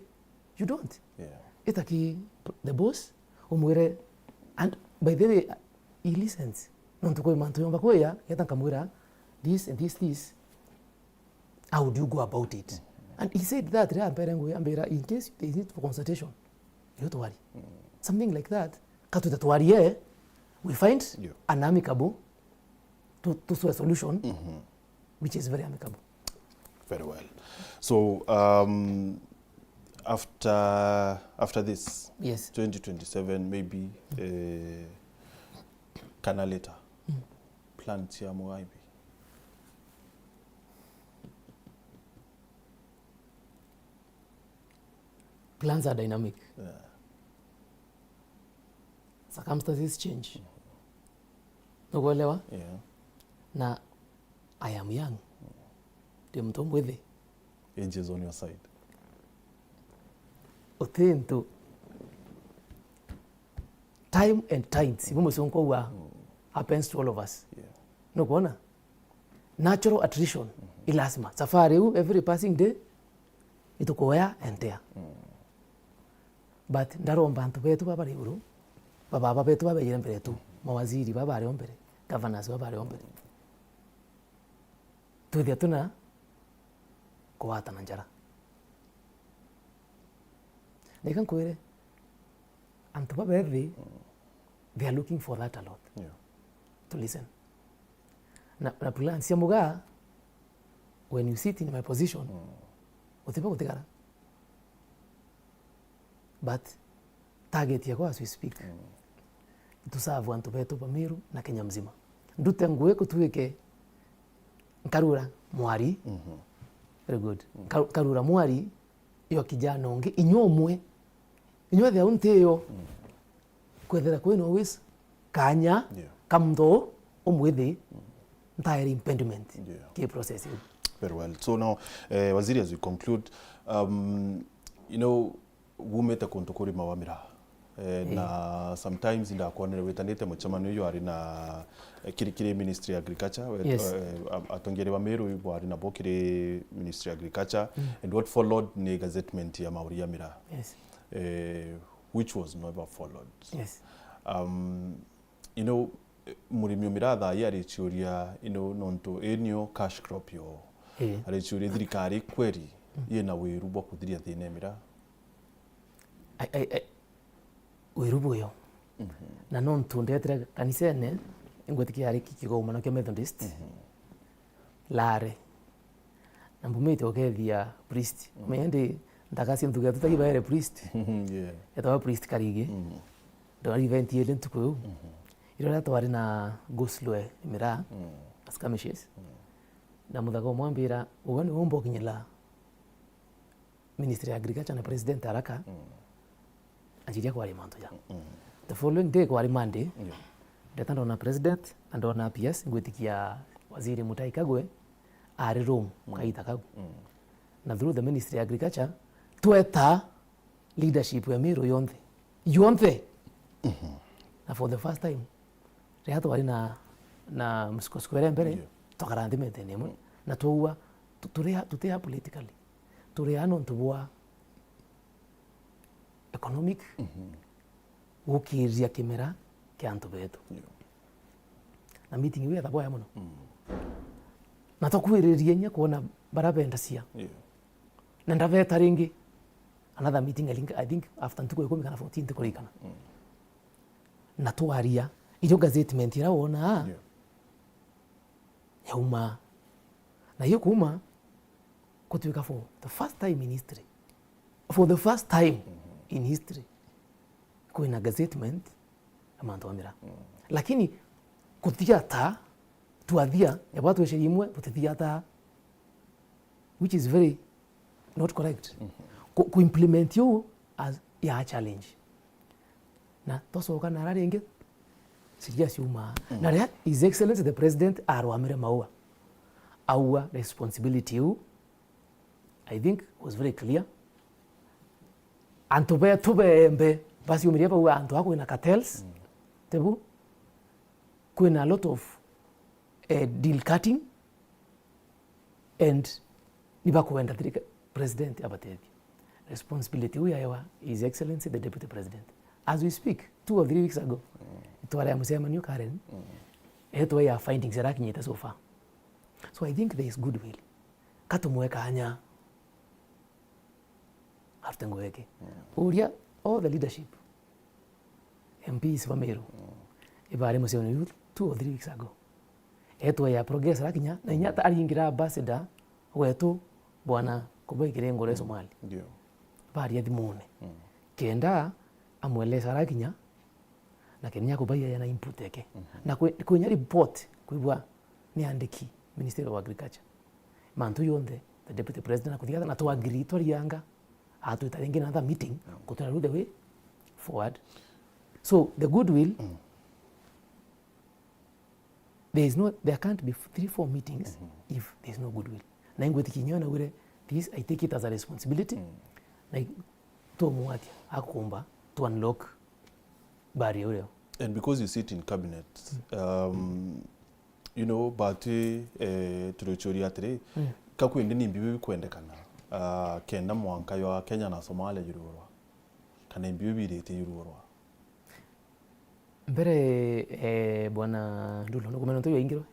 You don't. Yeah. Itaki the boss umwire, and by the way he listens. Nontuko mantu yomba kwa ya yatankamwira this and this. How would you go about it? And he said that in case there is need for consultation, you don't worry. Something like that. We find an amicable to a solution, which is very amicable. Very well. So after this, yes, 2027 maybe kana later, plans ya Mugaa. Plans are dynamic. Circumstances change. Nukuelewa? Yeah. Na I am young. Ndio mtombwethe. Age is on your side. Otento. Time and tides. Ibumo sonko happens to all of us. Yeah. Nukuona? Natural attrition. Ilasma. Safari every passing day ituko wear and tear. But ndaromba antu betu babari uru. Baba betu babere mbere tu. Mawaziri babari ombere. Governors babari ombere. Tuthia tuna kuwata na njara. Nekan kwere antu babere they are looking for that a lot. Yeah. To listen. Na plan cia Mugaa, when you sit in my position, utipa kutigara. But target yako as we speak, tusavu antu betu Pamiru na Kenya mzima. Ndute nguwe kutuweke nkarura mwari. Very good. Karura mwari yo kijana onge inyomwe. Inyothe unteyo. Kwethera kwino always kanya kamdo omwethe entire impediment ke process. Very well. So now, Waziri, as we conclude, you know, wumeta kontukuri mawamira. Na sometimes inda kwanere wetanete muchamano yo ari na kirikire Ministry of Agriculture. Yes. Atongere Pamiru yo ari na bokire Ministry of Agriculture. And what followed ni gazettement ya Mauri Yamira. Yes. Which was never followed. Yes. You know, murimi miratha yari churia, you know, nonto enyo cash crop yo. Ari churia thirikari kweri yena wiru bwo kuthiria thine mira. Wirubu yo. Na nonto ndetira kanisene ingwetikia ari kikigoma kya Methodist. Lare. Na mbumite okethia priest. Mende ndakasi mtuga tutakibaere priest. Yeah. Etawa priest karige. Ndo event yele ntuko. Irora twari na gosloe mira. Askamishes. na muthako mwambira uwe ni umbo kinyela Ministry of Agriculture na President haraka ajiria kwa manto ya the following day kwa Monday ndetando na President ando na PS ngwitikia Waziri Mutahi Kagwe ari Rome kaita kagu na through the Ministry of Agriculture tweta leadership ya miro yonthe na for the first time rehato wali na msikoskoere mbere tokarandi metene na tuwa tutea politically tureano ntubwa economic ukiria kimera kiantu betu na meeting iwe thabo ya muno na tokwiririe nya kuona barabenda cia na ndaveta ringi another meeting I think after ntuko 10 kana 14 tukurikana na twaria iyo gazettement ira wona yauma na hiyo kuma kutuika for the first time in history in history kuina gazettement amantu amira lakini kutiata tuathia ya watu weshe imwe kutiata which is very not correct ku implement you as ya challenge na tosoka na rarenge siria siuma na ria his excellency the president arwamire maua our responsibility you I think was very clear antobe tubembe basi umiria pa anto wako ina cartels tebu kuna a lot of deal cutting and niba kuenda president abatethi responsibility huya yawa his excellency the deputy president as we speak 2 or 3 weeks ago itwara ya musema new Karen eto ya findings era kinyeta so far so I think there is goodwill katumweka anya after ngweke uria all the leadership MPs Vamero ibare musema youth 2 or 3 weeks ago eto ya progress rakinya na inyata aringira ambassador wetu bwana kubaikire ngore Somali ndio bari athimone kenda amweleza rakinya na Kenya kubaiya yana input yake na kwenye report kuibwa ni andiki Ministry of Agriculture mantu yonde the deputy president akuthiga na to agree to rianga atuita ringi another meeting kutara the way forward so the goodwill there can't be 3-4 meetings if there's no goodwill na ingweti kinyona ure this I take it as a responsibility like to muatia akumba to unlock barrier ure and because you sit in cabinet you know but turochori atre kakwende nimbi bikwendekana kenda mwanka yo Kenya na Somalia yururwa kana imbi birete yururwa mbere bwana ndulo no kumeno to ingiro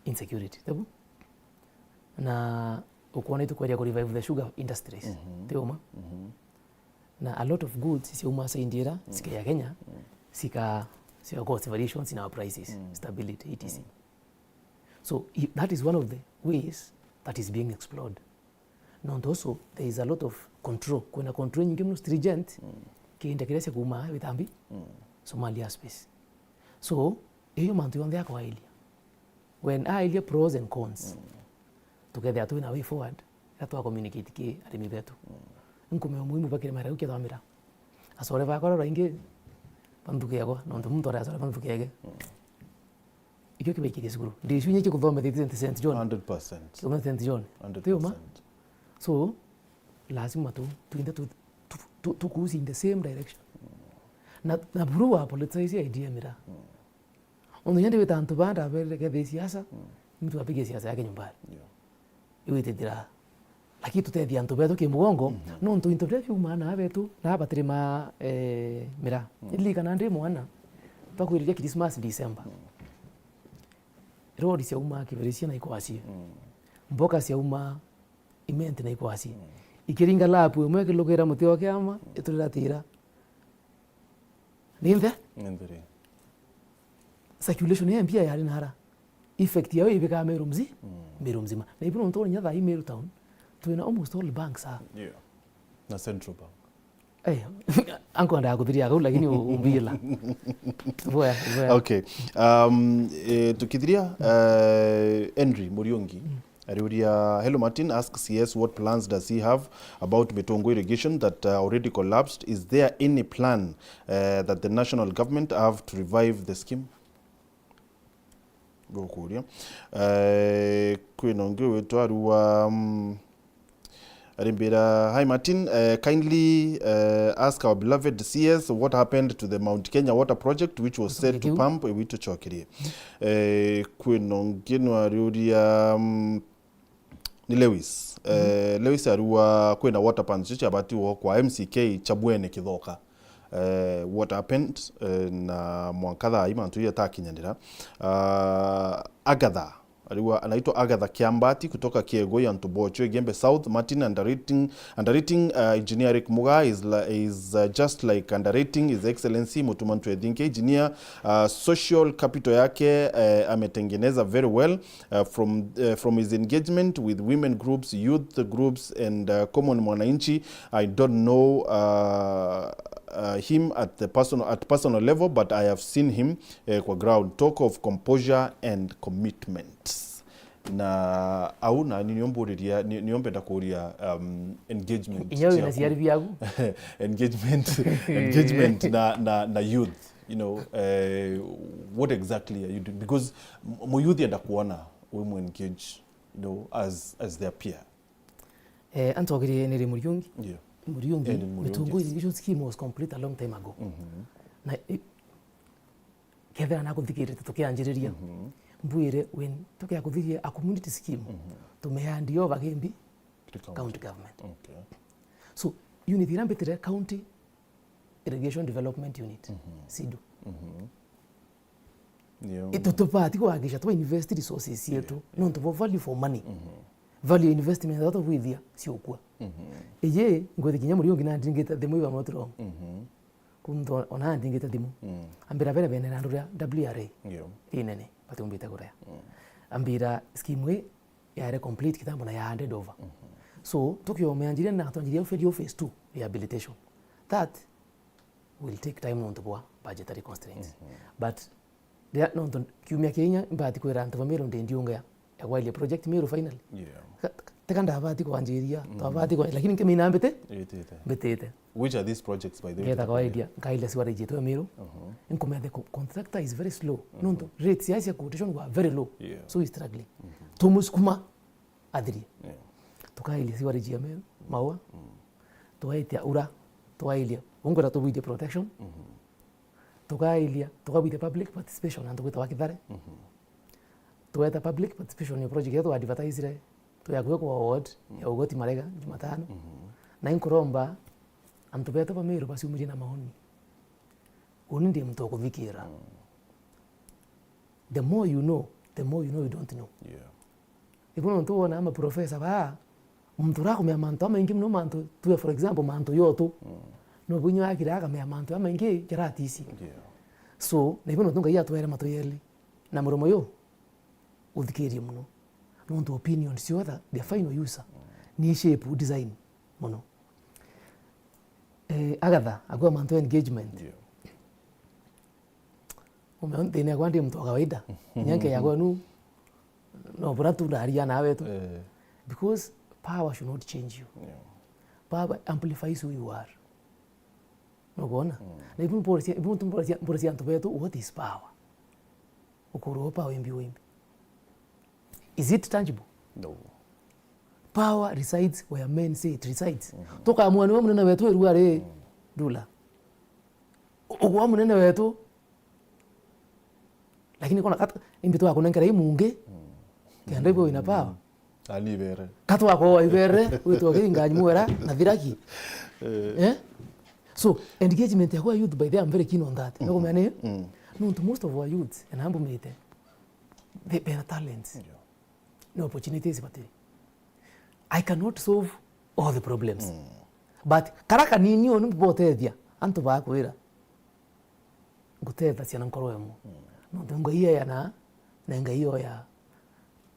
insecurity tabu na ukuona itu kwa revive the sugar industries teoma na a lot of goods si uma saindira sika ya Kenya sika cost variations in our prices stability etc so that is one of the ways that is being explored and also there is a lot of control kuna control nyingi mno stringent kienda kirese kuma witambi Somalia space so hiyo mantu yonde yako ailia when ailia pros and cons together to in a way forward that communicate ki arimi betu nkume muhimu bakire mara uke thamira asore bakora rangi banduke yako no muntu ora asore banduke yake ikyo kibekire siguru ndishu nyeke kuthoma 30 John 100% kama 30 John 100% so lazima tuende tu kuzi in the same direction na bruwa politicize idea mira ondo yende wetantu banda bele ke siasa mtu apige siasa yake nyumbani iwe tendira lakini tutethia antu betu kimugongo no ntu interview humana betu na batire ma mira ilikana ndi mwana pakwiriria Christmas December road cia uma kiverisia na ikwasi mboka cia uma iment na ikwasi ikiringa lapu umwe kilogera muti wa kiama ituratira ninde circulation ya mbia yari nara effect yao ibeka meru mzima na ibino nto nya tha imeru town tuina almost all banks are na central bank anko nda kuthiria kau lakini umbila voya okay tukithiria Henry Muriungi Rwaria hello Martin asks yes what plans does he have about Mitongo irrigation that already collapsed. Is there any plan that the national government have to revive the scheme? Gokuria kwinonge wetwarua Arimbira, hi Martin, kindly ask our beloved CS what happened to the Mount Kenya water project which was set to pump Ewito Chokirie. Kwinongeno Rwaria ni Lewis. Lewis arua kwena water pump chicha abati kwa MCK Chabwene Kithoka. What happened na mwankatha imantu ya takinyandira. Agatha anaitwa Agatha Kiambati kutoka Kiegoi Antubocho Gembe South. Martin underrating engineer Mugaa is just like underrating his excellency Mutumantu Edinke engineer. Social capital yake ametengeneza very well from his engagement with women groups, youth groups and common mwananchi. I don't know him at personal level, but I have seen him kwa ground. Talk of composure and commitment. Na au na niombe ndakuria engagement engagement na youth, you know, what exactly are you doing, because mo youth ndakuona we mo engage, you know, as their peer. Antogiri ni Muriungi. Yeah. Muriungi, Mitongo irrigation scheme was complete a long time ago. Na kethera na kuthikirite tukianjiriria mbwire when tukia kuthiria a community scheme tumehandi over Gembi county government. Okay. So unit irambitire county irrigation development unit SIDU. Yeah. Itutopati kuagisha twa invest resources yetu no to value for money. Value investment that of with sio kwa. Eye ngode kinya Muriungi na ndingeta demo iba not wrong. Kumto ona ndingeta demo. Ambira bene bene na nduria WRA. Yeah. Inene patumbita kurea. Ambira scheme ya complete kitambo na ya handed over. So tukio meanjiria na tuanjiria phase 2 rehabilitation. That will take time on to budgetary constraints. But they are not kiumia Kenya mbati kwera ntu vamero ndendiunga ya while project mero finally. Yeah. Tekanda habati kwa Nigeria, to habati kwa lakini kemi na betete. Which are these projects by the way? Geta kwa idea kaile siwara jeto mero. Income the contractor is very slow. Nonto rates ya quotation were very low. Yeah. So he's struggling. Tumusukuma adiri. Yeah. Tukaile siwara jia mero maua. Tuaitia ura, tuailia. Ungora to with the protection. Tukailia, with the public participation and with wakithare. Tueta public participation in project yetu advertise re tuyakuwe kwa award ya ugoti marega Jumatano na inkuromba antubeta pa mero basi umuri na maoni uninde mtu kuvikira. The more you know you don't know. Yeah. Ikuno ntu ona ama professor ba mtu rako me manto ama ingi mno manto tu for example manto yoto no bunyo akira me manto ama ingi kiratisi. Yeah. So na ikuno tunga ya tuere matoyeli na muromo yo udhikiria muno nonto opinion siotha the final user ni shape design muno. Agatha agwa manto engagement. Yeah. Umeonte ni kwandi mtu kawaida nyanke yagwa no buratu ndaria nawe tu because power should not change you. Yeah. Power amplifies who you are. No gona na ibun polisi antubeto what is power ukuropa wimbi. Is it tangible? No. Power resides where men say it resides. Toka mwani wa munene wetu Rwaria dula. Ogwa munene wetu. Lakini kona kata imbito akona nkera imunge. Kenda ibo ina power. Ali bere. Katu ako ibere wetu nganymuera na thiraki. So engagement ya youth by them, I'm very keen on that. No mane. No, to most of our youth and humble meet. They bear talents. Yeah. No opportunities but I cannot solve all the problems. But karaka nini onu botedia antu ba kwira. Guteta siana nkoro yamo. No ndongo iya ya na nga iyo ya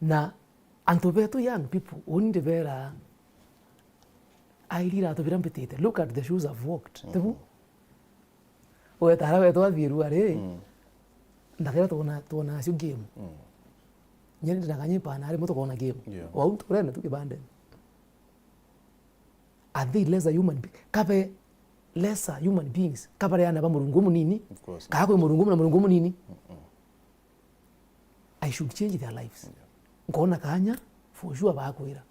na antu beto young people onde bera airira to birampitite. Look at the shoes I've walked. Tebu. Oe tarawe to athiru ari. Ndakira tuona acio game. Nyeni ndakanye pana ari muto kuona game. Wau turene tukibande. Are they lesser human beings? Kabe lesser human beings. Kabare yana ba murungu munini. Kako murungu na murungu munini. I should change their lives. Ngona kanya for sure bakwira.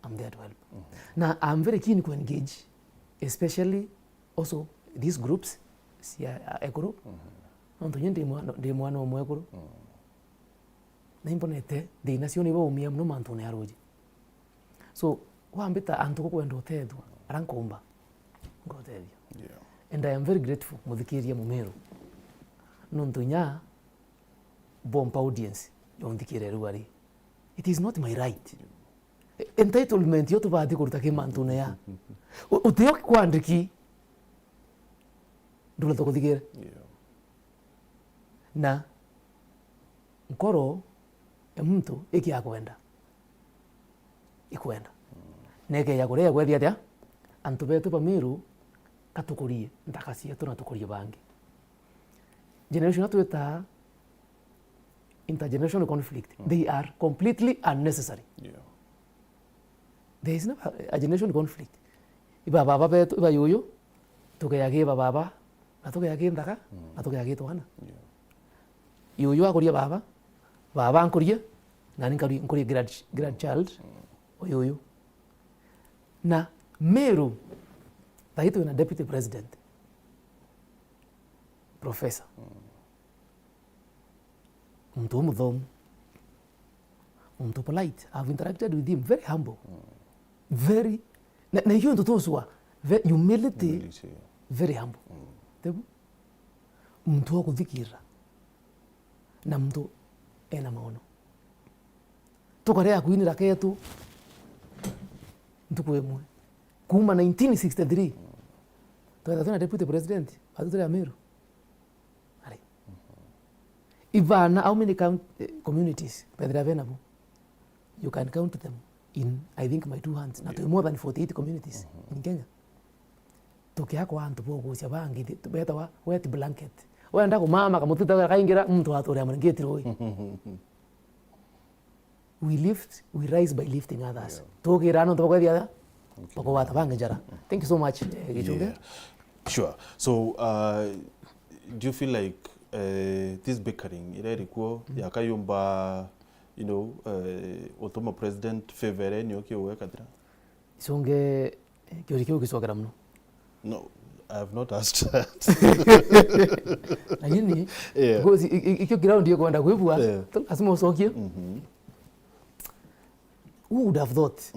I'm there to help. Now I'm very keen to engage, especially also these groups. See a group. Antonyo ndi mwana omwe guru. Na imponete de nasioni bo umia mno mantone aroji. So wambita antuko kwenda otedu arankomba. Ngotedia. Yeah. And I am very grateful muthikiria mumero. Nontonya bomb audience yondikire ruari. It is not my right. Entitlement yoto baadhi kuruta ke mantune ya. Uteo kwandiki ndula to kuthikira. Na nkoro mtu iki akwenda. Ikwenda. Neke ya korea kwethia atia antu betu bamiru katukurie ndakasie tu natukurie bangi. Generation atueta intergenerational conflict. They are completely unnecessary. Yeah. There is never a generation conflict. Iba baba betu iba yoyo tukeyage baba na tukeyage ndaka na tukeyage twana. Yoyo akoria baba ankoria nani nkoria grandchild oyoyo. Na Meru taitu na deputy president professor mtu mudhomu mtu polite. I've interacted with him, very humble, very na hiyo ndo toswa humility, very humble. Tebu mtu wa kuthikira na mtu ena maono tukarea kuinira ketu mtu kwemwe kuma 1963 twatatu na deputy president atutira Meru ari ivana how many communities pedra venabu you can count them in I think my two hands. Not more than 48 communities in Kenya. Tukia kwa antu bogo cia bangi tubeta wa wet blanket. Wenda ko mama kamutita kaingira mtu atore amangeti roi. We rise by lifting others. Tugira no tokwa dia poko wata banga jara. Thank you so much Gichunge. Sure. So do you feel like this bickering irerikuo yakayumba Otoma president favor ni okay we kadra Songe kiorikio kisogera mno. No, I have not asked that. Ayini because ikyo ground yo kwenda kwebua lazima usokie. Who would have thought?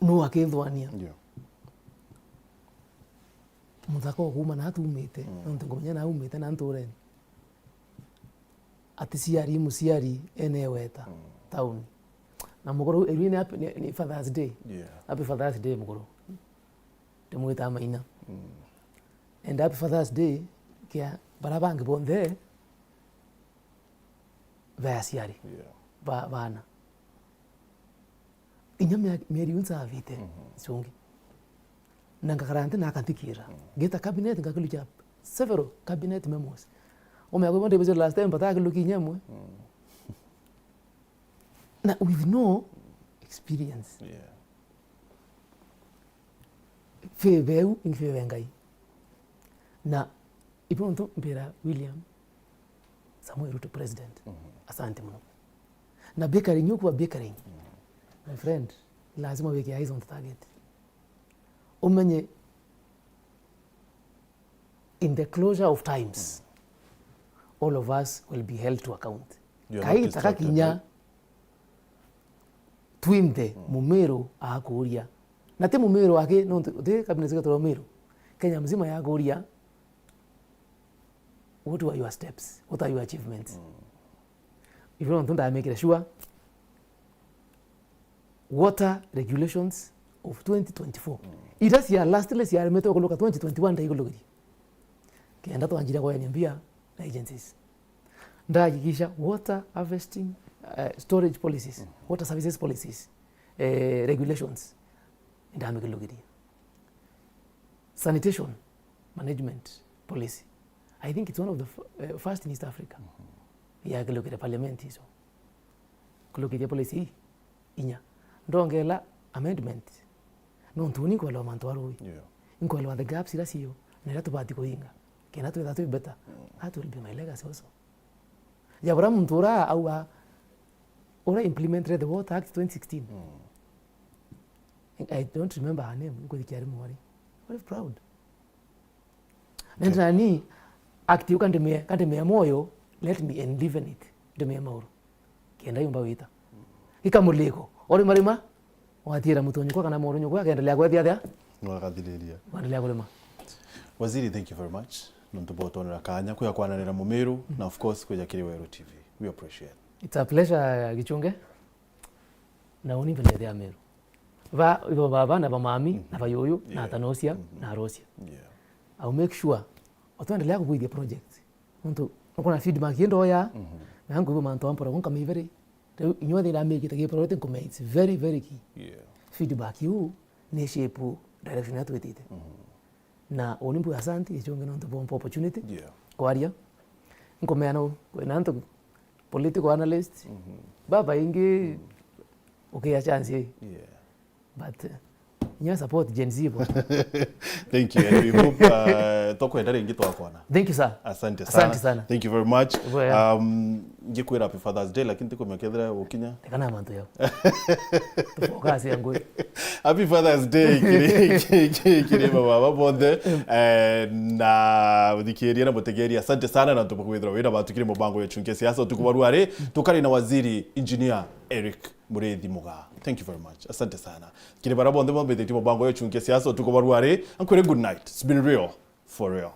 No akethwania. Yeah. Muthako kuma na tumite nonto ngomenya na umite na ntureni. Ati ciari musiari eneweta town na mugoro erine ni Father's Day. Yeah. Happy Father's Day mugoro temwita maina and happy Father's Day kia barabange bonde vasiari. Yeah. Bana inyamya meri unsa vite songi nanga karante na kantikira geta cabinet ngakuluja several cabinet memos. Ome ako bonde last time pataki luki nyamwe. Na with no experience. Yeah. Febeu ingfebengai. Na iponto mpira William Samuel Ruto president. Asante mno. Na bakery nyuko bakery. My friend, lazima weke eyes on the target. Omenye in the closure of times. All of us will be held to account. Kai takakinya twinde mumero akuria. Na te mumero ake no te cabinet secretary mumero. Kenya mzima ya akuria. What were your steps? What are your achievements? If you want to make it sure water regulations of 2024. It is your last year meto ko look at 2021 dai ko look. Kienda to anjira kwa niambia na agencies. Ndahakikisha water harvesting storage policies, water services policies, regulations, and sanitation management policy. I think it's one of the first in East Africa. Yeah, look at the parliament. So, look at the policy. Inya, ndongela amendment. No ntuni kwa lo mantwaru. Yeah. Inko lo the gaps ila siyo. Nela tubati ko inga. Kena tu that better. That will be my legacy also. Ya bora mtura au ora implemented the Water Act 2016. I don't remember her name. Inko dikiari mwari. Very proud. Nenda ni act you kante me moyo. Let me enliven it. Ndeme mauro. Kenda yumba wita. Ikamuliko. Ori marima. Watira mutonyo kwa kana moronyo kwa kaendelea kwa thia. Mwakathireria. Waendelea kulema. Waziri, thank you very much. Nontubotonera kanya kuya kwananira Mumiru na of course kuya kiri Weru TV. We appreciate. It's a pleasure Gichunge. Na uni vile ya Meru. Va baba na mami na bayoyo na Tanosia na Rosia. Yeah. I'll make sure otuendelea kubuidia project. Muntu kuna feedback yendo ya na ngo manto ampora konka mivere. Inyo de la make it project come it's very very key. Yeah. Feedback you ne shape direction atu etite. Na onimbu asante Gichunge nonto bomb opportunity. Yeah. Kwaria. Nkomeano kwenanto political analyst. Baba ingi okay a chance. Yeah. But you support Gen Z. Thank you. And we hope toko endare ngito akwana. Thank you sir. Asante sana. Asante sana. Thank you very much. Ngikwira happy Father's Day lakini tiko mekethera ukinya. Tekana manto yao. Tufokasi yangu. Happy Father's Day kiri baba bonde na udhikiria na botegeria. Asante sana na tupokwithira wira batukire mubango ya chunke siasa tukubarware tukari na waziri engineer Eric Murethi Mugaa. Thank you very much. Asante sana. Kiri barabonde mbete timo bango ya chunke siasa tukubarware. Ankwere good night. It's been real for real.